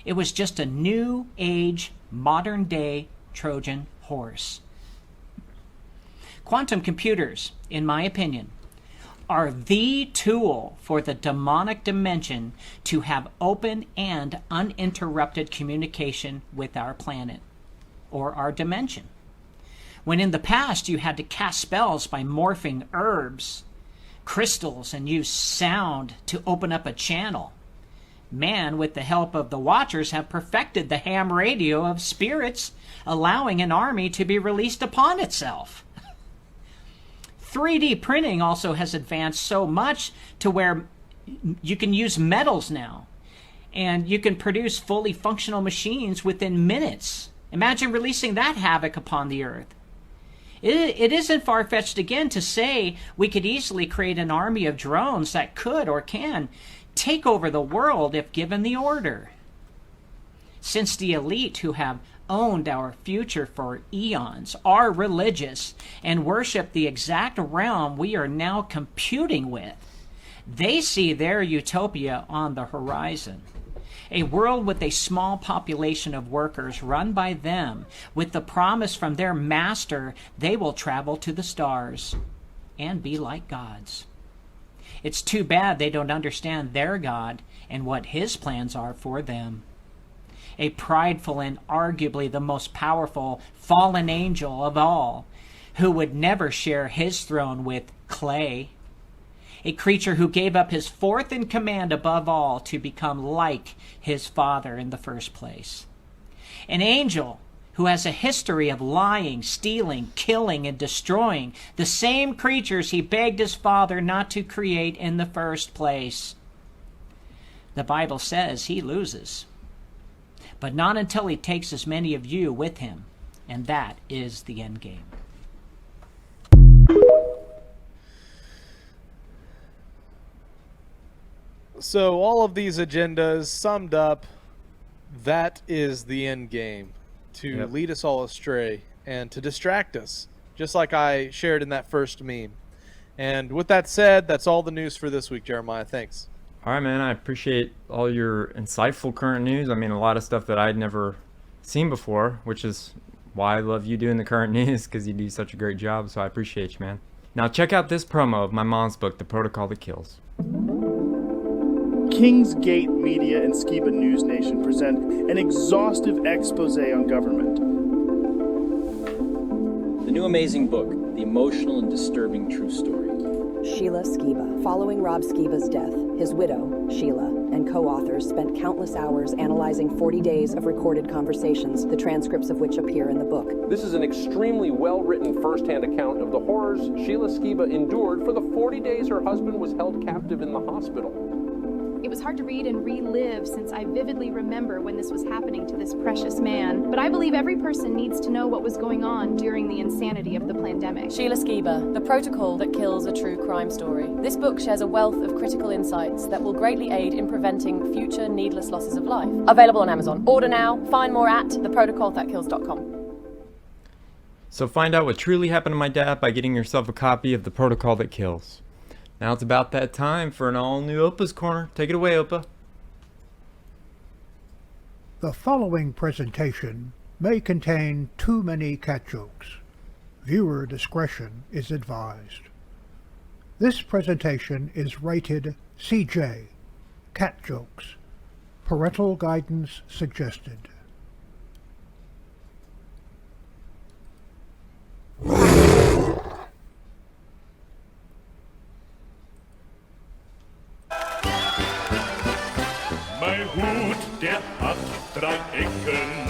it was just a new age, modern day Trojan horse. Quantum computers, in my opinion, are the tool for the demonic dimension to have open and uninterrupted communication with our planet or our dimension. When in the past you had to cast spells by morphing herbs, crystals, and use sound to open up a channel, man, with the help of the Watchers, have perfected the ham radio of spirits, allowing an army to be released upon itself. 3D printing also has advanced so much to where you can use metals now, and you can produce fully functional machines within minutes. Imagine releasing that havoc upon the earth. It isn't far-fetched again to say we could easily create an army of drones that could or can take over the world if given the order. Since the elite who have owned our future for eons are religious and worship the exact realm we are now computing with, they see their utopia on the horizon. A world with a small population of workers run by them, with the promise from their master they will travel to the stars and be like gods. It's too bad they don't understand their God and what his plans are for them. A prideful and arguably the most powerful fallen angel of all, who would never share his throne with clay. A creature who gave up his fourth in command above all to become like his father in the first place. An angel who has a history of lying, stealing, killing, and destroying the same creatures he begged his father not to create in the first place. The Bible says he loses, but not until he takes as many of you with him, and that is the end game. So all of these agendas summed up, that is the end game, to lead us all astray and to distract us, just like I shared in that first meme. And with that said, that's all the news for this week, Jeremiah. Thanks. All right, man. I appreciate all your insightful current news. I mean, a lot of stuff that I'd never seen before, which is why I love you doing the current news, because you do such a great job. So I appreciate you, man. Now check out this promo of my mom's book, The Protocol That Kills. Kingsgate Media and Skiba News Nation present an exhaustive expose on government. The new amazing book, The Emotional and Disturbing True Story. Sheila Skiba. Following Rob Skiba's death, his widow, Sheila, and co-authors spent countless hours analyzing 40 days of recorded conversations, the transcripts of which appear in the book. This is an extremely well-written first-hand account of the horrors Sheila Skiba endured for the 40 days her husband was held captive in the hospital. It was hard to read and relive since I vividly remember when this was happening to this precious man. But I believe every person needs to know what was going on during the insanity of the Plandemic. Sheila Skiba, The Protocol That Kills a True Crime Story. This book shares a wealth of critical insights that will greatly aid in preventing future needless losses of life. Available on Amazon. Order now. Find more at theprotocolthatkills.com. So find out what truly happened to my dad by getting yourself a copy of The Protocol That Kills. Now it's about that time for an all-new OPA'S Corner. Take it away, Opa. The following presentation may contain too many cat jokes. Viewer discretion is advised. This presentation is rated CJ, cat jokes. Parental guidance suggested. Mein Hut, der hat 3 Ecken.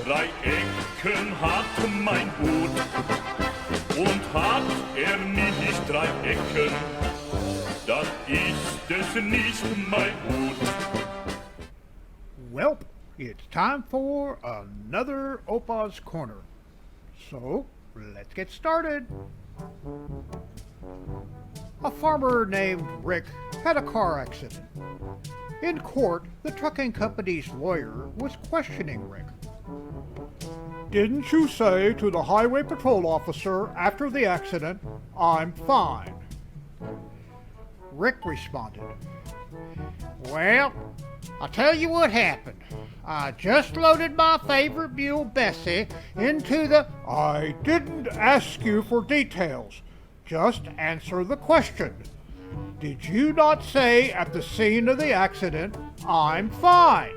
3 Ecken hat mein Hut. Und hat nicht 3 Ecken, dann ist es nicht mein Hut. Welp, it's time for another OPA'S Corner. So, let's get started. A farmer named Rick had a car accident. In court, the trucking company's lawyer was questioning Rick. Didn't you say to the highway patrol officer after the accident, "I'm fine"? Rick responded, "Well, I'll tell you what happened. I just loaded my favorite mule, Bessie, into the..." "I didn't ask you for details. Just answer the question. Did you not say at the scene of the accident, 'I'm fine'?"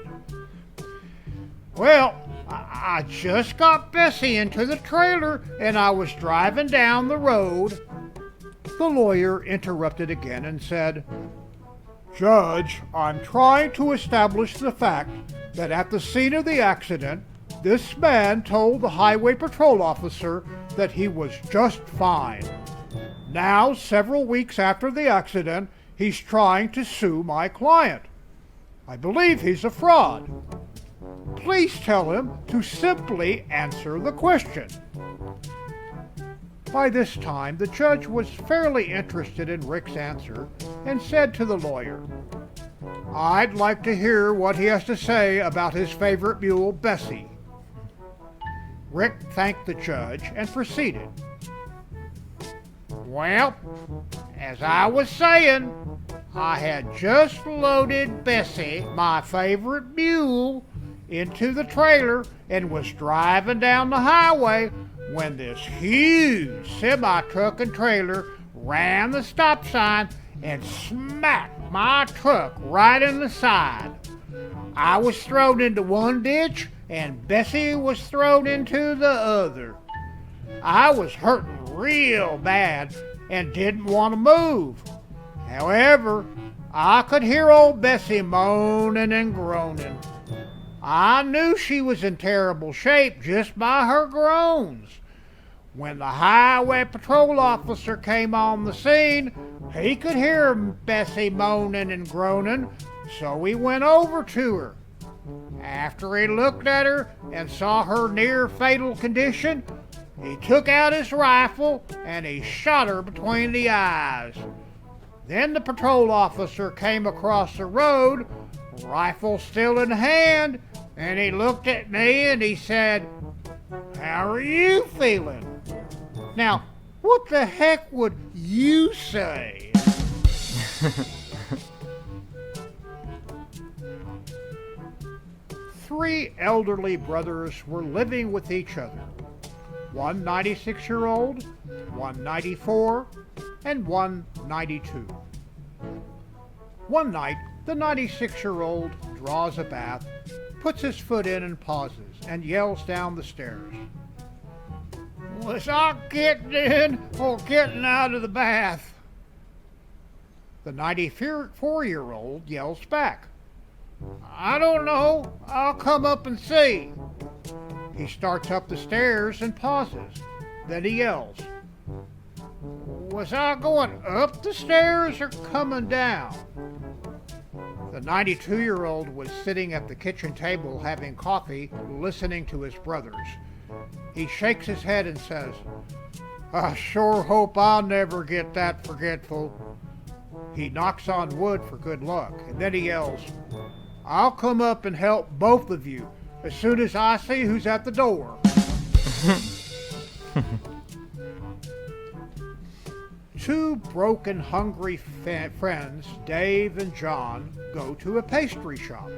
"Well, I just got Bessie into the trailer and I was driving down the road." The lawyer interrupted again and said, "Judge, I'm trying to establish the fact that at the scene of the accident, this man told the highway patrol officer that he was just fine. Now, several weeks after the accident, he's trying to sue my client. I believe he's a fraud. Please tell him to simply answer the question." By this time, the judge was fairly interested in Rick's answer and said to the lawyer, "I'd like to hear what he has to say about his favorite mule, Bessie." Rick thanked the judge and proceeded. "Well, as I was saying, I had just loaded Bessie, my favorite mule, into the trailer and was driving down the highway when this huge semi-truck and trailer ran the stop sign and smacked my truck right in the side. I was thrown into one ditch and Bessie was thrown into the other. I was hurting real bad and didn't want to move. However, I could hear old Bessie moaning and groaning. I knew she was in terrible shape just by her groans. When the highway patrol officer came on the scene, he could hear Bessie moaning and groaning, so he went over to her. After he looked at her and saw her near fatal condition, he took out his rifle and he shot her between the eyes. Then the patrol officer came across the road, rifle still in hand, and he looked at me and he said, 'How are you feeling?' Now, what the heck would you say?" Three elderly brothers were living with each other. One 96-year-old, one 94, and one 92. One night, the 96-year-old draws a bath, puts his foot in and pauses, and yells down the stairs, Was I getting in or getting out of the bath? The 94-year-old yells back, I don't know. I'll come up and see. He starts up the stairs and pauses. Then he yells, was I going up the stairs or coming down? The 92-year-old was sitting at the kitchen table having coffee, listening to his brothers. He shakes his head and says, I sure hope I'll never get that forgetful. He knocks on wood for good luck, and then he yells, I'll come up and help both of you as soon as I see who's at the door. Two broken, hungry friends, Dave and John, go to a pastry shop.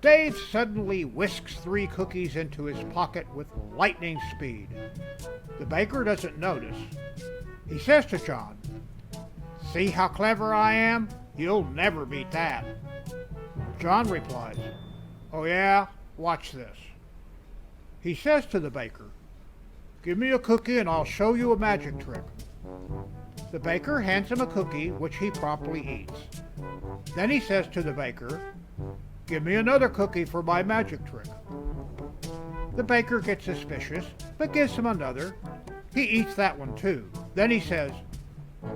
Dave suddenly whisks 3 cookies into his pocket with lightning speed. The baker doesn't notice. He says to John, see how clever I am? You'll never beat that. John replies, oh yeah? Watch this. He says to the baker, give me a cookie and I'll show you a magic trick. The baker hands him a cookie, which he promptly eats. Then he says to the baker, give me another cookie for my magic trick. The baker gets suspicious, but gives him another. He eats that one too. Then he says,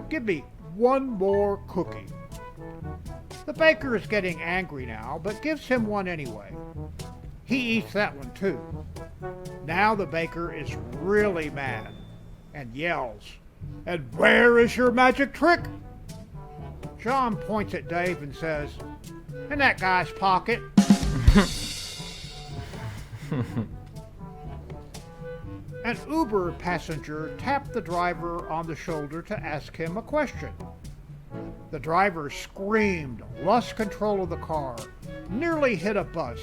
give me one more cookie. The baker is getting angry now, but gives him one anyway. He eats that one too. Now the baker is really mad and yells, and where is your magic trick? John points at Dave and says, in that guy's pocket. An Uber passenger tapped the driver on the shoulder to ask him a question. The driver screamed, lost control of the car, nearly hit a bus,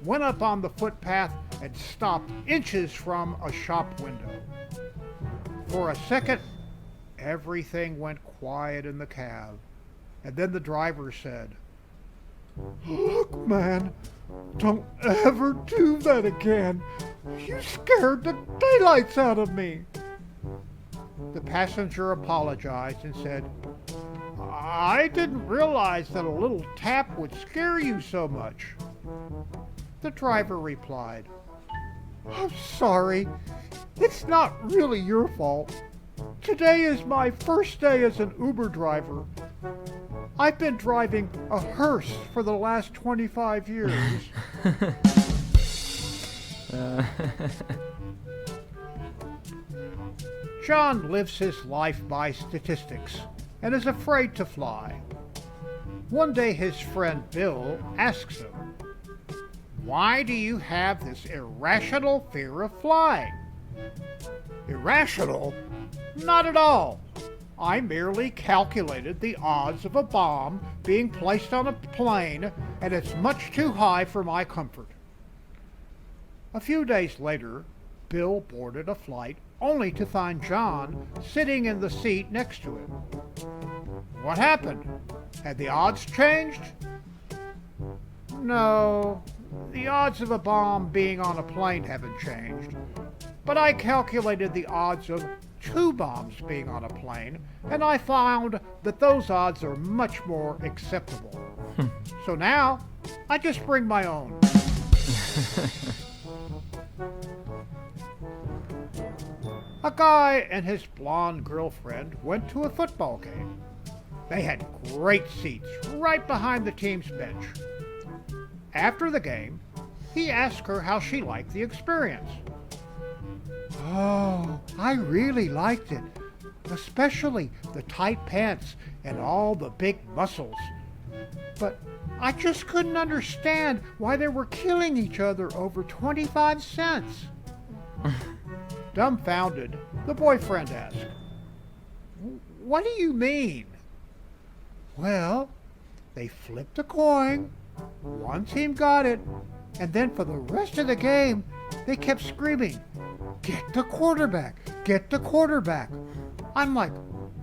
went up on the footpath, and stopped inches from a shop window. For a second, everything went quiet in the cab, and then the driver said, look, man, don't ever do that again. You scared the daylights out of me. The passenger apologized and said, I didn't realize that a little tap would scare you so much. The driver replied, I'm sorry. It's not really your fault. Today is my first day as an Uber driver. I've been driving a hearse for the last 25 years. John lives his life by statistics and is afraid to fly. One day his friend Bill asks him, why do you have this irrational fear of flying? Irrational? Not at all. I merely calculated the odds of a bomb being placed on a plane, and it's much too high for my comfort. A few days later, Bill boarded a flight only to find John sitting in the seat next to him. What happened? Had the odds changed? No, the odds of a bomb being on a plane haven't changed, but I calculated the odds of 2 bombs being on a plane, and I found that those odds are much more acceptable. So now, I just bring my own. A guy and his blonde girlfriend went to a football game. They had great seats right behind the team's bench. After the game, he asked her how she liked the experience. Oh, I really liked it, especially the tight pants and all the big muscles. But I just couldn't understand why they were killing each other over 25 cents. Dumbfounded, the boyfriend asked, what do you mean? Well, they flipped a coin, one team got it, and then for the rest of the game, they kept screaming, get the quarterback, get the quarterback. I'm like,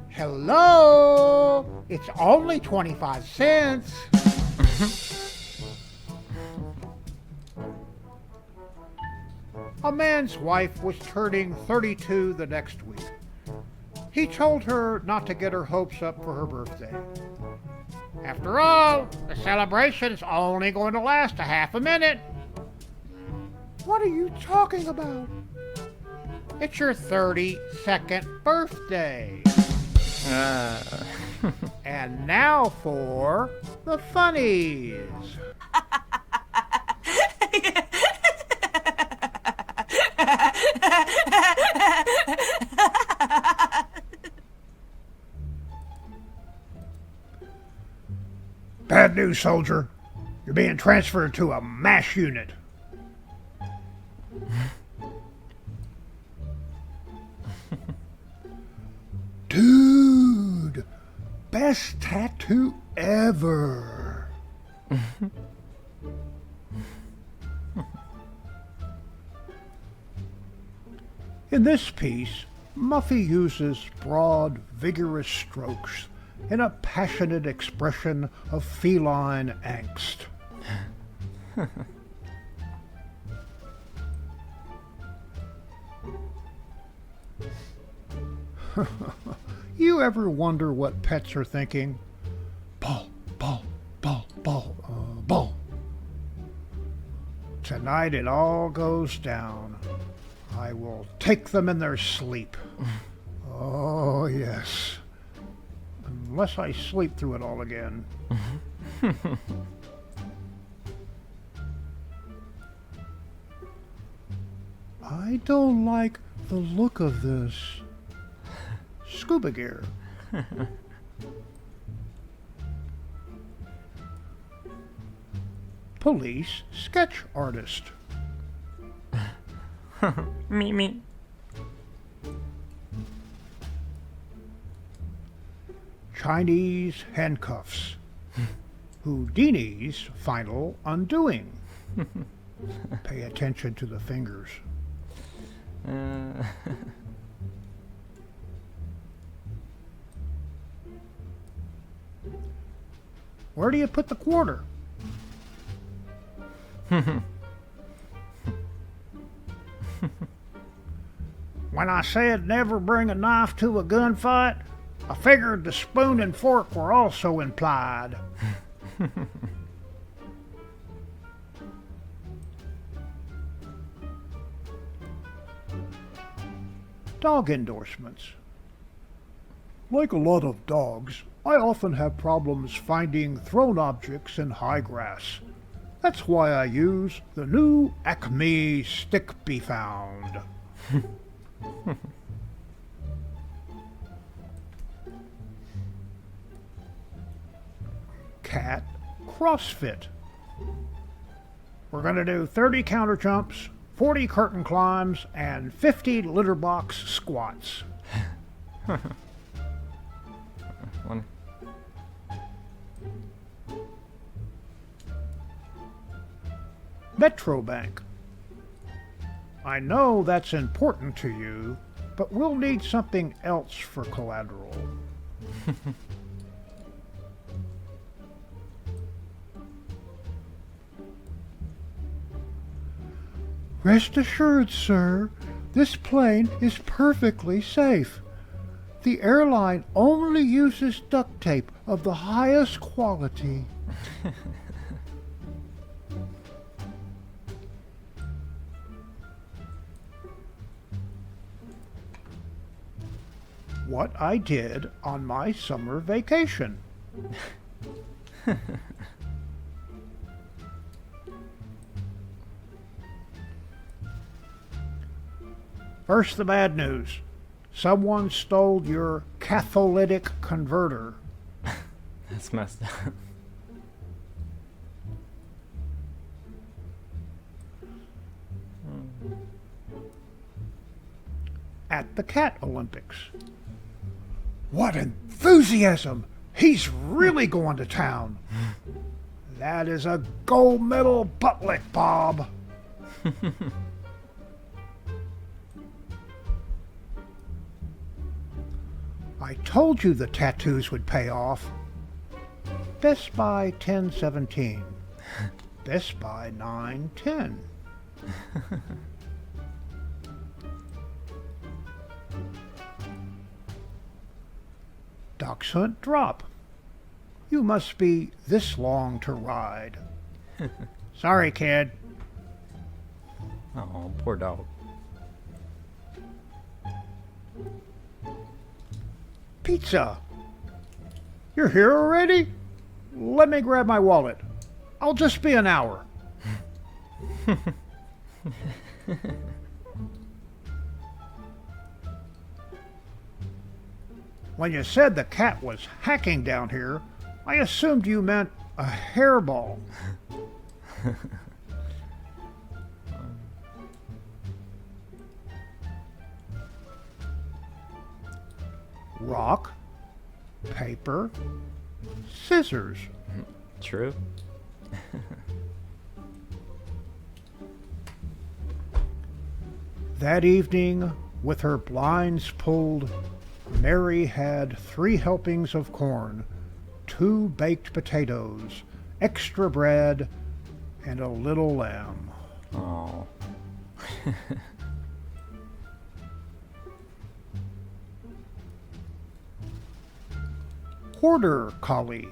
hello, it's only 25 cents. A man's wife was turning 32 the next week. He told her not to get her hopes up for her birthday. After all, the celebration is only going to last a half a minute. What are you talking about? It's your 32nd birthday. And now for the funnies. Bad news, soldier. You're being transferred to a MASH unit. Dude, best tattoo ever. In this piece, Muffy uses broad, vigorous strokes in a passionate expression of feline angst. You ever wonder what pets are thinking? Ball, ball, ball, ball, ball. Tonight it all goes down. I will take them in their sleep. Oh, yes. Unless I sleep through it all again. I don't like the look of this. Scuba gear. Police sketch artist. Me. Chinese handcuffs. Houdini's final undoing. Pay attention to the fingers. Where do you put the quarter? When I said never bring a knife to a gunfight, I figured the spoon and fork were also implied. Dog endorsements. Like a lot of dogs, I often have problems finding thrown objects in high grass. That's why I use the new Acme Stick Be Found. Cat CrossFit. We're going to do 30 counter jumps, 40 curtain climbs, and 50 litter box squats. Metrobank. I know that's important to you, but we'll need something else for collateral. Rest assured, sir, this plane is perfectly safe. The airline only uses duct tape of the highest quality. What I did on my summer vacation. First, the bad news. Someone stole your catalytic converter. That's messed up. At the Cat Olympics. What enthusiasm! He's really going to town. That is a gold medal buttlick, Bob. I told you the tattoos would pay off. Best Buy 1017. Best Buy 910. Dachshund drop. You must be this long to ride. Sorry, kid. Oh, poor dog. Pizza. You're here already? Let me grab my wallet. I'll just be an hour. When you said the cat was hacking down here, I assumed you meant a hairball. Rock, paper, scissors. True. That evening, with her blinds pulled, Mary had 3 helpings of corn, 2 baked potatoes, extra bread, and a little lamb. Oh. Quarter collie.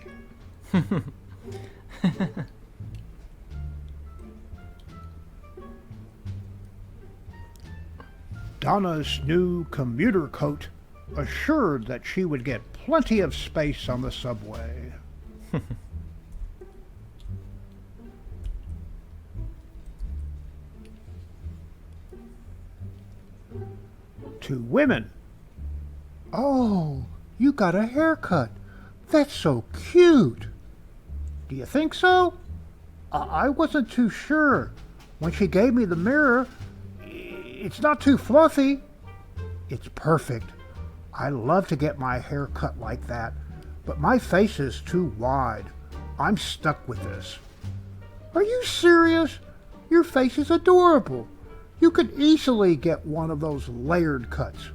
Donna's new commuter coat assured that she would get plenty of space on the subway. Two women. Oh, you got a haircut. That's so cute. Do you think so? I wasn't too sure. When she gave me the mirror, it's not too fluffy. It's perfect. I love to get my hair cut like that, but my face is too wide. I'm stuck with this. Are you serious? Your face is adorable. You could easily get one of those layered cuts.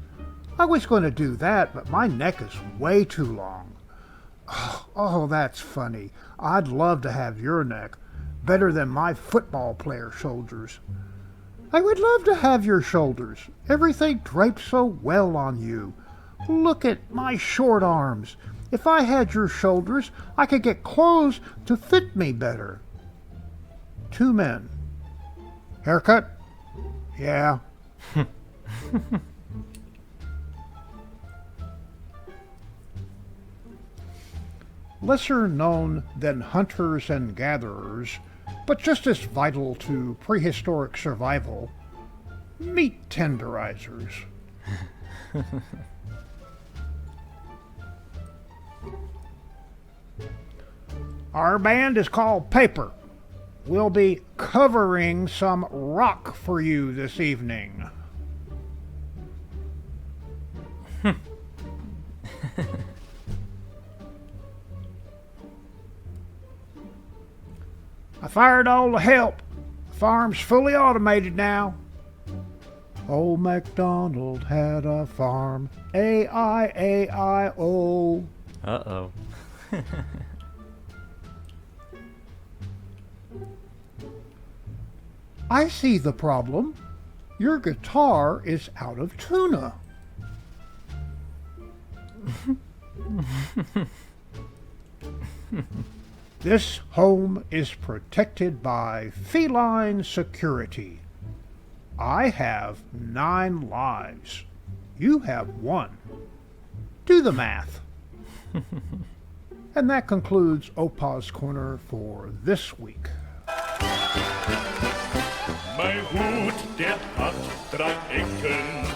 I was going to do that, but my neck is way too long. Oh, that's funny. I'd love to have your neck. Better than my football player shoulders. I would love to have your shoulders. Everything drapes so well on you. Look at my short arms. If I had your shoulders, I could get clothes to fit me better. Two men. Haircut? Yeah. Lesser known than hunters and gatherers, but just as vital to prehistoric survival, meat tenderizers. Our band is called Paper. We'll be covering some rock for you this evening. I fired all the help. The farm's fully automated now. Old Macdonald had a farm. A-I-A-I-O. Uh-oh. I see the problem. Your guitar is out of tuna. This home is protected by feline security. I have 9 lives. You have 1. Do the math. And that concludes OPA'S Corner for this week. Mein Hut, der hat 3 Ecken.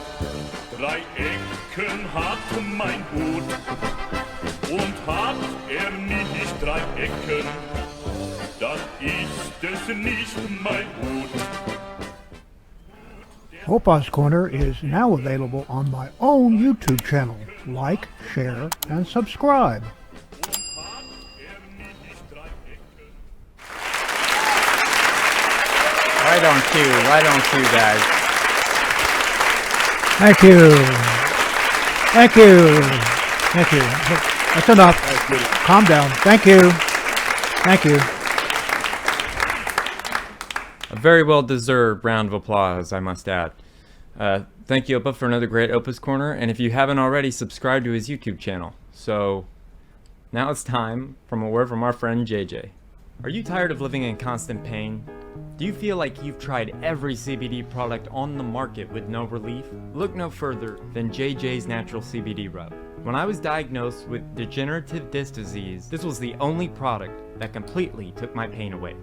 3 Ecken hat mein Hut. Und hat nicht 3 Ecken, dann ist es nicht mein Hut. OPA'S Corner is now available on my own YouTube channel. Like, share, and subscribe. Right on cue, guys. Thank you. Thank you. Thank you. That's enough. Calm down. Thank you. Thank you. A very well-deserved round of applause, I must add. Thank you, Opa, for another great Opa's Corner, and if you haven't already, subscribe to his YouTube channel. So now it's time for a word from our friend JJ. Are you tired of living in constant pain? Do you feel like you've tried every CBD product on the market with no relief? Look no further than JJ's Natural CBD Rub. When I was diagnosed with degenerative disc disease, this was the only product that completely took my pain away.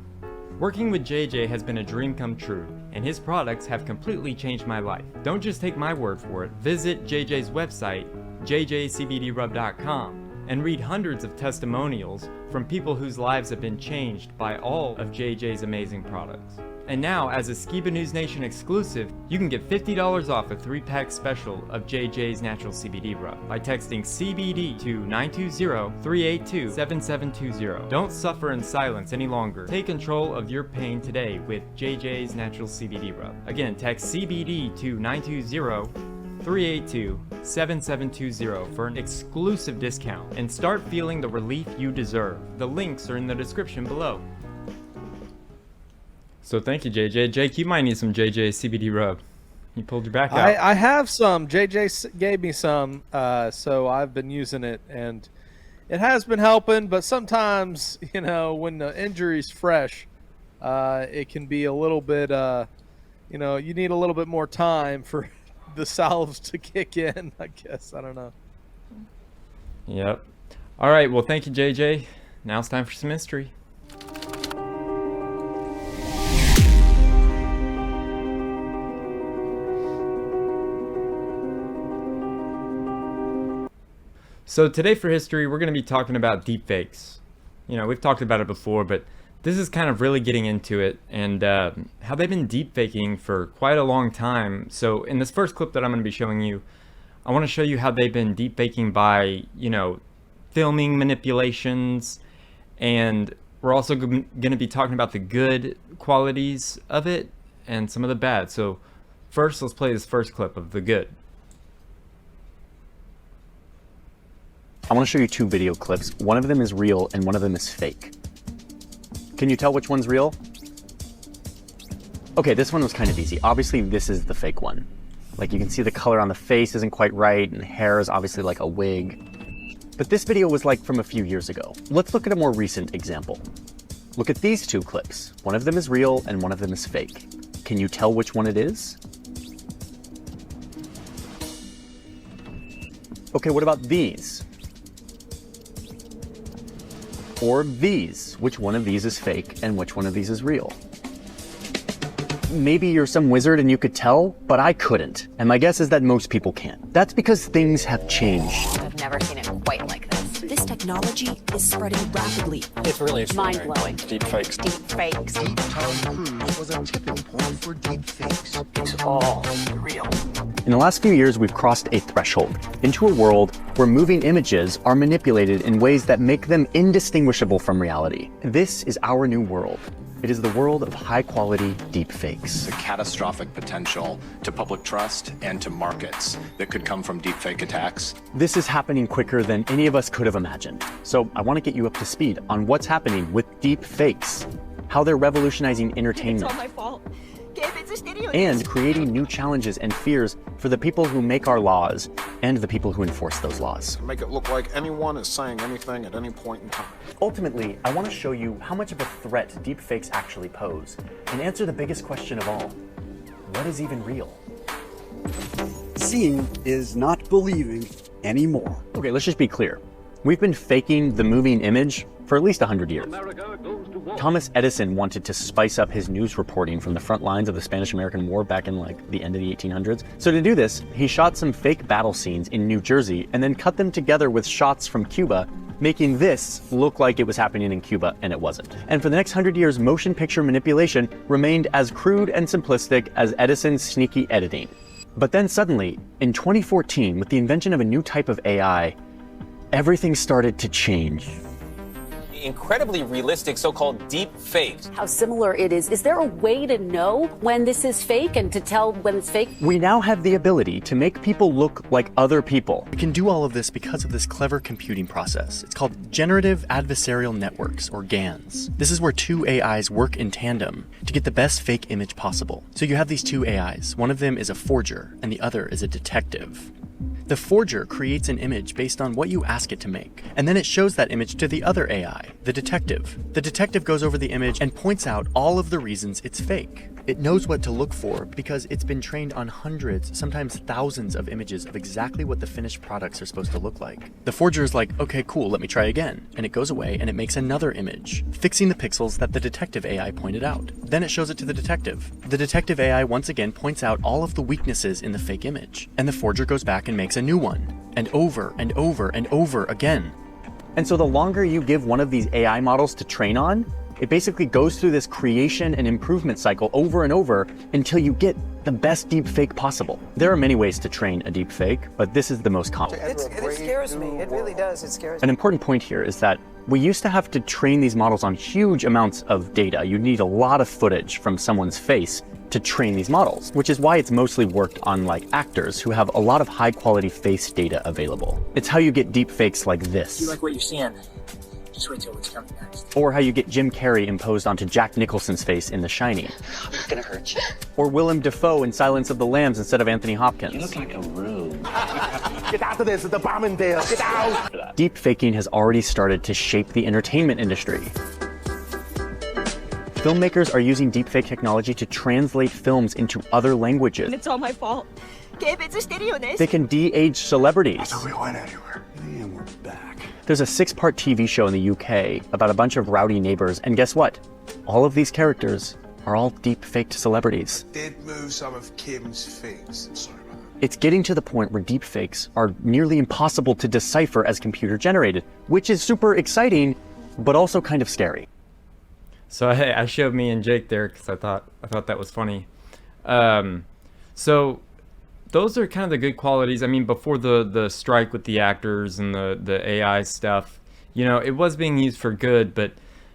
Working with JJ has been a dream come true, and his products have completely changed my life. Don't just take my word for it. Visit JJ's website, jjcbdrub.com, and read hundreds of testimonials from people whose lives have been changed by all of JJ's amazing products. And now, as a Skiba News Nation exclusive, you can get $50 off a 3-pack special of JJ's Natural CBD Rub by texting CBD to 920-382-7720. Don't suffer in silence any longer. Take control of your pain today with JJ's Natural CBD Rub. Again, text CBD to 920-382-7720 for an exclusive discount and start feeling the relief you deserve. The links are in the description below. So thank you, JJ. Jake, you might need some JJ CBD Rub. You pulled your back out. I have some. JJ gave me some, so I've been using it, and it has been helping. But sometimes, you know, when the injury's fresh, it can be a little bit, you know, you need a little bit more time for the salves to kick in, I guess. I don't know. Yep. All right. Well, thank you, JJ. Now it's time for some history. So today for history, we're going to be talking about deepfakes. You know, we've talked about it before, but this is kind of really getting into it and how they've been deepfaking for quite a long time. So in this first clip that I'm going to be showing you, I want to show you how they've been deepfaking by, you know, filming manipulations, and we're also going to be talking about the good qualities of it and some of the bad. So first, let's play this first clip of the good. I want to show you 2 video clips. One of them is real and one of them is fake. Can you tell which one's real? Okay, this one was kind of easy. Obviously, this is the fake one. Like, you can see the color on the face isn't quite right, and the hair is obviously like a wig. But this video was like from a few years ago. Let's look at a more recent example. Look at these 2 clips. One of them is real and one of them is fake. Can you tell which one it is? Okay, what about these? Or these? Which one of these is fake and which one of these is real? Maybe you're some wizard and you could tell, but I couldn't. And my guess is that most people can't. That's because things have changed. I've never seen it quite like this. This technology is spreading rapidly. It's really mind-blowing. Deep fakes. Deep fakes. Deep Tom Cruise was a tipping point for deep fakes. It's all real. In the last few years, we've crossed a threshold into a world where moving images are manipulated in ways that make them indistinguishable from reality. This is our new world. It is the world of high-quality deep fakes. The catastrophic potential to public trust and to markets that could come from deepfake attacks. This is happening quicker than any of us could have imagined. So I want to get you up to speed on what's happening with deep fakes, how they're revolutionizing entertainment. It's all my fault. And creating new challenges and fears for the people who make our laws and the people who enforce those laws. Make it look like anyone is saying anything at any point in time. Ultimately, I want to show you how much of a threat deepfakes actually pose and answer the biggest question of all: what is even real? Seeing is not believing anymore. Okay, let's just be clear. We've been faking the moving image for at least 100 years. Thomas Edison wanted to spice up his news reporting from the front lines of the Spanish-American War back in like the end of the 1800s. So to do this, he shot some fake battle scenes in New Jersey and then cut them together with shots from Cuba, making this look like it was happening in Cuba, and it wasn't. And for the next 100 years, motion picture manipulation remained as crude and simplistic as Edison's sneaky editing. But then suddenly, in 2014, with the invention of a new type of AI, everything started to change. Incredibly realistic so-called deep fakes. How similar it is. Is there a way to know when this is fake and to tell when it's fake? We now have the ability to make people look like other people. We can do all of this because of this clever computing process. It's called Generative Adversarial Networks, or GANs. This is where 2 AIs work in tandem to get the best fake image possible. So you have these 2 AIs. One of them is a forger and the other is a detective. The forger creates an image based on what you ask it to make, and then it shows that image to the other AI, the detective. The detective goes over the image and points out all of the reasons it's fake. It knows what to look for because it's been trained on hundreds, sometimes thousands of images of exactly what the finished products are supposed to look like. The forger is like, okay, cool, let me try again. And it goes away and it makes another image, fixing the pixels that the detective AI pointed out. Then it shows it to the detective. The detective AI once again points out all of the weaknesses in the fake image. And the forger goes back and makes a new one. And over and over and over again. And so the longer you give one of these AI models to train on, it basically goes through this creation and improvement cycle over and over until you get the best deep fake possible. There are many ways to train a deep fake, but this is the most common. It scares me. It really does. It scares me. An important point here is that we used to have to train these models on huge amounts of data. You need a lot of footage from someone's face to train these models, which is why it's mostly worked on like actors who have a lot of high quality face data available. It's how you get deep fakes like this. You like what you're seeing? Just wait till what's coming next. Or how you get Jim Carrey imposed onto Jack Nicholson's face in The Shining. I'm gonna hurt you. Or Willem Dafoe in Silence of the Lambs instead of Anthony Hopkins. You look like a room. Get out of this, the bomb in there, get out! Deep faking has already started to shape the entertainment industry. Filmmakers are using deepfake technology to translate films into other languages. It's all my fault. They can de-age celebrities. I thought we went anywhere. And we're back. There's a 6-part TV show in the UK about a bunch of rowdy neighbors, and guess what? All of these characters are all deep-faked celebrities. Did move some of Kim's things. I'm sorry about that. It's getting to the point where deepfakes are nearly impossible to decipher as computer-generated, which is super exciting, but also kind of scary. So hey, I showed me and Jake there because I thought that was funny. So those are kind of the good qualities. I mean, before the strike with the actors and the AI stuff, you know, it was being used for good. But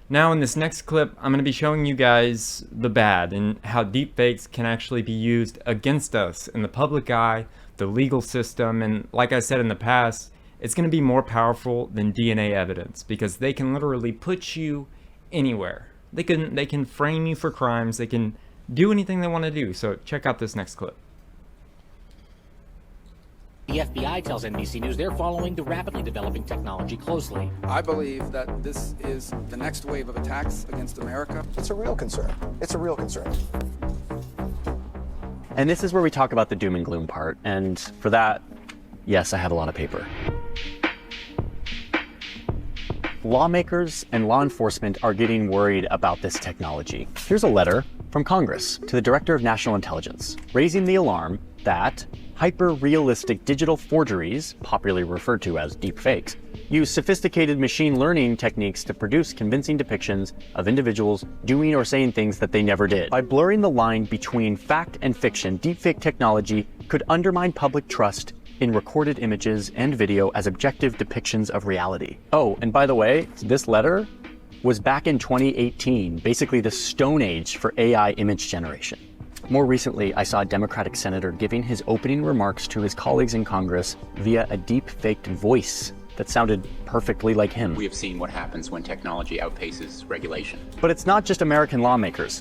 now in this next clip, I'm going to be showing you guys the bad and how deepfakes can actually be used against us in the public eye, the legal system, and like I said in the past, it's going to be more powerful than DNA evidence because they can literally put you anywhere. They can frame you for crimes. They can do anything they want to do. So check out this next clip. The FBI tells NBC News they're following the rapidly developing technology closely. I believe that this is the next wave of attacks against America. It's a real concern. It's a real concern. And this is where we talk about the doom and gloom part. And for that, yes, I have a lot of paper. Lawmakers and law enforcement are getting worried about this technology. Here's a letter from Congress to the Director of National Intelligence, raising the alarm that hyper-realistic digital forgeries, popularly referred to as deepfakes, use sophisticated machine learning techniques to produce convincing depictions of individuals doing or saying things that they never did. By blurring the line between fact and fiction, deepfake technology could undermine public trust in recorded images and video as objective depictions of reality. Oh, and by the way, this letter was back in 2018, basically the Stone Age for AI image generation. More recently, I saw a Democratic senator giving his opening remarks to his colleagues in Congress via a deep-faked voice that sounded perfectly like him. We have seen what happens when technology outpaces regulation. But it's not just American lawmakers.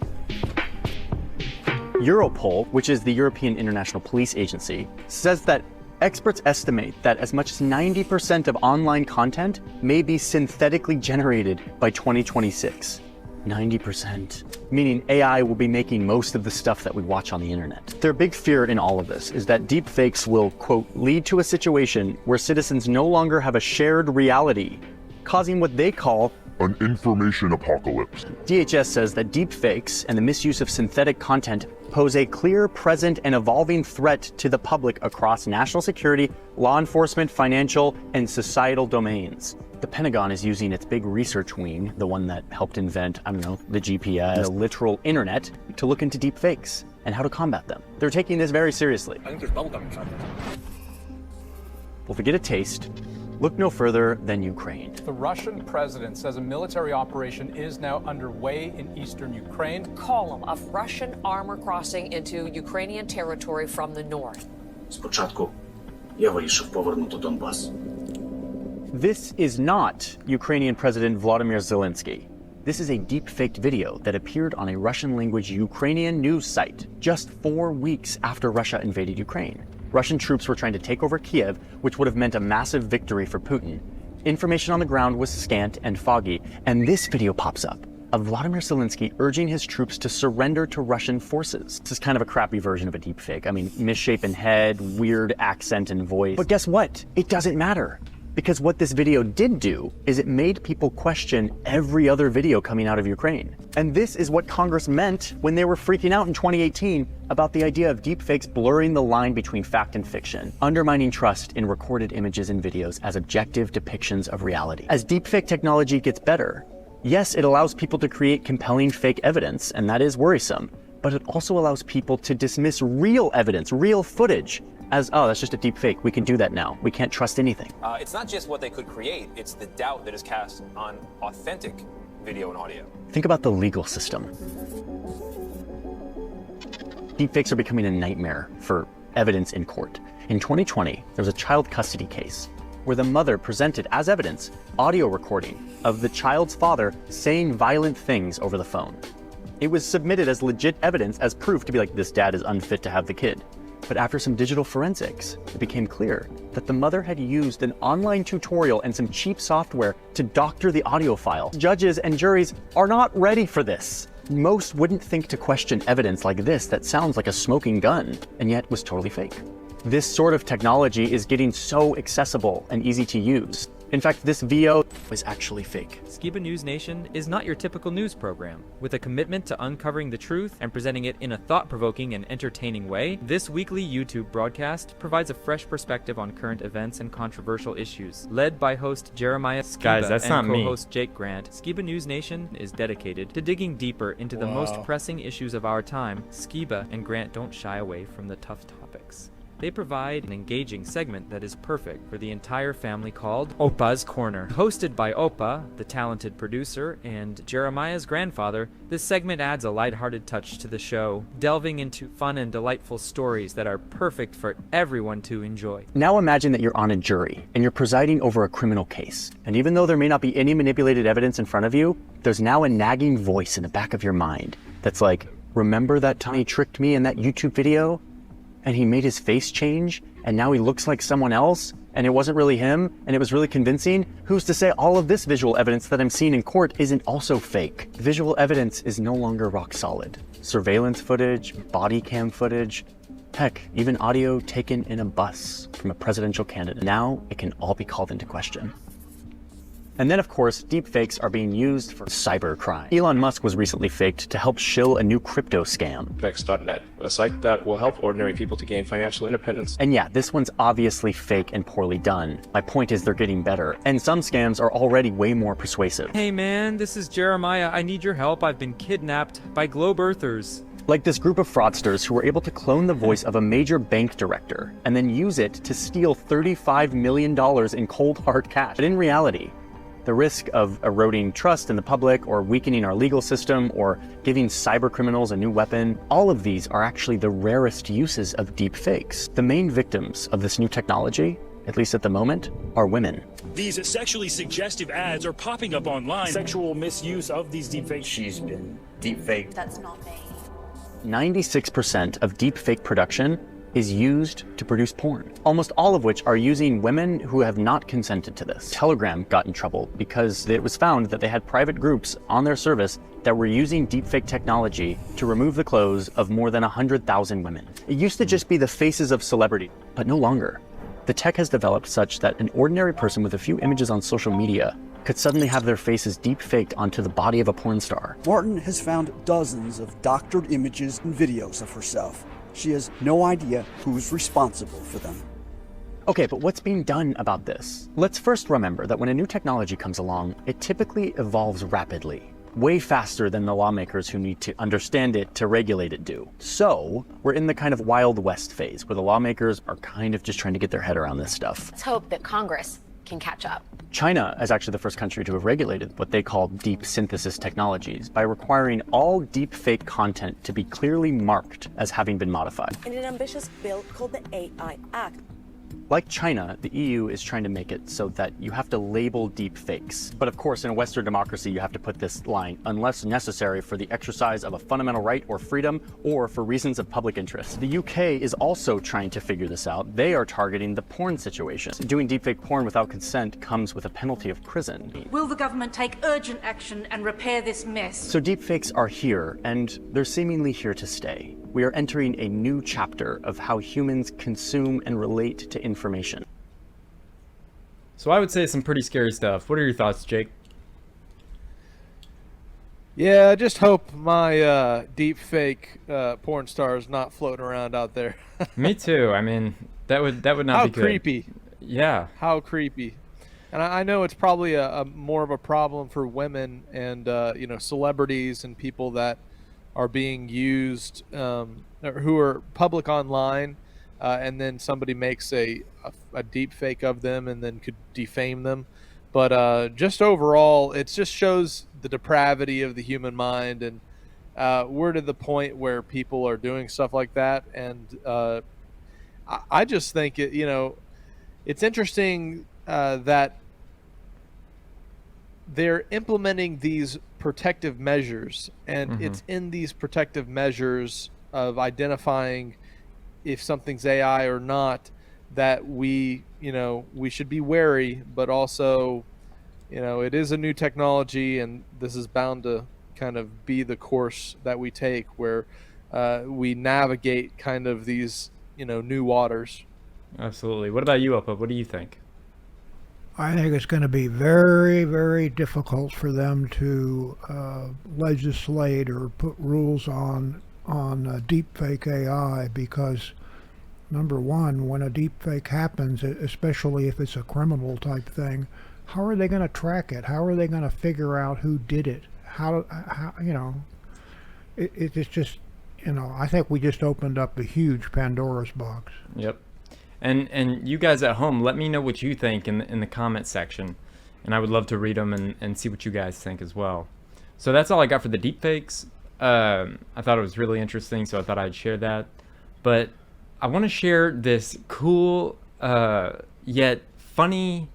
Europol, which is the European International Police Agency, says that experts estimate that as much as 90% of online content may be synthetically generated by 2026. 90%. Meaning AI will be making most of the stuff that we watch on the internet. Their big fear in all of this is that deepfakes will, quote, lead to a situation where citizens no longer have a shared reality, causing what they call an information apocalypse. DHS says that deepfakes and the misuse of synthetic content pose a clear, present, and evolving threat to the public across national security, law enforcement, financial, and societal domains. The Pentagon is using its big research wing, the one that helped invent, I don't know, the GPS, the literal internet, to look into deepfakes and how to combat them. They're taking this very seriously. I think there's bubblegum inside there. Well, to get a taste, look no further than Ukraine. The Russian president says a military operation is now underway in eastern Ukraine. Column of Russian armor crossing into Ukrainian territory from the north. Спочатку я вирішив повернути Донбас. This is not Ukrainian President Volodymyr Zelensky. This is a deep-faked video that appeared on a Russian-language Ukrainian news site just 4 weeks after Russia invaded Ukraine. Russian troops were trying to take over Kiev, which would have meant a massive victory for Putin. Information on the ground was scant and foggy, and this video pops up of Vladimir Zelensky urging his troops to surrender to Russian forces. This is kind of a crappy version of a deepfake. I mean, misshapen head, weird accent and voice. But guess what? It doesn't matter. Because what this video did do is it made people question every other video coming out of Ukraine. And this is what Congress meant when they were freaking out in 2018 about the idea of deepfakes blurring the line between fact and fiction, undermining trust in recorded images and videos as objective depictions of reality. As deepfake technology gets better, yes, it allows people to create compelling fake evidence, and that is worrisome, but it also allows people to dismiss real evidence, real footage, as, oh, that's just a deep fake. We can do that now. We can't trust anything. It's not just what they could create, it's the doubt that is cast on authentic video and audio. Think about the legal system. Deepfakes are becoming a nightmare for evidence in court. In 2020, there was a child custody case where the mother presented as evidence audio recording of the child's father saying violent things over the phone. It was submitted as legit evidence, as proof to be like, this dad is unfit to have the kid. But after some digital forensics, it became clear that the mother had used an online tutorial and some cheap software to doctor the audio file. Judges and juries are not ready for this. Most wouldn't think to question evidence like this that sounds like a smoking gun, and yet was totally fake. This sort of technology is getting so accessible and easy to use. In fact, this VO is actually fake. Skiba News Nation is not your typical news program. With a commitment to uncovering the truth and presenting it in a thought-provoking and entertaining way, this weekly YouTube broadcast provides a fresh perspective on current events and controversial issues. Led by host Jeremiah Skiba and co-host Jake Grant, Skiba News Nation is dedicated to digging deeper into the most pressing issues of our time. Skiba and Grant don't shy away from the tough topics. They provide an engaging segment that is perfect for the entire family called OPA'S Corner. Hosted by Opa, the talented producer, and Jeremiah's grandfather, this segment adds a lighthearted touch to the show, delving into fun and delightful stories that are perfect for everyone to enjoy. Now imagine that you're on a jury and you're presiding over a criminal case. And even though there may not be any manipulated evidence in front of you, there's now a nagging voice in the back of your mind that's like, remember that time he tricked me in that YouTube video? And he made his face change, and now he looks like someone else, and it wasn't really him, and it was really convincing? Who's to say all of this visual evidence that I'm seeing in court isn't also fake? Visual evidence is no longer rock solid. Surveillance footage, body cam footage, heck, even audio taken in a bus from a presidential candidate. Now it can all be called into question. And then, of course, deepfakes are being used for cybercrime. Elon Musk was recently faked to help shill a new crypto scam. Deepfakes.net, a site that will help ordinary people to gain financial independence. And yeah, this one's obviously fake and poorly done. My point is they're getting better. And some scams are already way more persuasive. Hey man, this is Jeremiah. I need your help. I've been kidnapped by globe earthers. Like this group of fraudsters who were able to clone the voice of a major bank director and then use it to steal $35 million in cold hard cash. But in reality, the risk of eroding trust in the public or weakening our legal system or giving cyber criminals a new weapon, all of these are actually the rarest uses of deep fakes. The main victims of this new technology, at least at the moment, are women. These sexually suggestive ads are popping up online. Sexual misuse of these deepfakes. She's been deepfaked. That's not me. 96% of deepfake production is used to produce porn, almost all of which are using women who have not consented to this. Telegram got in trouble because it was found that they had private groups on their service that were using deepfake technology to remove the clothes of more than 100,000 women. It used to just be the faces of celebrities, but no longer. The tech has developed such that an ordinary person with a few images on social media could suddenly have their faces deep-faked onto the body of a porn star. Martin has found dozens of doctored images and videos of herself. She has no idea who's responsible for them. Okay, but what's being done about this? Let's first remember that when a new technology comes along, it typically evolves rapidly, way faster than the lawmakers who need to understand it to regulate it do. So, we're in the kind of Wild West phase, where the lawmakers are kind of just trying to get their head around this stuff. Let's hope that Congress can catch up. China is actually the first country to have regulated what they call deep synthesis technologies by requiring all deep fake content to be clearly marked as having been modified. In an ambitious bill called the AI Act. Like China, the EU is trying to make it so that you have to label deep fakes. But of course, in a Western democracy, you have to put this line, unless necessary for the exercise of a fundamental right or freedom, or for reasons of public interest. The UK is also trying to figure this out. They are targeting the porn situation. Doing deepfake porn without consent comes with a penalty of prison. Will the government take urgent action and repair this mess? So deepfakes are here, and they're seemingly here to stay. We are entering a new chapter of how humans consume and relate to information. So I would say some pretty scary stuff. What are your thoughts, Jake? Yeah, I just hope my deep fake porn star is not floating around out there. Me too. I mean, that would not How be good. creepy. Yeah. How creepy. And I know it's probably a more of a problem for women and you know, celebrities and people that are being used, or who are public online, and then somebody makes a deep fake of them and then could defame them. But just overall, it just shows the depravity of the human mind, and we're to the point where people are doing stuff like that. And I just think it, you know, it's interesting that they're implementing these protective measures, and it's in these protective measures of identifying if something's AI or not that we, you know, we should be wary, but also, you know, it is a new technology, and this is bound to kind of be the course that we take, where we navigate kind of these, you know, new waters. Absolutely. What about you, Opa? What do you think? I think it's going to be very, very difficult for them to legislate or put rules on deepfake AI, because number one, when a deepfake happens, especially if it's a criminal type thing, how are they going to track it? How are they going to figure out who did it? How you know, it's just, you know, I think we just opened up a huge Pandora's box. Yep. And you guys at home, let me know what you think in the comment section, and I would love to read them and see what you guys think as well. So that's all I got for the deepfakes. I thought it was really interesting, so I thought I'd share that. But I want to share this cool yet funny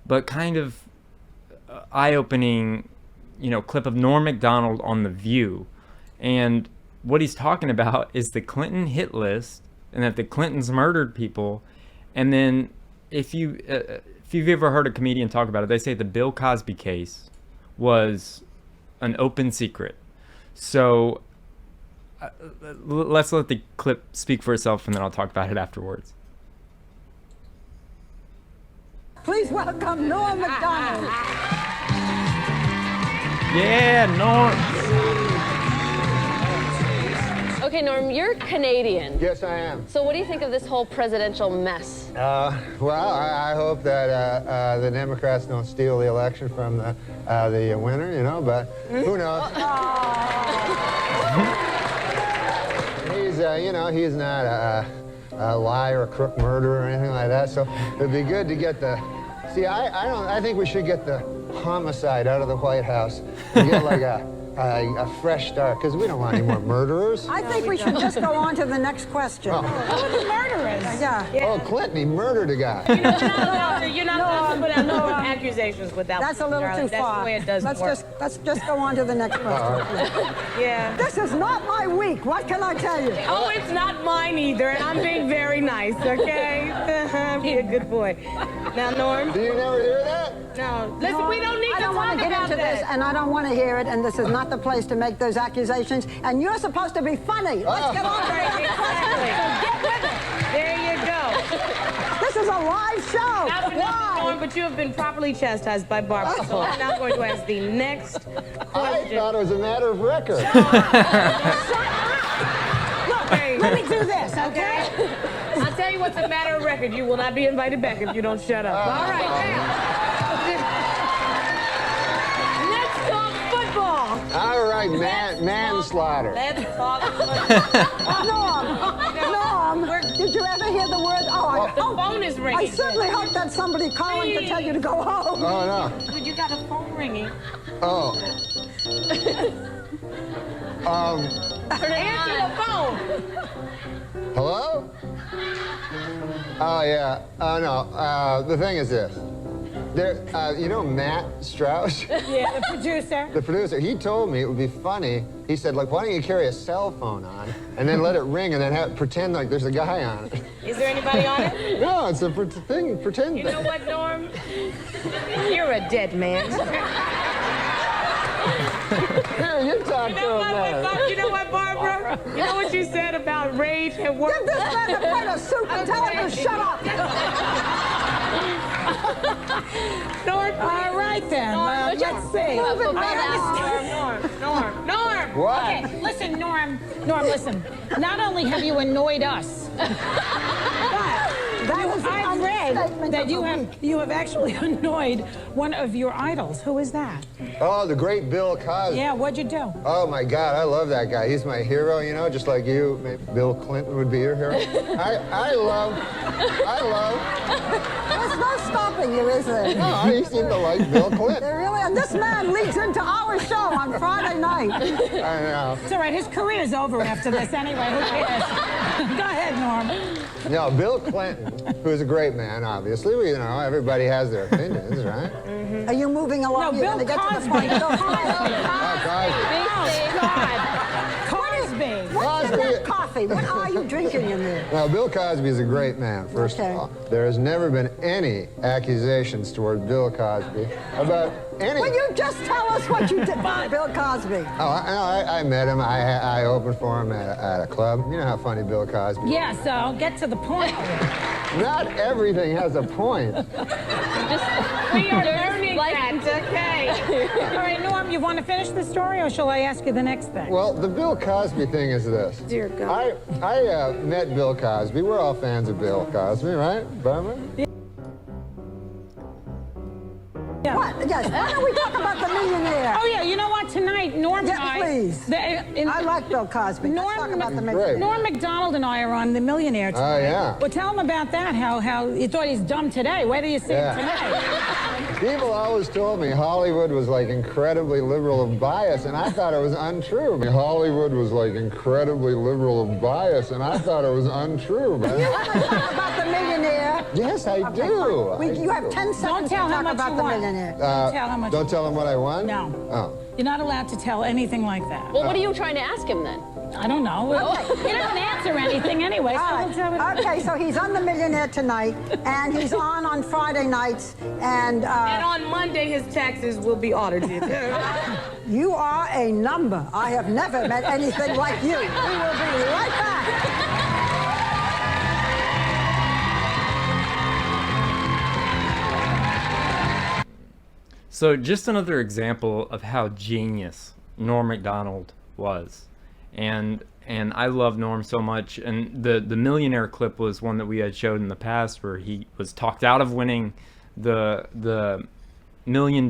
but kind of eye-opening, you know, clip of Norm Macdonald on The View. And what he's talking about is the Clinton hit list, and that the Clintons murdered people. And then if you've ever heard a comedian talk about it, they say the Bill Cosby case was an open secret. So let's let the clip speak for itself, and then I'll talk about it afterwards. Please welcome Norm Macdonald. Yeah, Norm. Okay, Norm, you're Canadian. Yes, I am. So what do you think of this whole presidential mess? Well, I hope that the Democrats don't steal the election from the winner, you know, but who knows? He's, you know, he's not a liar, a crook, murderer, or anything like that, so it'd be good to get the... See, I think we should get the homicide out of the White House and get like a fresh start, because we don't want any more murderers. I think we should just go on to the next question. Oh. Who are the murderers? Yeah. Oh, Clinton, he murdered a guy. You're not allowed to put out no accusations without. That's a little too far. That's the way it does work. Let's just go on to the next question. Yeah. This is not my week. What can I tell you? Oh, it's not mine either, and I'm being very nice, okay? Be a good boy. Now, Norm. Do you never hear that? No. Listen, we don't need to talk want to get about into this, and I don't want to hear it, and this is not the place to make those accusations, and you're supposed to be funny. Let's get on to the next question. So get with it. There you go. This is a live show. Not for nothing, Norm, but you have been properly chastised by Barbara, so I'm now going to ask the next question. I thought it was a matter of record. Look, let me do this, okay? I'll tell you what's a matter of record. You will not be invited back if you don't shut up. All right, now. Let's talk football. All right, manslaughter. Let's talk football. Norm, did you ever hear the word? The phone is ringing. I certainly hope that's somebody calling to tell you to go home. Oh, no. You got a phone ringing. Oh. Answer the phone. Hello? Oh, yeah. Oh, no. The thing is this. There, you know Matt Strauss? Yeah, the producer. The producer, he told me it would be funny. He said, like, why don't you carry a cell phone on and then let it ring and then pretend like there's a guy on it. Is there anybody on it? No, it's a thing, pretend You know what, Norm? You're a dead man. Here, you talk to him now. You know what, Barbara? You know what you said about rage at work? Give this man a plate of soup and tell him to shut up. Norm, all right then. Let's see. Norm. What? Okay, listen, Norm, listen. Not only have you annoyed us, but I've read that you have actually annoyed one of your idols. Who is that? Oh, the great Bill Cosby. Yeah, what'd you do? Oh, my God, I love that guy. He's my hero, you know, just like you. Maybe Bill Clinton would be your hero. I love. There's no stopping you, is there? No, you seem to like Bill Clinton. There really, and this man leads into our show on Friday night. I know. It's all right, his career's over after this anyway. Who cares? Go ahead, Norm. No, Bill Clinton, who's a great man, obviously. You know, everybody has their opinions, right? Are you moving along? No, You're Bill gonna get to the Cosby. point. Bill Cosby. What's in that coffee? What are you drinking in there? Now, Bill Cosby is a great man, first of all. There has never been any accusations toward Bill Cosby about any... Will you just tell us what you did about Bill Cosby? Oh, I met him. I opened for him at a club. You know how funny Bill Cosby is. Yeah, so get to the point. Not everything has a point. We are learning that, okay? All right, Norm, you want to finish the story, or shall I ask you the next thing? Well, the Bill Cosby thing is this. Dear God. I met Bill Cosby. We're all fans of Bill Cosby, right, Barbara? Yeah. What? Yes. Why don't we talk about the millionaire? Oh, yeah, you know what? Tonight, Norm and I... please. I like Bill Cosby. Let's talk about the millionaire. Norm Macdonald and I are on The Millionaire tonight. Oh, yeah. Well, tell him about that, how you thought he's dumb today. Where do you see him tonight? People always told me Hollywood was like incredibly liberal of bias, and I thought it was untrue. Hollywood was like incredibly liberal of bias, and I thought it was untrue, man. You want to talk about the millionaire? Yes, I do. You have 10 seconds to talk about the millionaire. Don't tell how much. Don't tell him what I won? No. Oh. You're not allowed to tell anything like that. Well, what are you trying to ask him then? I don't know. He doesn't answer anything anyway. Okay, so he's on The Millionaire tonight, and he's on Friday nights, and on Monday his taxes will be audited. You are a number. I have never met anything like you. We will be right back. So just another example of how genius Norm Macdonald was. And I love Norm so much. And the millionaire clip was one that we had showed in the past where he was talked out of winning the $1 million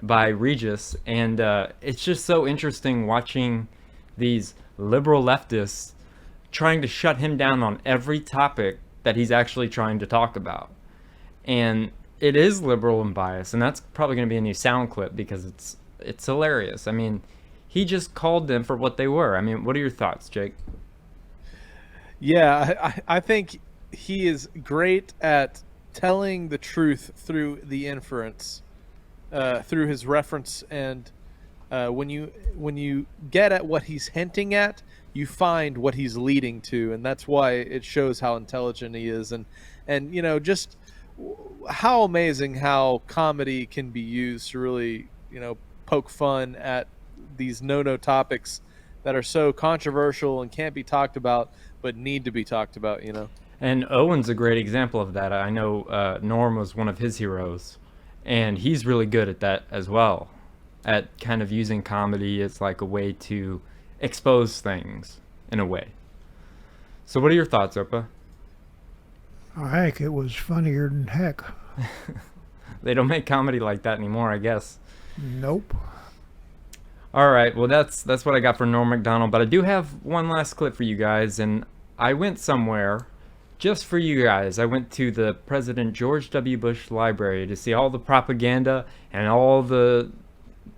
by Regis. And it's just so interesting watching these liberal leftists trying to shut him down on every topic that he's actually trying to talk about. And it is liberal and biased, and that's probably going to be a new sound clip because it's hilarious. I mean, he just called them for what they were. I mean, what are your thoughts, Jake? Yeah, I think he is great at telling the truth through the inference, through his reference, and when you get at what he's hinting at, you find what he's leading to, and that's why it shows how intelligent he is, and you know, just how amazing how comedy can be used to really, you know, poke fun at these no topics that are so controversial and can't be talked about but need to be talked about, you know. And Owen's a great example of that. I know Norm was one of his heroes, and he's really good at that as well, at kind of using comedy as like a way to expose things in a way. So what are your thoughts, Opa? I think it was funnier than heck. They don't make comedy like that anymore, I guess. Nope. All right, well that's what I got for Norm Macdonald, but I do have one last clip for you guys, and I went somewhere just for you guys. I went to the President George W. Bush Library to see all the propaganda and all the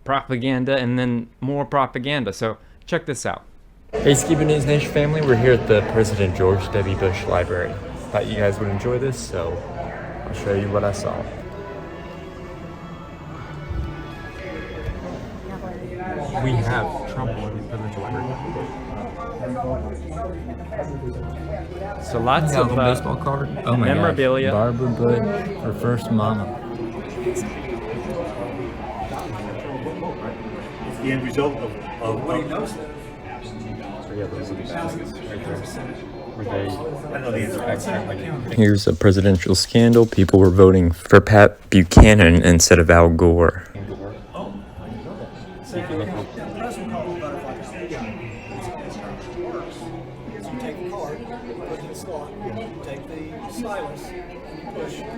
propaganda and then more propaganda. So check this out. Hey Skiba News Nation family, we're here at the President George W. Bush Library. Thought you guys would enjoy this, so I'll show you what I saw. We have Trump in the presidential library. So lots of baseball card. Oh my memorabilia. Gosh. Barbara Bush, her first mama. It's the end result of what he knows. So yeah, those are the baskets right there. I know the answer. Here's a presidential scandal. People were voting for Pat Buchanan instead of Al Gore. See if you look up.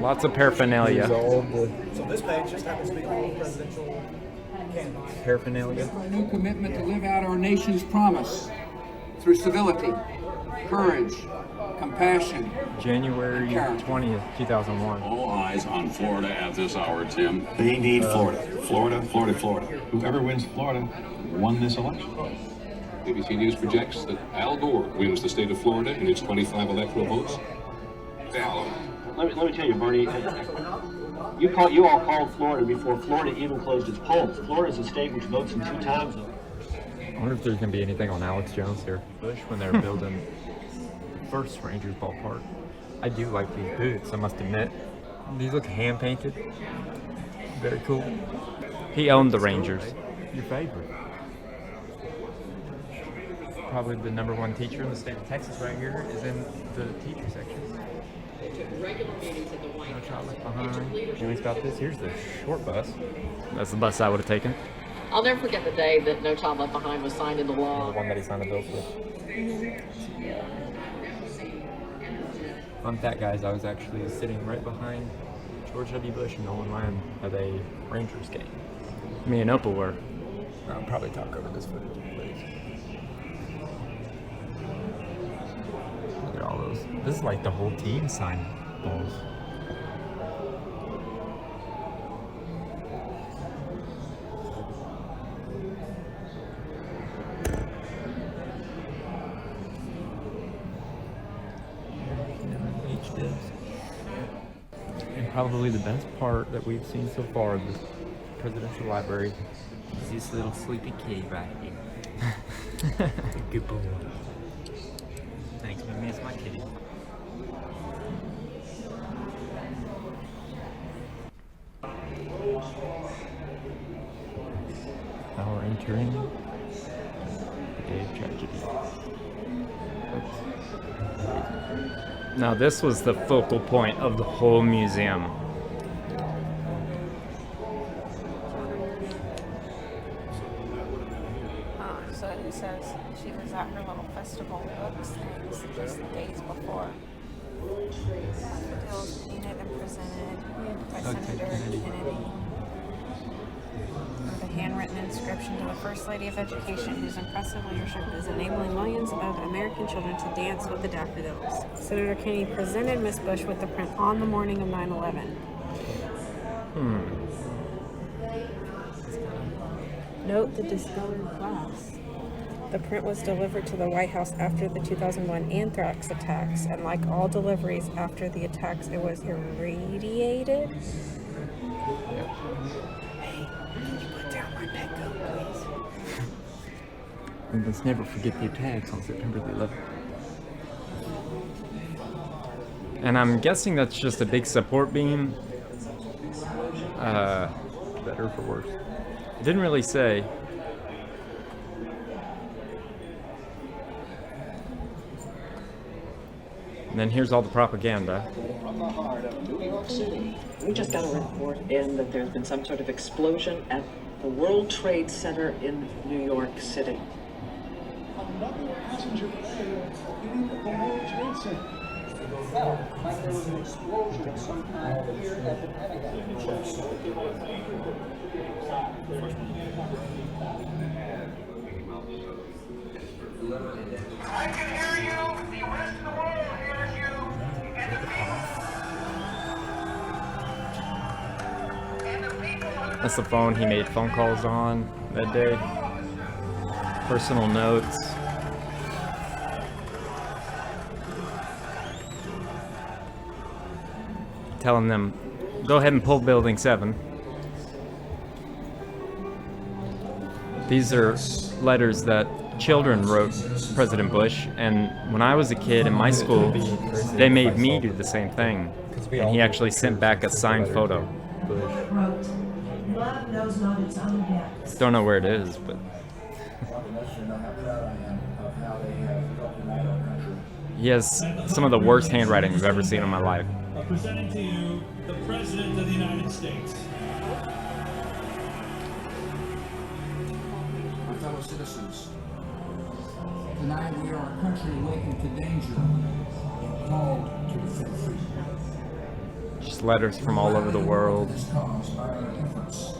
Lots of paraphernalia. So this page just happens to be all presidential candidates. Paraphernalia. Our new commitment to live out our nation's promise through civility, courage, compassion. January 20th, 2001. All eyes on Florida at this hour, Tim. They need Florida. Florida. Whoever wins Florida won this election. ABC News projects that Al Gore wins the state of Florida in its 25 electoral votes. Al. Let me tell you, Bernie, you all called Florida before Florida even closed its polls. Florida is a state which votes in 2 time zones. I wonder if there's going to be anything on Alex Jones here. Bush, when they were building the first Rangers ballpark. I do like these boots, I must admit. These look hand-painted. Very cool. He owned the Rangers. Your favorite? Probably the #1 teacher in the state of Texas right here is in the teacher section. No Child Left Behind. Anyways about this, here's the short bus. That's the bus I would have taken. I'll never forget the day that No Child Left Behind was signed into law. The one that he signed the bills with. Fun fact, guys, I was actually sitting right behind George W. Bush and Nolan Ryan at a Rangers game. Me and Opal were. I'll probably talk over this footage, please. Look at all those. This is like the whole team signed balls. And probably the best part that we've seen so far of this presidential library is this little sleepy kitty right here. Good boy. Thanks, Mimi. It's my kitty. Now we're entering the day of tragedy. Now this was the focal point of the whole museum. So it says she was at her little festival books things just days before. Bills painted and presented by Senator Kennedy. With a handwritten inscription to the First Lady of Education, whose impressive leadership is enabling millions of American children to dance with the daffodils. Senator Kennedy presented Miss Bush with the print on the morning of 9/11. Note the discolored glass. The print was delivered to the White House after the 2001 anthrax attacks, and like all deliveries after the attacks, it was irradiated. And let's never forget the attacks on September the 11th. And I'm guessing that's just a big support beam. Better for worse. It didn't really say. And then here's all the propaganda. From the heart of New York City, we just got a report in that there's been some sort of explosion at the World Trade Center in New York City. Another passenger plane hitting the World Trade Center. It felt like there was an explosion sometime here at the Pentagon. I can hear you. The rest of the world hears you. And the people who That's the phone he made phone calls on that day. Personal notes. Telling them, go ahead and pull Building 7. These are letters that children wrote President Bush, and when I was a kid in my school, they made me do the same thing. And he actually sent back a signed photo. Love knows not its own depth. Don't know where it is, but he has some of the worst handwriting I've ever seen in my life. Presenting to you the President of the United States. My fellow citizens, tonight we are a country awakened to danger and called to defend freedom. Just letters from all over the world. This caused by our efforts,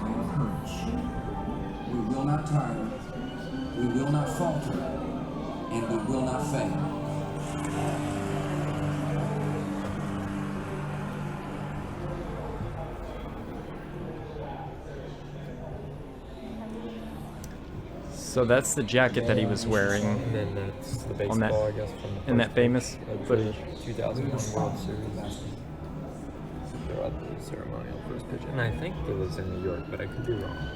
our courage. We will not tire, we will not falter, and we will not fail. So that's the jacket that he was wearing. And then that's the on that, baseball, I guess, from the in that famous footage. 2001 World Series. They're at the ceremonial first pitch. And I think it was in New York, but I could be wrong.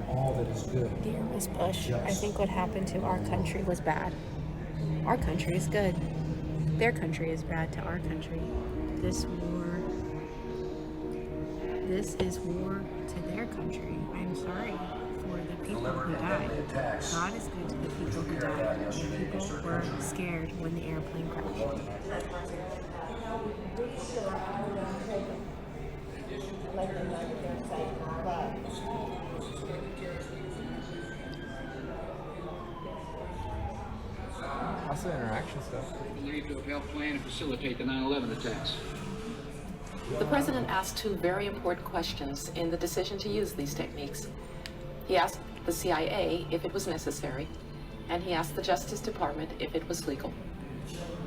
All that is good. Dear Miss Bush, I think what happened to our country was bad. Our country is good. Their country is bad to our country. This is war to their country. I'm sorry for the people who died. God is good to the people who died. The people were scared when the airplane crashed. That's the interaction stuff. Believed to have helped plan and facilitate the 9/11 attacks. The president asked two very important questions in the decision to use these techniques. He asked the CIA if it was necessary, and he asked the Justice Department if it was legal.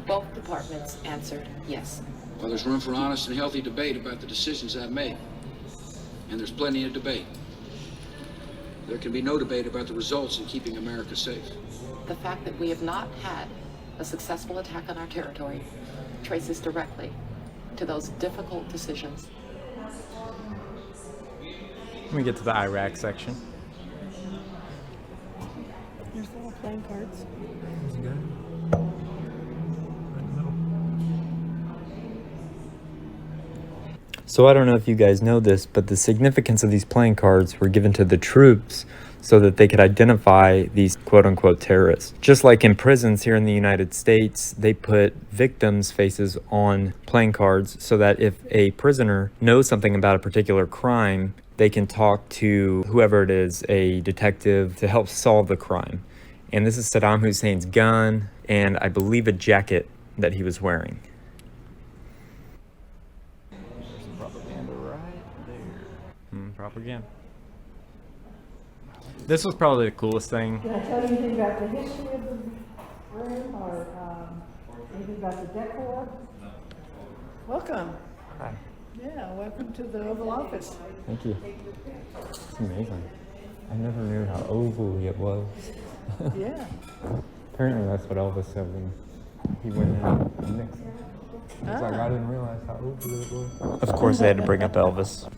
Both departments answered yes. Well, there's room for honest and healthy debate about the decisions I've made. And there's plenty of debate. There can be no debate about the results in keeping America safe. The fact that we have not had a successful attack on our territory traces directly to those difficult decisions. Let me get to the Iraq section. There's little playing cards. So I don't know if you guys know this, but the significance of these playing cards were given to the troops so that they could identify these quote-unquote terrorists. Just like in prisons here in the United States, they put victims' faces on playing cards so that if a prisoner knows something about a particular crime, they can talk to whoever it is, a detective, to help solve the crime. And this is Saddam Hussein's gun and I believe a jacket that he was wearing. There's some propaganda right there. Propaganda. This was probably the coolest thing. Can I tell you anything about the history of the room or anything about the decor? Welcome. Hi. Yeah, welcome to the Oval Office. Thank you. It's amazing. I never knew how oval it was. Yeah. Apparently that's what Elvis said when he went in Nixon. It's like, I didn't realize how oval it was. Of course they had to bring up Elvis.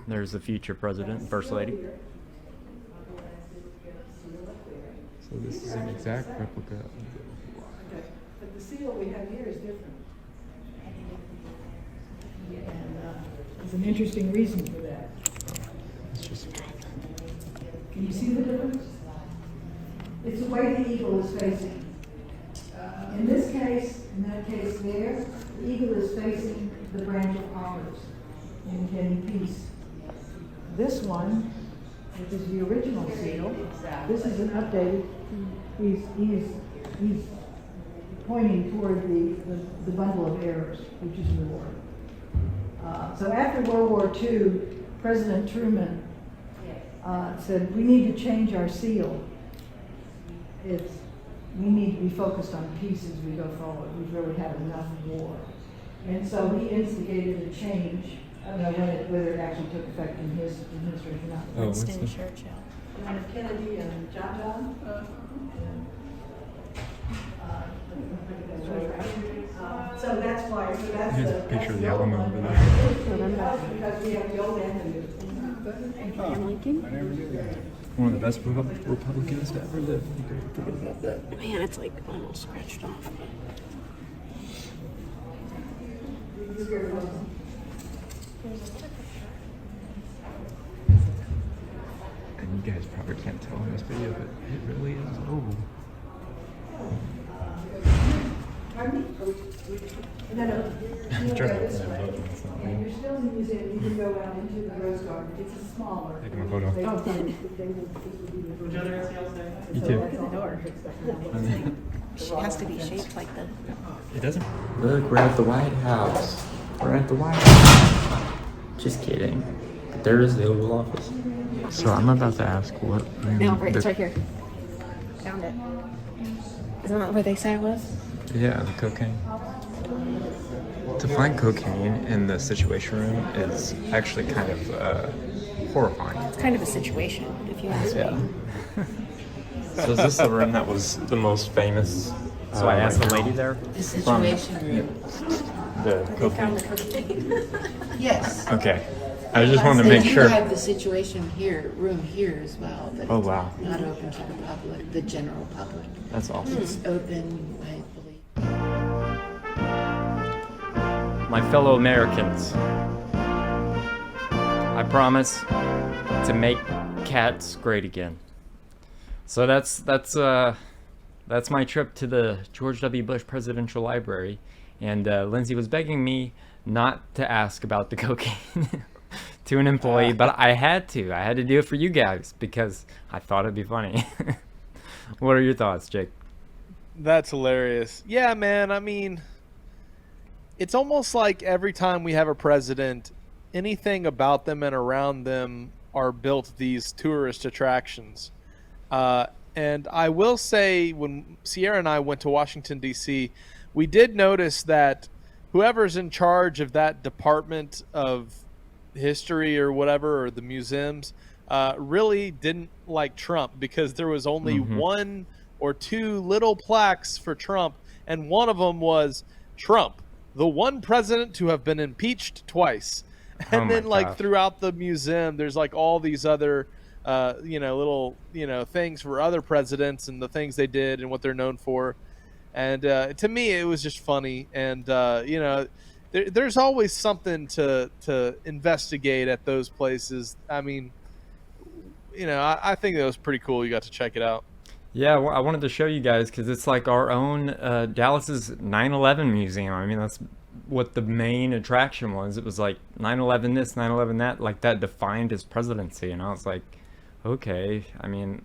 There's the future president, first lady. So this is an exact replica of But the seal we have here is different. And there's an interesting reason for that. It's just. Can you see the difference? It's the way the eagle is facing. In this case, in that case there, the eagle is facing the branch of olives, indicating peace. This one, which is the original seal, this is an updated. He's pointing toward the bundle of errors, which is war. So after World War II, President Truman said, we need to change our seal. We need to be focused on peace as we go forward. We've really had enough war. And so he instigated a change don't know whether it actually took effect in his administration or not. Oh, what's Winston the- Churchill. John F. Kennedy and John. So that's why. So that's Here's the a picture of the that's Alamo old over one. there. Because we have the old and the new. Abraham Lincoln. One of the best Republicans to ever live. Forget about that. Man, it's like almost scratched off. And you guys probably can't tell in this video, but it really is old. Pardon me? No. I'm trying to This way. And you're still in the museum. You can go out into the Rose Garden. It's a smaller. Taking a photo. Would you other say? You too. Look at the door. She has to be shaped like this. It doesn't. Look, we're at the White House. We're at the White House. Just kidding. There is the Oval Office. So I'm about to ask what room. No, right, it's right here. Found it. Isn't that where they say it was? Yeah, the cocaine. To find cocaine in the Situation Room is actually kind of horrifying. It's kind of a situation, if you ask me. So is this the room that was the most famous? So I asked the lady there. The Situation Room. The They found cocaine. the cocaine. Yes. Okay. I just wanted to They make do sure. have the Situation room here as well, but Oh, it's wow. not open to the public, the general public. That's awesome. It's open, I believe. My fellow Americans, I promise to make cats great again. So that's my trip to the George W. Bush Presidential Library, and Lindsay was begging me not to ask about the cocaine to an employee, but I had to. I had to do it for you guys because I thought it'd be funny. What are your thoughts, Jake? That's hilarious. Yeah, man. I mean, it's almost like every time we have a president, anything about them and around them are built these tourist attractions. And I will say, when Sierra and I went to Washington, D.C., we did notice that whoever's in charge of that department of history or whatever, or the museums, really didn't like Trump, because there was only one or two little plaques for Trump, and one of them was Trump, the one president to have been impeached twice. And Oh my then like gosh. throughout the museum, there's like all these other little things for other presidents and the things they did and what they're known for. And to me, it was just funny. And there's always something to investigate at those places. I mean, I think that was pretty cool. You got to check it out. Yeah, well, I wanted to show you guys because it's like our own Dallas's 9/11 museum. I mean, that's what the main attraction was. It was like 9/11 this, 9/11 that, like that defined his presidency. And I was like, okay, I mean,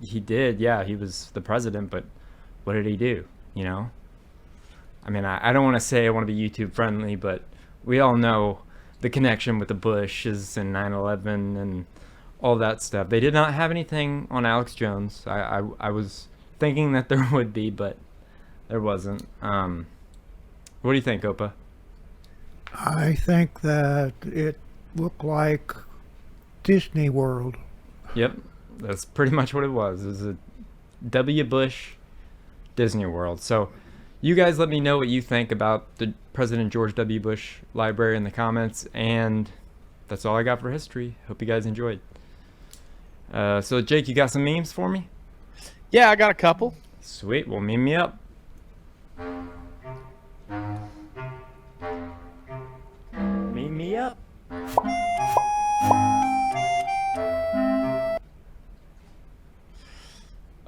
he did, yeah, he was the president, but what did he do? I mean, I don't want to say I want to be YouTube friendly, but we all know the connection with the Bushes and 9/11 and all that stuff. They did not have anything on Alex Jones. I was thinking that there would be, but there wasn't. What do you think, Opa? I think that it looked like Disney World. Yep, that's pretty much what it was. It was a W. Bush Disney World. So you guys let me know what you think about the President George W. Bush Library in the comments, and that's all I got for history. Hope you guys enjoyed. So Jake, you got some memes for me? Yeah, I got a couple. Sweet, well, meme me up. Meme me up.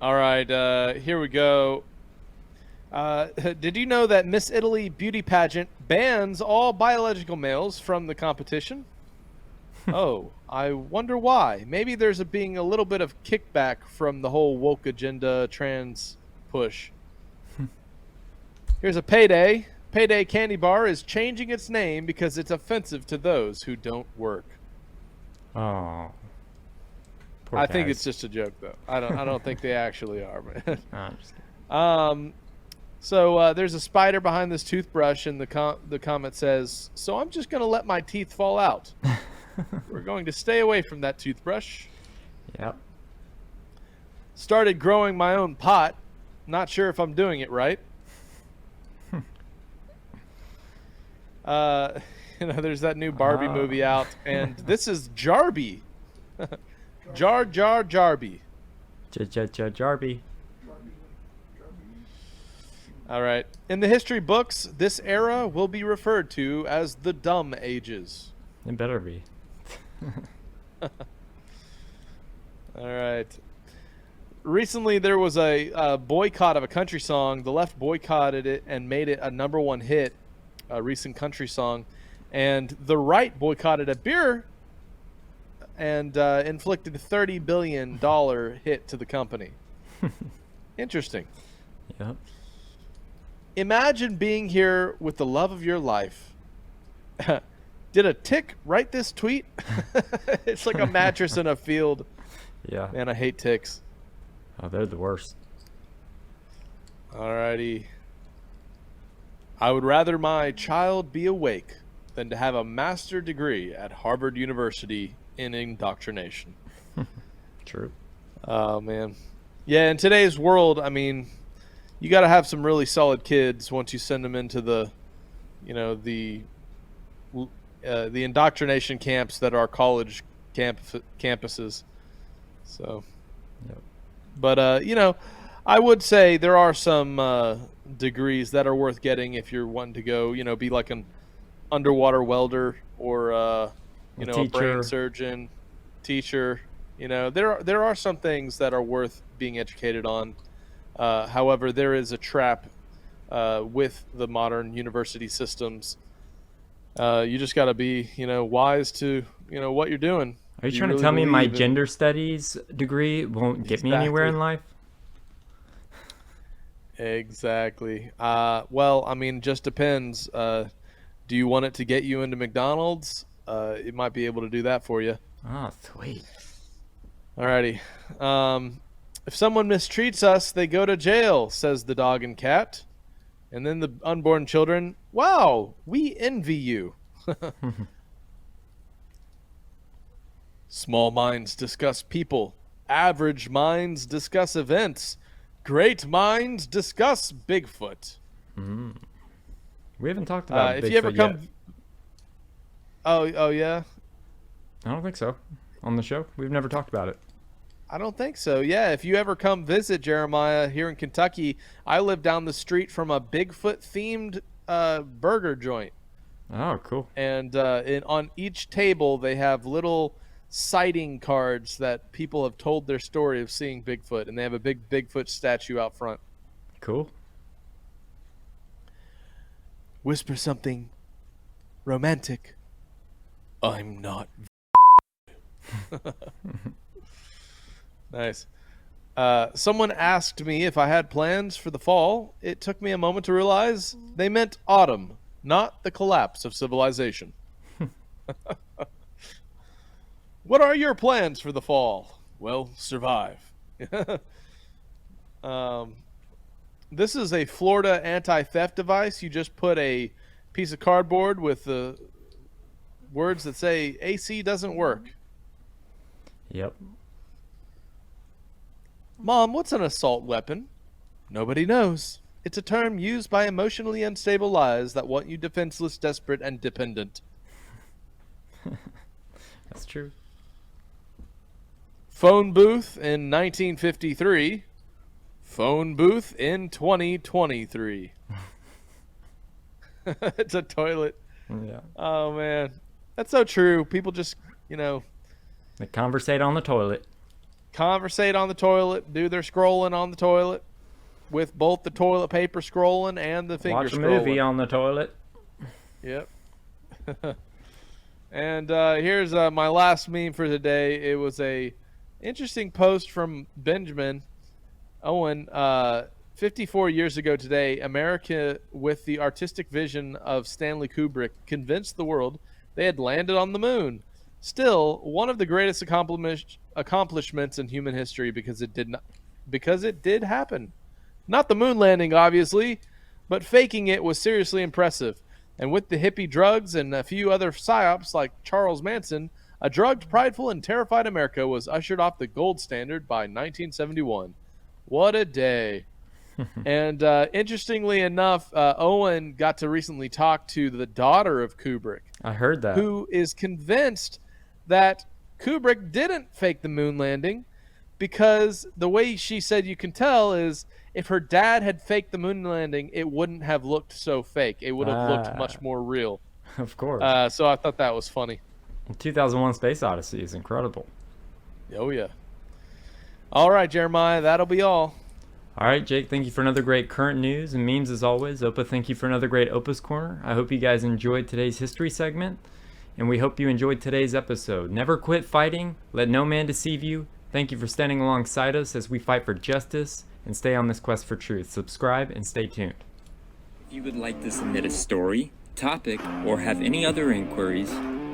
All right, here we go. Did you know that Miss Italy beauty pageant bans all biological males from the competition? Oh, I wonder why. Maybe there's being a little bit of kickback from the whole woke agenda trans push. Here's a Payday. Payday candy bar is changing its name because it's offensive to those who don't work. Oh. I think it's just a joke, though. I don't think they actually are. But I'm just kidding. So there's a spider behind this toothbrush, and the comment says, "So I'm just going to let my teeth fall out. We're going to stay away from that toothbrush." Yep. Started growing my own pot. Not sure if I'm doing it right. There's that new Barbie movie out, and this is Jarby. Jar Jar Jarby. Jarby. All right. In the history books, this era will be referred to as the Dumb Ages. It better be. All right. Recently, there was a boycott of a country song. The left boycotted it and made it a #1 hit, a recent country song. And the right boycotted a beer and inflicted a $30 billion hit to the company. Interesting. Yep. Imagine being here with the love of your life. Did a tick write this tweet? It's like a mattress in a field. Yeah. Man, I hate ticks. Oh, they're the worst. Alrighty. I would rather my child be awake than to have a master's degree at Harvard University in indoctrination. True. Oh, man. Yeah, in today's world, I mean, you got to have some really solid kids once you send them into the indoctrination camps that are college campuses. So, yep. But I would say there are some degrees that are worth getting if you're wanting to go, be like an underwater welder or a brain surgeon, teacher. There are some things that are worth being educated on. However, there is a trap with the modern university systems. You just got to be, wise to, what you're doing. Are you trying to tell me my gender studies degree won't get me anywhere in life? Exactly. Well, I mean, just depends. Do you want it to get you into Macdonald's? It might be able to do that for you. Oh, sweet. Alrighty. If someone mistreats us, they go to jail, says the dog and cat. And then the unborn children, wow, we envy you. Small minds discuss people. Average minds discuss events. Great minds discuss Bigfoot. Mm. We haven't talked about Bigfoot if you ever come yet. Oh yeah? I don't think so. On the show? We've never talked about it. I don't think so. Yeah, if you ever come visit Jeremiah here in Kentucky, I live down the street from a Bigfoot-themed burger joint. Oh, cool. And on each table, they have little sighting cards that people have told their story of seeing Bigfoot, and they have a big Bigfoot statue out front. Cool. Whisper something romantic. I'm not. Nice. Someone asked me if I had plans for the fall. It took me a moment to realize they meant autumn, not the collapse of civilization. What are your plans for the fall? Well, survive. This is a Florida anti-theft device. You just put a piece of cardboard with the words that say AC doesn't work. Yep. Mom, what's an assault weapon? Nobody knows. It's a term used by emotionally unstable lies that want you defenseless, desperate, and dependent. That's true. Phone booth in 1953. Phone booth in 2023. It's a toilet. Yeah. Oh, man. That's so true. People just, They conversate on the toilet. Conversate on the toilet, do their scrolling on the toilet with both the toilet paper scrolling and the finger Watch a scrolling. movie on the toilet. Yep. And here's my last meme for today. It was a interesting post from Benjamin Owen. 54 years ago today, America, with the artistic vision of Stanley Kubrick, convinced the world they had landed on the moon. Still, one of the greatest accomplishments in human history because it did happen. Not the moon landing, obviously, but faking it was seriously impressive. And with the hippie drugs and a few other psyops like Charles Manson, a drugged, prideful, and terrified America was ushered off the gold standard by 1971. What a day. And interestingly enough, Owen got to recently talk to the daughter of Kubrick. I heard that. Who is convinced that Kubrick didn't fake the moon landing, because the way she said you can tell is if her dad had faked the moon landing, it wouldn't have looked so fake. It would have looked much more real. Of course. So I thought that was funny. 2001 Space Odyssey is incredible. Oh, yeah. All right, Jeremiah, that'll be all. All right, Jake, thank you for another great current news and memes as always. Opa, thank you for another great Opa's Corner. I hope you guys enjoyed today's history segment, and we hope you enjoyed today's episode. Never quit fighting. Let no man deceive you. Thank you for standing alongside us as we fight for justice and stay on this quest for truth. Subscribe and stay tuned. If you would like to submit a story, topic, or have any other inquiries,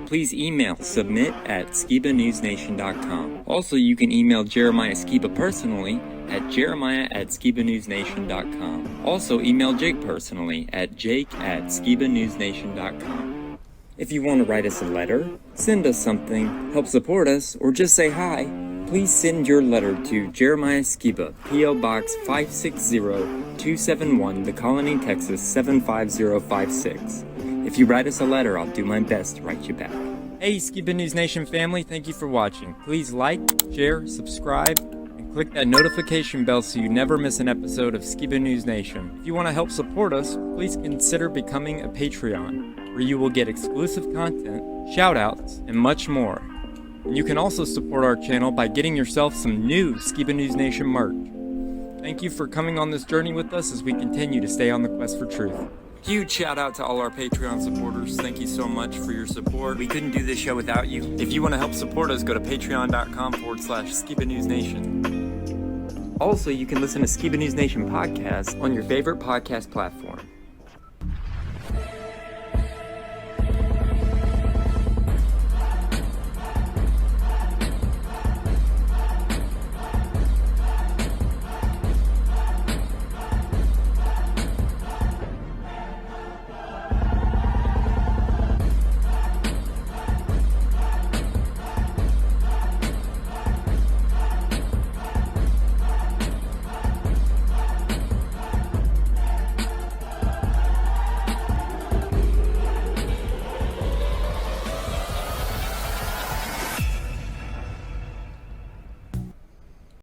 please email submit@skibanewsnation.com. Also, you can email Jeremiah Skiba personally at jeremiah@skibanewsnation.com. Also, email Jake personally at jake@skibanewsnation.com. If you want to write us a letter, send us something, help support us, or just say hi, please send your letter to Jeremiah Skiba, P.O. Box 560-271, The Colony, Texas 75056. If you write us a letter, I'll do my best to write you back. Hey, Skiba News Nation family, thank you for watching. Please like, share, subscribe, and click that notification bell so you never miss an episode of Skiba News Nation. If you want to help support us, please consider becoming a Patreon, where you will get exclusive content, shoutouts, and much more. And you can also support our channel by getting yourself some new Skiba News Nation merch. Thank you for coming on this journey with us as we continue to stay on the quest for truth. Huge shout out to all our Patreon supporters. Thank you so much for your support. We couldn't do this show without you. If you want to help support us, go to patreon.com/Skiba News Nation. Also, you can listen to Skiba News Nation podcast on your favorite podcast platform.